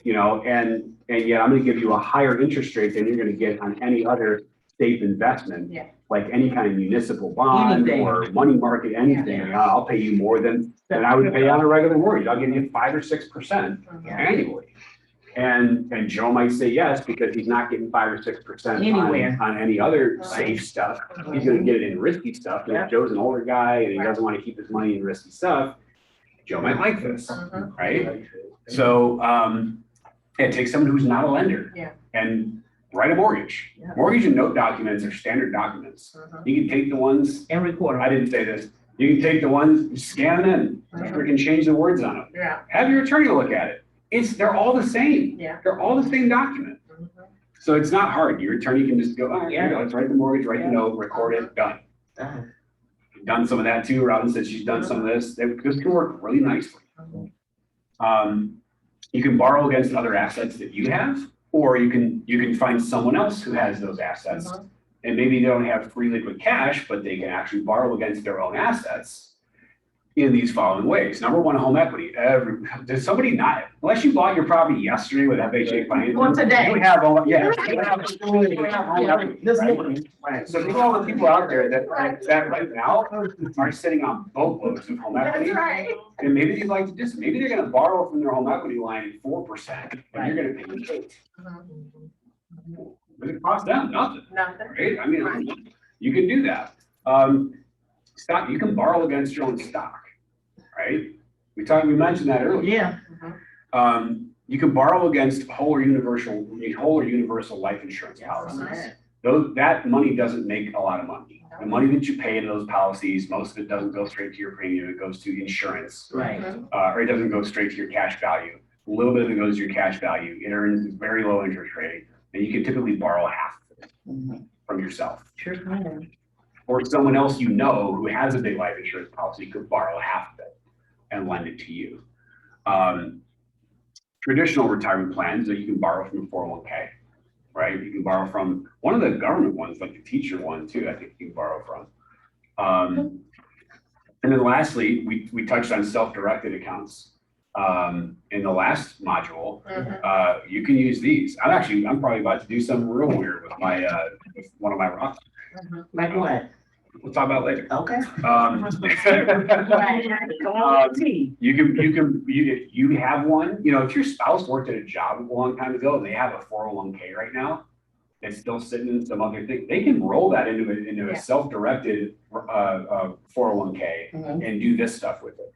and yet I'm going to give you a higher interest rate than you're going to get on any other safe investment, like any kind of municipal bond or money market, anything. I'll pay you more than I would pay on a regular mortgage. I'll give you 5 or 6% annually. And Joe might say yes, because he's not getting 5 or 6% on any other safe stuff. He's going to get it in risky stuff. And if Joe's an older guy and he doesn't want to keep his money in risky stuff, Joe might like this, right? So it takes someone who's not a lender and write a mortgage. Mortgage and note documents are standard documents. You can take the ones And record. I didn't say this. You can take the ones, scan them in, freaking change the words on them. Have your attorney look at it. They're all the same. They're all the same document. So it's not hard. Your attorney can just go, here you go, let's write the mortgage, write the note, record it, done. Done some of that too. Robin said she's done some of this. This can work really nicely. You can borrow against other assets that you have, or you can find someone else who has those assets. And maybe they don't have free liquid cash, but they can actually borrow against their own assets in these following ways. Number one, home equity. Does somebody not, unless you bought your property yesterday with FHA financing, Or today. you have home equity, right? So think of all the people out there that right now are sitting on boatloads of home equity. And maybe they'd like to just, maybe they're going to borrow from their home equity line at 4%, and you're going to pay 8%. But it costs them nothing, right? I mean, you can do that. Stock, you can borrow against your own stock, right? We mentioned that earlier. You can borrow against whole or universal life insurance policies. that money doesn't make a lot of money. The money that you pay into those policies, most of it doesn't go straight to your premium, it goes to insurance. Right. Or it doesn't go straight to your cash value. A little bit of it goes to your cash value. It earns a very low interest rate, and you can typically borrow half of it from yourself. Sure can. Or someone else you know who has a big life insurance policy could borrow half of it and lend it to you. Traditional retirement plans that you can borrow from a 401k, right? You can borrow from one of the government ones, like the teacher one too, I think you can borrow from. And then lastly, we touched on self-directed accounts. In the last module, you can use these. I'm probably about to do something real weird with my, with one of my rocks. Like what? We'll talk about it later. Okay. You have one, you know, if your spouse worked at a job a long time ago and they have a 401k right now, it's still sitting in some other thing, they can roll that into a self-directed 401k and do this stuff with it.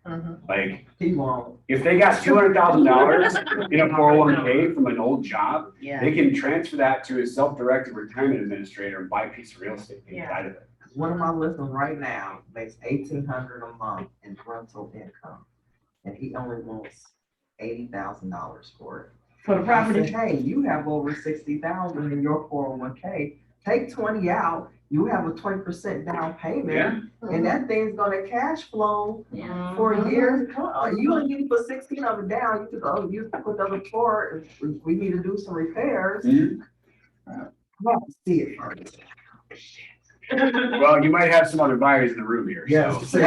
Like, He won't. if they got $200,000 in a 401k from an old job, Yeah. they can transfer that to a self-directed retirement administrator and buy a piece of real estate inside of it. One of my listeners right now makes $1,800 a month in rental income, and he only wants $80,000 for it. For the I property? said, hey, you have over 60,000 in your 401k. Take 20 out. You have a 20% down payment, Yeah. and that thing's gonna cash flow Yeah. for years to come. You only need to put 16 of it down. You could go, you could put the other four. If we need to do some repairs. Mhm. I have to see it first. Well, you might have some other buyers in the room here, Yes. so.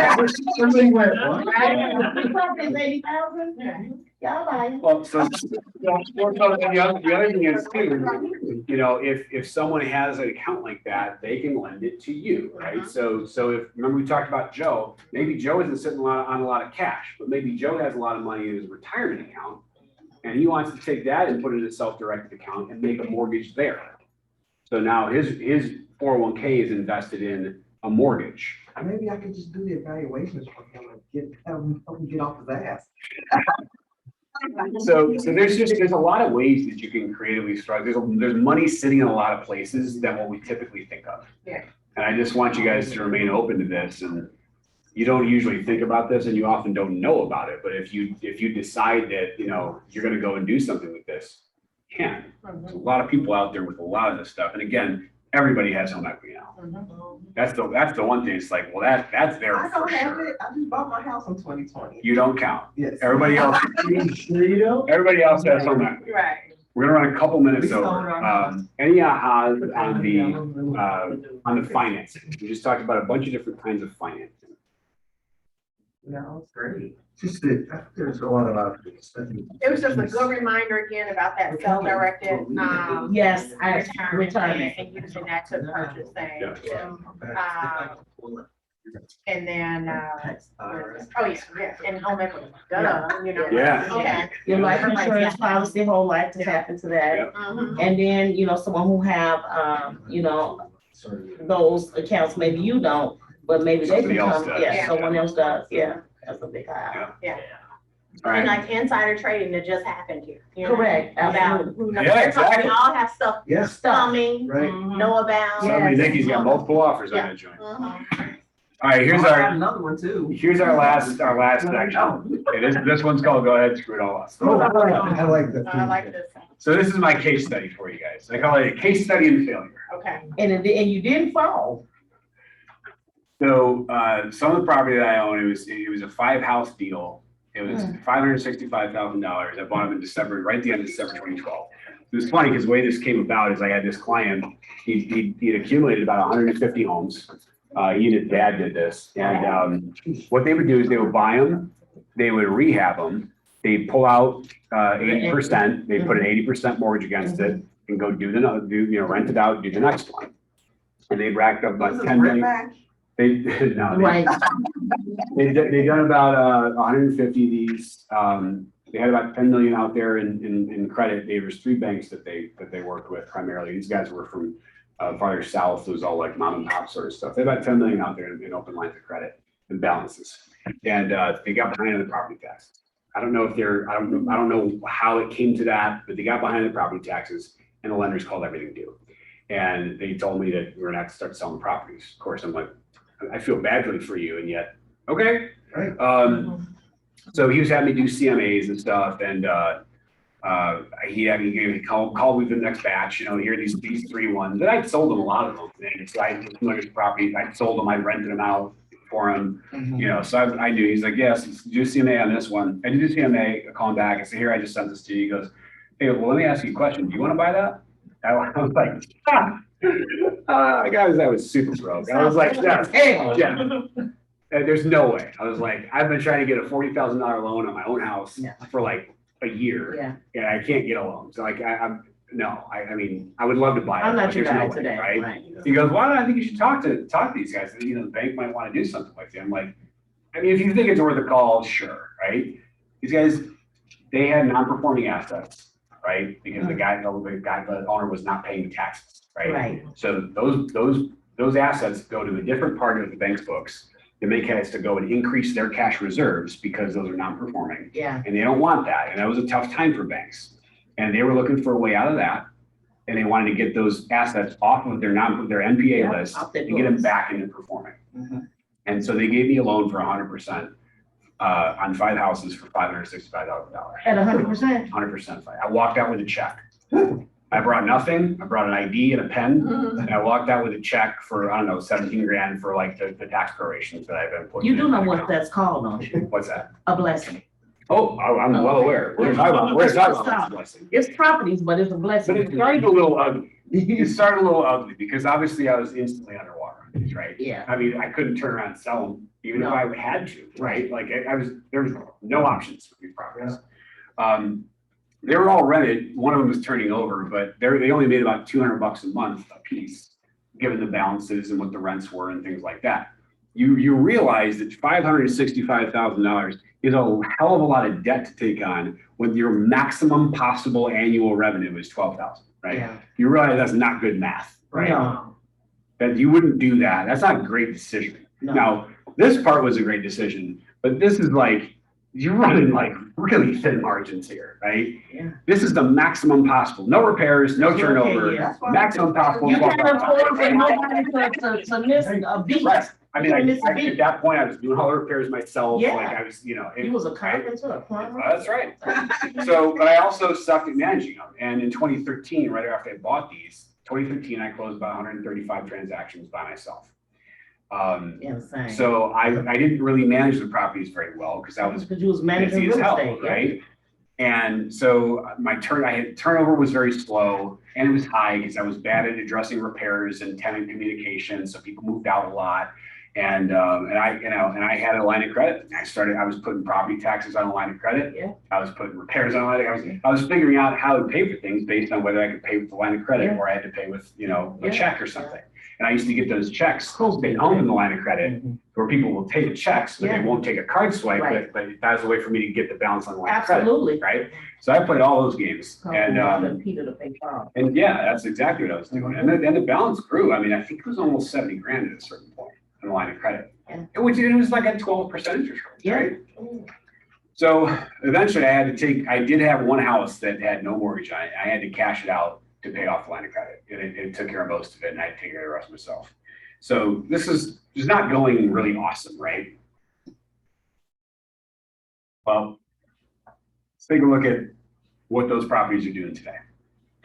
Somebody went, what? The property's 80,000? Y'all buy it. Well, so the other thing is too, you know, if someone has an account like that, they can lend it to you, right? So if, remember we talked about Joe, maybe Joe isn't sitting on a lot of cash, but maybe Joe has a lot of money in his retirement account, and he wants to take that and put it in a self-directed account and make a mortgage there. So now his 401k is invested in a mortgage. Maybe I could just do the evaluations for him and help him get off his ass. So there's a lot of ways that you can creatively strike. There's money sitting in a lot of places than what we typically think of. Yeah. And I just want you guys to remain open to this, and you don't usually think about this and you often don't know about it. But if you decide that, you know, you're gonna go and do something with this, you can. There's a lot of people out there with a lot of this stuff. And again, everybody has home equity now. That's the one thing. It's like, well, that's there I for don't have sure. it. I just bought my house in 2020. You don't count. Yes. Everybody else, everybody else has home equity. Right. We're gonna run a couple minutes We sold over. our house. Any ahas on the financing? We just talked about a bunch of different kinds of financing. No, it's great. Just that, there's a lot of options. It was just a good reminder again about that self-directed, Yes, retirement and using that to purchase things. And then, oh, yeah, and home equity, duh, you know. Yeah. Okay. Your life insurance policy, whole life to tap into that. Yep. And then, you know, someone who have, you know, those accounts, maybe you don't, but maybe they Somebody else become, does. yeah, someone else does, yeah. That's a big eye. Yeah. All And right. like insider trading that just happened here. You know, Correct, about absolutely. who knows. Yeah, exactly. We all have stuff Yes, coming, right. know about. Suddenly Nikki's got multiple offers on that joint. All right, here's I got our another one too. last section. Okay, this one's called Go Ahead, Screw It All Up. Oh, I like that. I like this one. So this is my case study for you guys. I call it a case study in failure. Okay. And you didn't fall. So some of the property that I own, it was a 5-house deal. It was $565,000. I bought them in December, right at the end of December 2012. It was funny because the way this came about is I had this client, he'd accumulated about 150 homes. He and his dad did this. And what they would do is they would buy them, they would rehab them, they'd pull out 80%, they put an 80% mortgage against it and go rent it out, do the next one. And they racked up about 10 million. They Right. They done about 150 of these. They had about 10 million out there in credit. There was 3 banks that they worked with primarily. These guys were from farther south. It was all like mom and pop sort of stuff. They had about 10 million out there in open lines of credit and balances. And they got behind on the property taxes. I don't know how it came to that, but they got behind the property taxes and the lenders called everything due. And they told me that we're gonna have to start selling properties. Of course, I'm like, I feel badly for you, and yet, okay. Right. So he was having me do CMAs and stuff, and he gave me call with the next batch, you know, here are these 3 ones, and I'd sold him a lot of them. And so I looked at properties, I sold them, I rented them out for him, you know, so I knew. He's like, yes, do CMA on this one. I did CMA, I call him back, I said, here, I just sent this to you. He goes, hey, well, let me ask you a question. Do you want to buy that? I was like, guys, I was super broke. I was like, yeah. There's no way. I was like, I've been trying to get a $40,000 loan on my own house for like a year, and I can't get a loan. So like, I mean, I would love to buy it. I'm not but your there's guy no way, today, right? right? He goes, well, I think you should talk to these guys. You know, the bank might want to do something with you. I'm like, I mean, if you think it's worth a call, sure, right? These guys, they had non-performing assets, right? Because the owner was not paying the taxes, right? Right. So those assets go to a different part of the bank's books. The bank has to go and increase their cash reserves because those are non-performing. Yeah. And they don't want that. And that was a tough time for banks. And they were looking for a way out of that. And they wanted to get those assets off of their NPA list and get them back into performing. And so they gave me a loan for 100% on 5 houses for $565,000. At 100%? 100%. I walked out with a check. I brought nothing. I brought an ID and a pen, and I walked out with a check for, I don't know, 17 grand for like the tax prorations that I've been putting. You do know what that's called, don't you? What's that? A blessing. Oh, I'm well aware. We're talking about blessing. It's properties, but it's a blessing. But it started a little ugly. It started a little ugly because obviously I was instantly underwater on these, right? Yeah. I mean, I couldn't turn around and sell them even if I had to, right? Like there was no options for these properties. They were all rented. One of them was turning over, but they only made about $200 a month a piece, given the balances and what the rents were and things like that. You realize that $565,000 is a hell of a lot of debt to take on when your maximum possible annual revenue is $12,000, right? Yeah. You realize that's not good math, right? No. That you wouldn't do that. That's not a great decision. No. Now, this part was a great decision, but this is like, you're running like really thin margins here, right? Yeah. This is the maximum possible. No repairs, no Okay, turnover, yeah. maximum possible. You can't afford for nobody to miss a beat. Right. I mean, You miss a at beat. that point, I was doing all the repairs myself. Yeah. Like I was, you know. He was a carpenter, a plumber. That's right. So, but I also sucked at managing them. And in 2013, right after I bought these, 2015, I closed about 135 transactions by myself. Insane. So I didn't really manage the properties very well because I was Because you was managing busy as real hell, estate, yeah. right? And so turnover was very slow and it was high because I was bad at addressing repairs and tenant communication. So people moved out a lot. And I had a line of credit. I was putting property taxes on a line of credit. Yeah. I was putting repairs on a line of credit. I was figuring out how to pay for things based on whether I could pay with the line of credit or I had to pay with, a check or something. And I used to get those checks stay home in the line of credit where people will take checks, but they won't take a card swipe, Right. but that was a way for me to get the balance on the line of credit. Absolutely. Right? So I played all those games. And Peter to pay Paul. And yeah, that's exactly what I was doing. And then the balance grew. I mean, I think it was almost 70 grand at a certain point on the line of credit. Yeah. It was like a 12% interest rate, Yeah. right? So eventually I did have one house that had no mortgage on it. I had to cash it out to pay off the line of credit. And it took care of most of it and I had to take care of the rest myself. So this is just not going really awesome, right? Well, let's take a look at what those properties are doing today.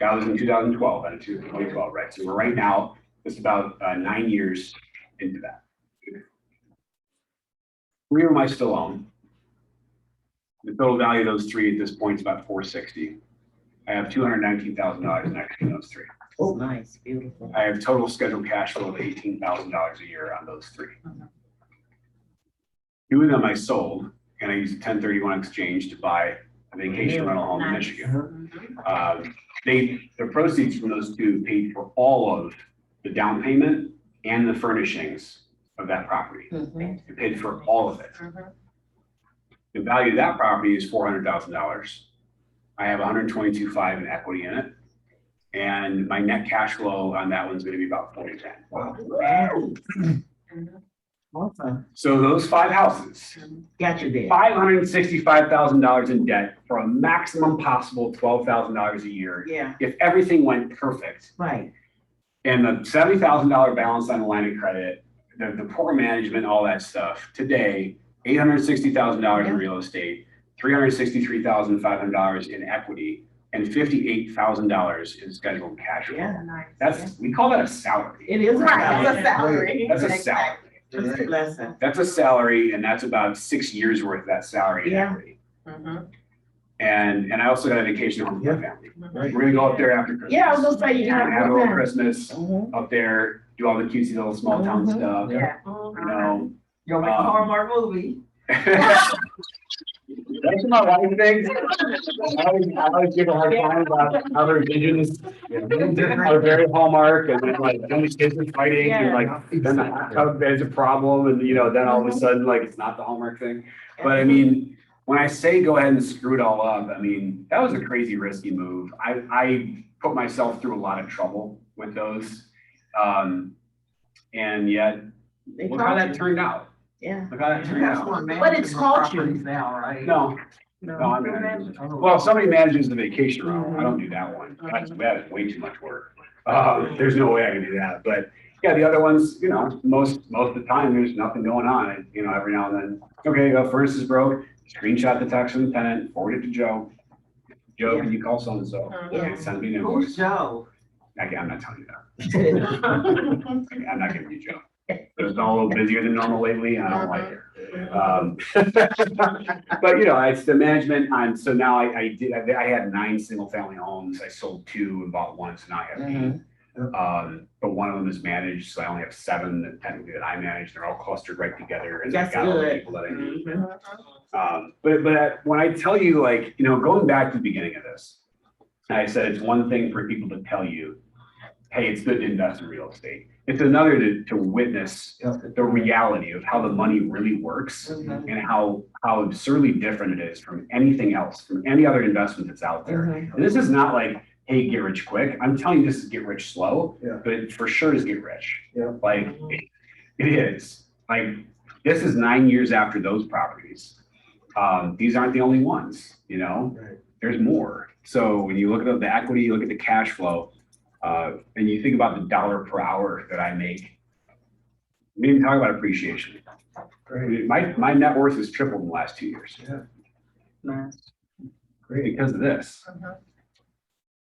That was in 2012, out of 2012, right? So we're right now, just about 9 years into that. 3 of them I still own. The total value of those 3 at this point is about $460. I have $219,000 in equity in those 3. Oh, nice, beautiful. I have total scheduled cash flow of $18,000 a year on those 3. 2 of them I sold, and I used a 1031 exchange to buy a vacation rental home in Michigan. The proceeds from those 2 paid for all of the down payment and the furnishings of that property. It paid for all of it. The value of that property is $400,000. I have $122,500 in equity in it. And my net cash flow on that one's going to be about $40,000. Wow. Awesome. So those 5 houses, Got you there. $565,000 in debt for a maximum possible $12,000 a year. Yeah, If everything went perfect, right. And the $70,000 balance on the line of credit, the poor management, all that stuff, today, $860,000 in real estate, $363,500 in equity, and $58,000 in scheduled cash flow. Yeah. That's, we call that a salary. It is. Right, It's a salary. That's a salary. It's a blessing. That's a salary, and that's about 6 years worth of that salary in Yeah. equity. Mhm. And I also got a vacation home with my family. Right. We're gonna go up there after Christmas. Yeah, I was gonna say, you Have a have little one. Christmas Mhm. up there, do all the cutesy little small town Mhm. stuff, you Yeah. know. You'll make a Hallmark movie. That's my wife thinks. I always give a hard time about other religions. Are very Hallmark, and then like, then the kids are fighting, and like, then the hot tub is a problem, and you know, then all of a sudden, like, it's not the Hallmark thing. But I mean, when I say go ahead and screw it all up, I mean, that was a crazy risky move. I put myself through a lot of trouble with those. And yet, They look how taught that you. turned out. Yeah. Look how that turned out. But it's culture. Now, right? No, no, I manage. Well, if somebody manages the vacation rental, I don't do that one. That is way too much work. There's no way I can do that. But yeah, the other ones, you know, most of the time, there's nothing going on. And, you know, every now and then, okay, the furnace is broke, screenshot the text from the tenant, forward it to Joe. Joe, can you call so-and-so? Yeah. Send me an Who's invoice. Joe? I'm not telling you that. I'm not giving you Joe. It's all a little busier than normal lately, and I don't like it. But you know, it's the management. So now I had 9 single family homes. I sold 2 and bought 1, so now I have 8. But one of them is managed, so I only have 7 that technically that I manage. They're all clustered right together, and I've That's got all the good. people that I need. But when I tell you, like, you know, going back to the beginning of this, I said it's one thing for people to tell you, hey, it's good to invest in real estate. It's another to witness the reality of how the money really works and how absurdly different it is from anything else, from any other investment that's out there. And this is not like, hey, get rich quick. I'm telling you, this is get rich slow, but it for sure is get rich. Yeah. Like, it is. Like, this is 9 years after those properties. These aren't the only ones, you know? Right. There's more. So when you look at the equity, you look at the cash flow, and you think about the dollar per hour that I make. We didn't talk about appreciation. Great. My net worth has tripled in the last 2 years. Yeah. Great. Because of this.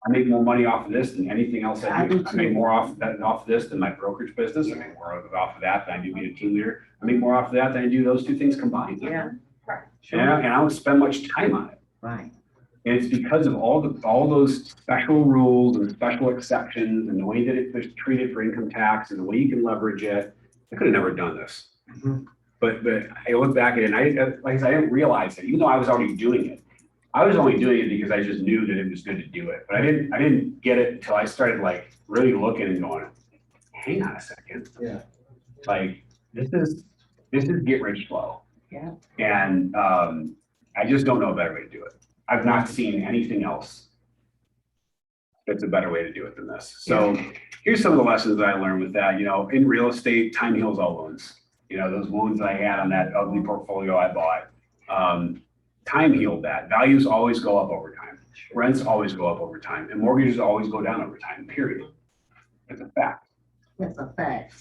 I make more money off of this than anything else I do. I make more off of this than my brokerage business. I make more off of that than I do being a team leader. I make more off of that than I do those 2 things combined. Yeah. And I don't spend much time on it. Right. And it's because of all those special rules and special exceptions and the way that it's treated for income tax and the way you can leverage it. I could have never done this. But I look back at it and I didn't realize it, even though I was already doing it. I was only doing it because I just knew that it was good to do it. But I didn't get it until I started like really looking and going, hang on a second. Yeah. Like this is get rich slow. Yeah. And I just don't know a better way to do it. I've not seen anything else that's a better way to do it than this. So here's some of the lessons that I learned with that. You know, in real estate, time heals all wounds. You know, those wounds that I had on that ugly portfolio I bought, time healed that. Values always go up over time. Rents always go up over time. And mortgages always go down over time, period. It's a fact. That's a fact.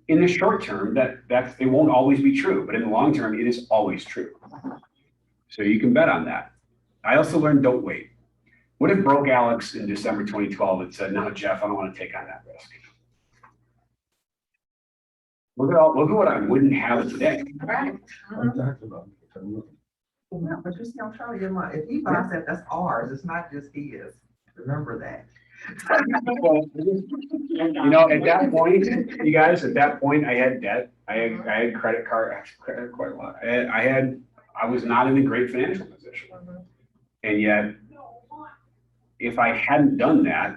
In the short term, that it won't always be true, but in the long term, it is always true. So you can bet on that. I also learned don't wait. What if broke Alex in December 2012 had said, no, Jeff, I don't want to take on that risk. Look at what I wouldn't have today. Right. I'm talking about. Yeah, but you see, I'm trying to get my, if he buys that, that's ours. It's not just his. Remember that. You know, at that point, you guys, I had debt. I had credit quite a lot. I was not in a great financial position. And yet, if I hadn't done that,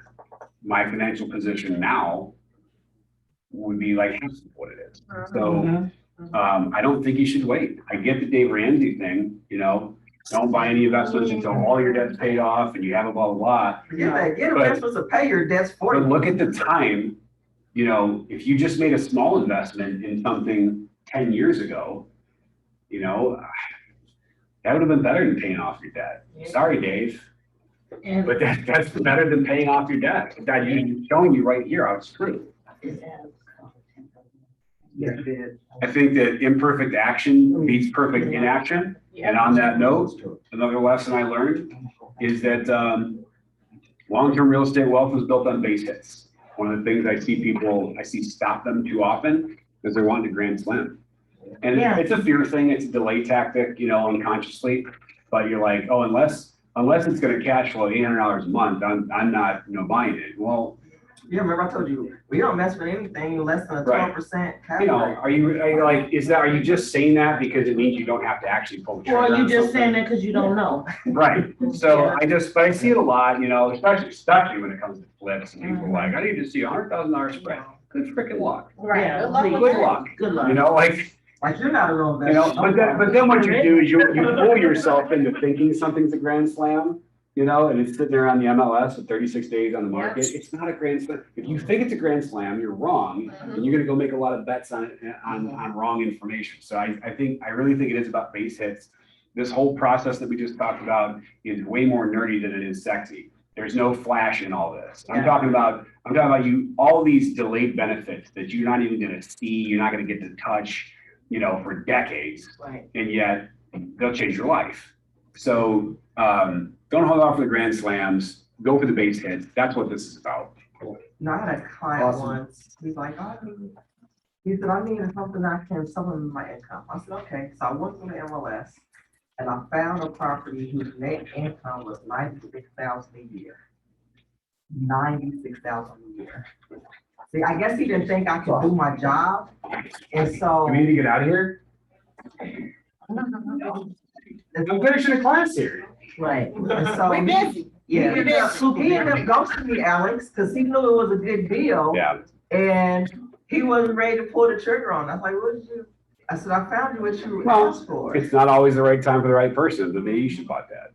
my financial position now would be like half of what it is. So I don't think you should wait. I get the Dave Ramsey thing, you know, don't buy any investments until all your debt's paid off and you have a blah, blah, blah. Get investments to pay your debts for But you. look at the time, you know, if you just made a small investment in something 10 years ago, you know, that would have been better than paying off your debt. Sorry, Dave. But that's better than paying off your debt. That you're showing you right here how it's true. I think that imperfect action beats perfect inaction. And on that note, another lesson I learned is that long-term real estate wealth is built on base hits. One of the things I see stop them too often is they're wanting to grand slam. And it's a fear thing, it's a delay tactic, unconsciously. But you're like, oh, unless it's gonna cash flow $800 a month, I'm not, buying it. Well, Yeah, remember I told you, we don't mess with anything less than a Right. 12% cap rate. are you just saying that because it means you don't have to actually pull the trigger? Or you on just saying something? that because you don't know. Right, so but I see it a lot, especially when it comes to flips, and people are like, I need to see $100,000 spread. Good freaking luck, Yeah, Good luck with good that. luck, Good luck. Like you're not a real investor. but then what you do is you fool yourself into thinking something's a grand slam, and it's sitting there on the MLS with 36 days on the market. It's not a grand slam. If you think it's a grand slam, you're wrong, and you're gonna go make a lot of bets on it, on wrong information. So I really think it is about base hits. This whole process that we just talked about is way more nerdy than it is sexy. There's no flash in all this. I'm talking about all these delayed benefits that you're not even gonna see, you're not gonna get to touch, for decades. Right. And yet they'll change your life. So don't hold off for the grand slams, go for the base hits. That's what this is about. No, I had a client Awesome. once, he's like, he said, I need something I can supplement my income. I said, okay, so I went to the MLS and I found a property whose net income was $96,000 a year. $96,000 a year. See, I guess he didn't think I could do my job, and so. We need to get out of here. I'm finishing a class here. Right. And so We busy. Yeah, We he ended up ghosting me, Alex, because he knew it was a good deal. Yeah. And he wasn't ready to pull the trigger on it. I was like, what did you? I said, I found you what you asked for. It's not always the right time for the right person, but maybe you should bought that.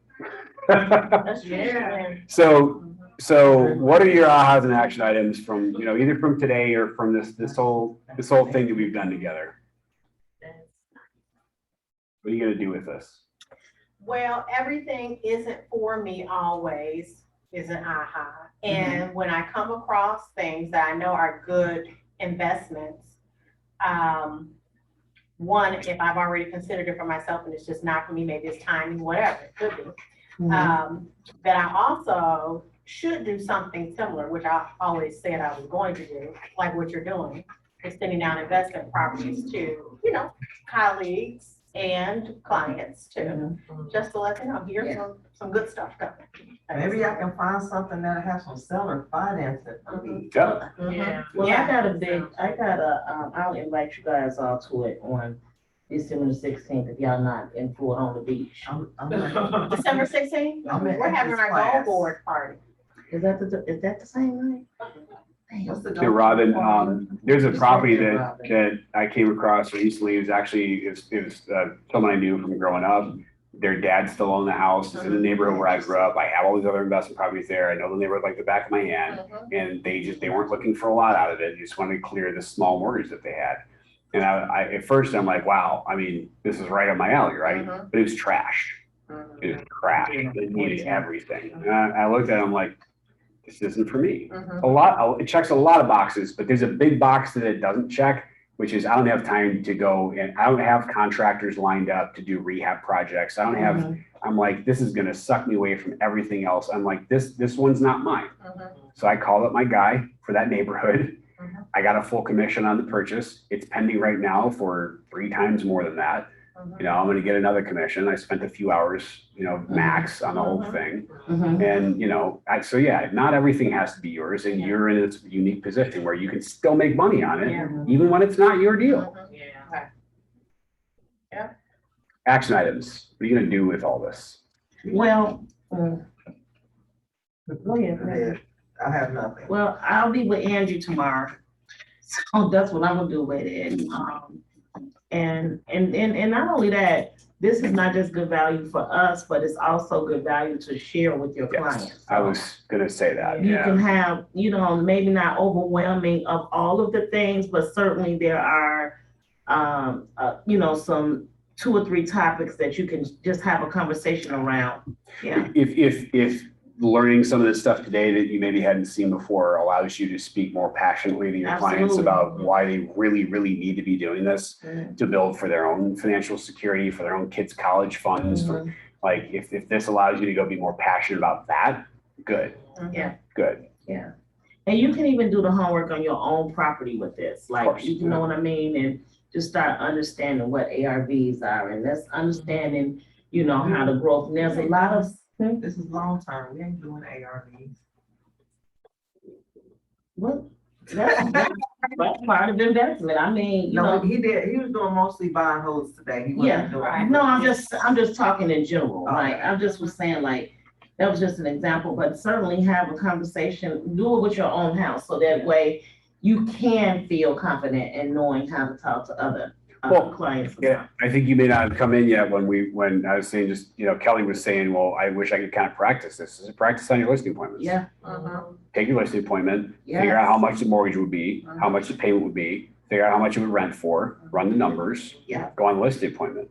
So what are your ahas and action items from, either from today or from this whole thing that we've done together? What are you gonna do with this? Well, everything isn't for me always, is an aha. And when I come across things that I know are good investments, one, if I've already considered it for myself and it's just not for me, maybe it's timing, whatever, it could be. That I also should do something similar, which I always said I was going to do, like what you're doing, extending out investment properties to, colleagues and clients too, just to let them know, here's some good stuff coming. Maybe I can find something that has some seller financing. Yeah. Yeah. Well, I'll invite you guys all to it on December the 16th, if y'all not in Florida on the beach. December 16th, I'm in we're having our goal class. board party. Is that the same night? What's the Hey, Robin, there's a property Robin. that I came across recently. It was someone I knew from growing up. Their dad still owned the house. It's in the neighborhood where I grew up. I have all these other investment properties there. I know the neighborhood like the back of my hand. And they weren't looking for a lot out of it. They just wanted to clear this small mortgage that they had. And at first I'm like, wow, I mean, this is right up my alley, right? But it was trashed. It was crap. It needed everything. And I looked at it, I'm like, this isn't for me. It checks a lot of boxes, but there's a big box that it doesn't check, which is I don't have time to go and I don't have contractors lined up to do rehab projects. I'm like, this is gonna suck me away from everything else. I'm like, this one's not mine. So I called up my guy for that neighborhood. I got a full commission on the purchase. It's pending right now for 3 times more than that. I'm gonna get another commission. I spent a few hours, max on the whole thing. And, not everything has to be yours, and you're in this unique position where you can still make money on it, even when it's not your deal. Action items. What are you gonna do with all this? Well, go ahead. I have nothing. Well, I'll be with Angie tomorrow. So that's what I'm gonna do with it. And not only that, this is not just good value for us, but it's also good value to share with your clients. I was gonna say that, You can have, maybe not overwhelming of all of the things, but certainly there are, some 2 or 3 topics that you can just have a conversation around. Yeah. If learning some of this stuff today that you maybe hadn't seen before allows you to speak more passionately to your clients Absolutely. about why they really, really need to be doing this to build for their own financial security, for their own kids' college funds. For, like, if this allows you to go be more passionate about that, good. Yeah. Good. Yeah. And you can even do the homework on your own property with this, like, course, you know what I mean? And just start understanding what ARVs are, and that's understanding, you know, how the growth, and there's a lot of. This is long term, we ain't doing ARVs. What? That's part of investment, I mean, you No, know. he was doing mostly buy and holds today. He Yeah, wasn't doing. no, I'm just talking in general, Oh, like, okay. I just was saying, like, that was just an example, but certainly have a conversation, do it with your own house, so that way you can feel confident in knowing how to talk to other Well, clients. Yeah, I think you may not have come in yet when I was saying, just, you know, Kelly was saying, well, I wish I could kind of practice this. This is practice on your listing appointments. Yeah. Take your listing appointment, figure Yes. out how much the mortgage would be, how much the payment would be, figure out how much it would rent for, run the numbers. Yeah. Go on the listing appointment.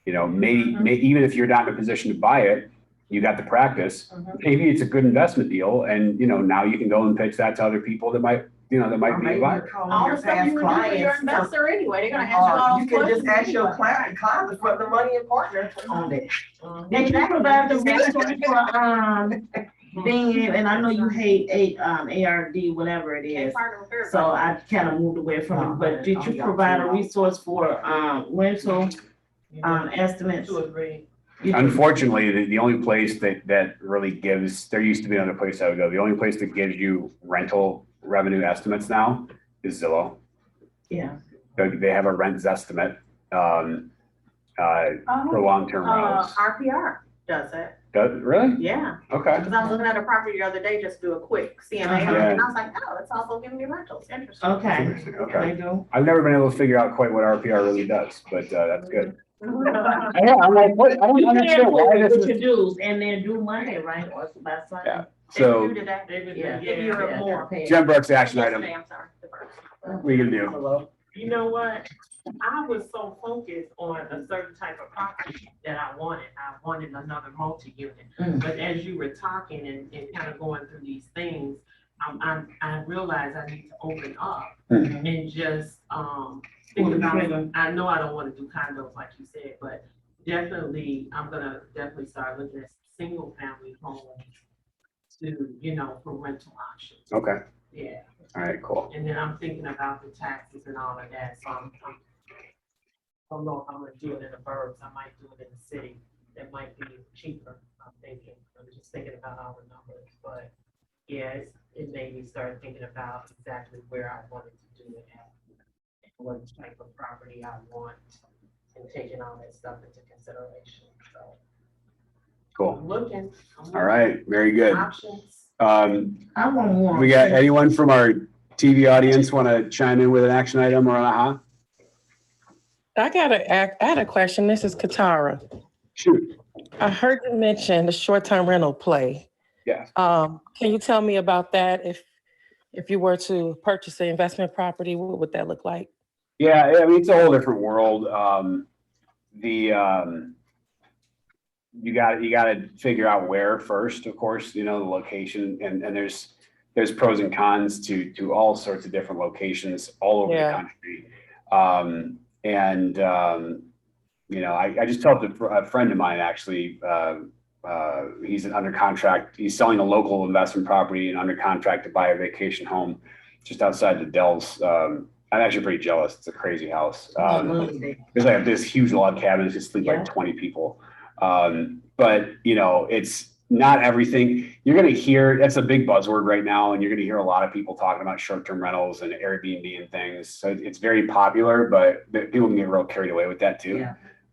You know, even if you're not in a position to buy it, you got the practice, maybe it's a good investment deal, and, you know, now you can go and pitch that to other people that might, you know, that might be a buyer. All the stuff you would do for your investor anyway, they're gonna ask you all You those can questions. just ask your anyway. client to put the money in partner on it. And you provide the resource for, being, and I know you hate ARD, whatever it Can't is. partner with everybody. So I kind of moved away from it, but did you provide a resource for, rental, estimates? 2 or 3. You did. Unfortunately, the only place that really gives, there used to be another place I would go, the only place that gives you rental revenue estimates now is Zillow. Yeah. They have a rent estimate, for long-term rentals. RPR does it, Really? yeah, Okay. because I was looking at a property the other day, just do a quick CMA, Uh-huh. and I was like, oh, it's also giving me rentals, interesting. Okay. Interesting, okay. They do. I've never been able to figure out quite what RPR really does, but that's good. Yeah, I'm like, what? I don't understand why this What is. you do, and then do Monday, right, or it's about Sunday? Yeah. So, Yeah. If you're more. Jen Brooks, action item. Yesterday, I'm sorry, the first. What are you gonna do? You know what? I was so focused on a certain type of property that I wanted another multi-unit. Mm. But as you were talking and kind of going through these things, I realized I need to open up and just, think about, I know I don't want to do condos like you said, but definitely, I'm gonna definitely start looking at single family homes to, you know, for rental options. Okay, Yeah. all right, cool. And then I'm thinking about the taxes and all of that, so I don't know if I'm gonna do it in the burbs, I might do it in the city, that might be cheaper, I'm just thinking about all the numbers, but yeah, it made me start thinking about exactly where I wanted to do it at, and what type of property I want, and taking all that stuff into consideration, so. Cool. I'm looking. All right, very good. Options. I want more. We got anyone from our TV audience want to chime in with an action item or an aha? I had a question. This is Katara. Shoot. I heard you mention the short-term rental play. Yes. Can you tell me about that? If you were to purchase an investment property, what would that look like? Yeah, I mean, it's a whole different world. You got to figure out where first, of course, you know, the location, and there's pros and cons to all sorts of different locations all over the country. You know, I just talked to a friend of mine, actually, he's under contract. He's selling a local investment property and under contract to buy a vacation home just outside the Dells. I'm actually pretty jealous. It's a crazy house. There's like this huge log cabin. It's just sleep like 20 people. But you know, it's not everything. You're going to hear, that's a big buzzword right now. And you're going to hear a lot of people talking about short-term rentals and Airbnb and things. So it's very popular, but people can get real carried away with that too.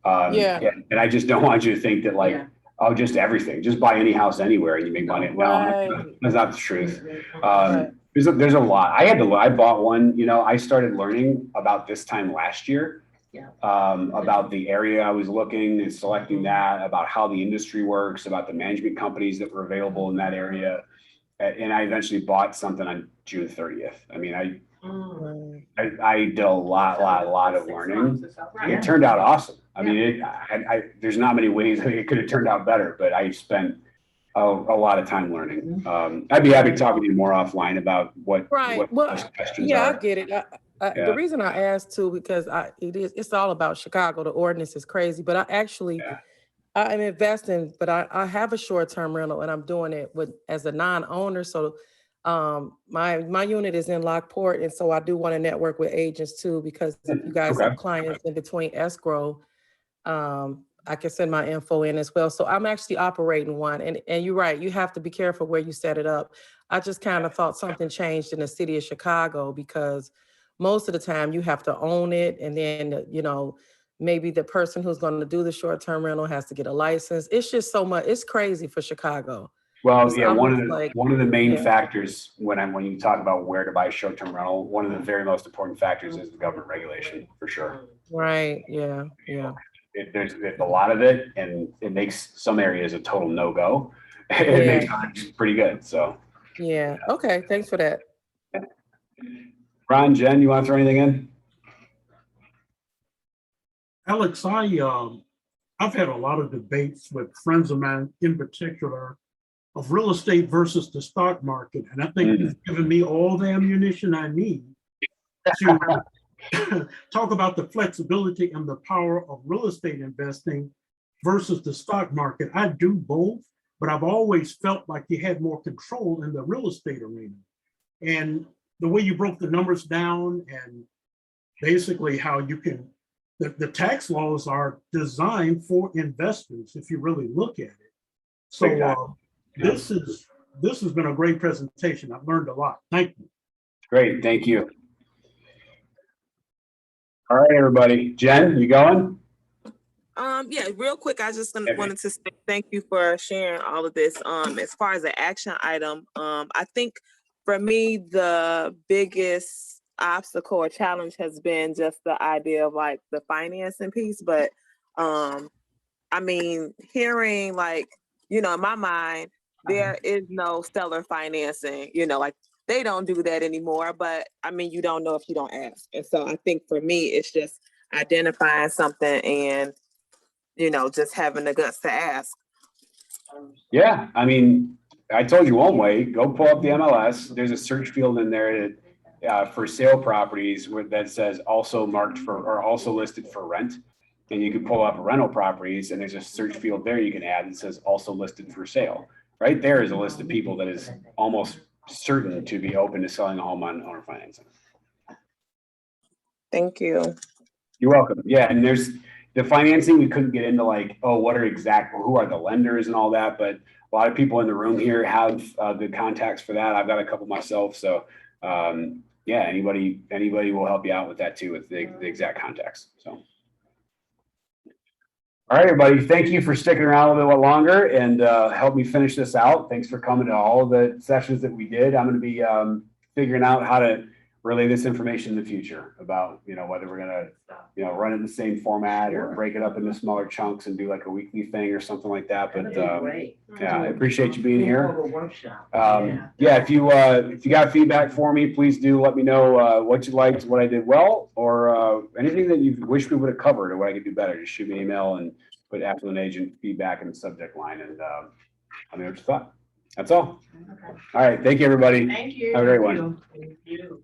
And I just don't want you to think that like, oh, just everything, just buy any house anywhere and you make money. No, that's not the truth. There's a lot. I bought one, you know, I started learning about this time last year. About the area I was looking and selecting that, about how the industry works, about the management companies that were available in that area. And I eventually bought something on June 30th. I mean, I did a lot of learning. It turned out awesome. I mean, there's not many ways that it could have turned out better, but I spent a lot of time learning. I'd be happy talking to you more offline about what Right. Well, those questions yeah, I are. get it. Yeah. The reason I asked too, because it's all about Chicago. The ordinance is crazy, but Yeah. I'm investing, but I have a short-term rental and I'm doing it as a non-owner. So my unit is in Lockport. And so I do want to network with agents too, because if you guys Okay. have clients in between escrow, I can send my info in as well. So I'm actually operating one. And you're right, you have to be careful where you set it up. I just kind of thought something changed in the city of Chicago because most of the time you have to own it. And then, maybe the person who's going to do the short-term rental has to get a license. It's just so much, it's crazy for Chicago. Well, It's yeah, one almost of like, the main yeah. factors when you talk about where to buy short-term rental, one of the very most important factors is the government regulation, for sure. Right, yeah. There's a lot of it, and it makes some areas a total no-go. It makes others pretty good, so. Yeah, okay, thanks for that. Ron, Jen, you want to throw anything in? Alex, I've had a lot of debates with friends of mine in particular of real estate versus the stock market. And I think you've given me all the ammunition I need to talk about the flexibility and the power of real estate investing versus the stock market. I do both, but I've always felt like you had more control in the real estate arena. And the way you broke the numbers down and basically how you can, the tax laws are designed for investors if you really look at it. So Exactly. this has been a great presentation. I've learned a lot. Thank you. Great, thank you. All right, everybody. Jen, you going? Yeah, real quick, I just wanted to say thank you for sharing all of this. As far as the action item, I think for me, the biggest obstacle or challenge has been just the idea of like the financing piece. But I mean, hearing like, in my mind, there is no stellar financing, like they don't do that anymore. But I mean, you don't know if you don't ask. And so I think for me, it's just identifying something and just having the guts to ask. Yeah, I mean, I told you one way, go pull up the MLS. There's a search field in there for sale properties that says also marked for, or also listed for rent. And you can pull up rental properties and there's a search field there you can add that says also listed for sale. Right there is a list of people that is almost certain to be open to selling a home on owner financing. Thank you. You're welcome. Yeah, and there's the financing, we couldn't get into like, oh, who are the lenders and all that, but a lot of people in the room here have good contacts for that. I've got a couple myself. So yeah, anybody will help you out with that too, with the exact contacts. So. All right, everybody, thank you for sticking around a little bit longer and help me finish this out. Thanks for coming to all of the sessions that we did. I'm going to be figuring out how to relay this information in the future about, whether we're going to, run it in the same format or break it up into smaller chunks and do like a weekly thing or something like that. But yeah, I appreciate you being here. Yeah, if you got feedback for me, please do let me know what you liked, what I did well, or anything that you wish we would have covered or what I could do better. Just shoot me an email and put Affluent Agent feedback in the subject line, and let me know what you thought. That's all. All right, thank you, everybody. Thank you. Have a great one. Thank you.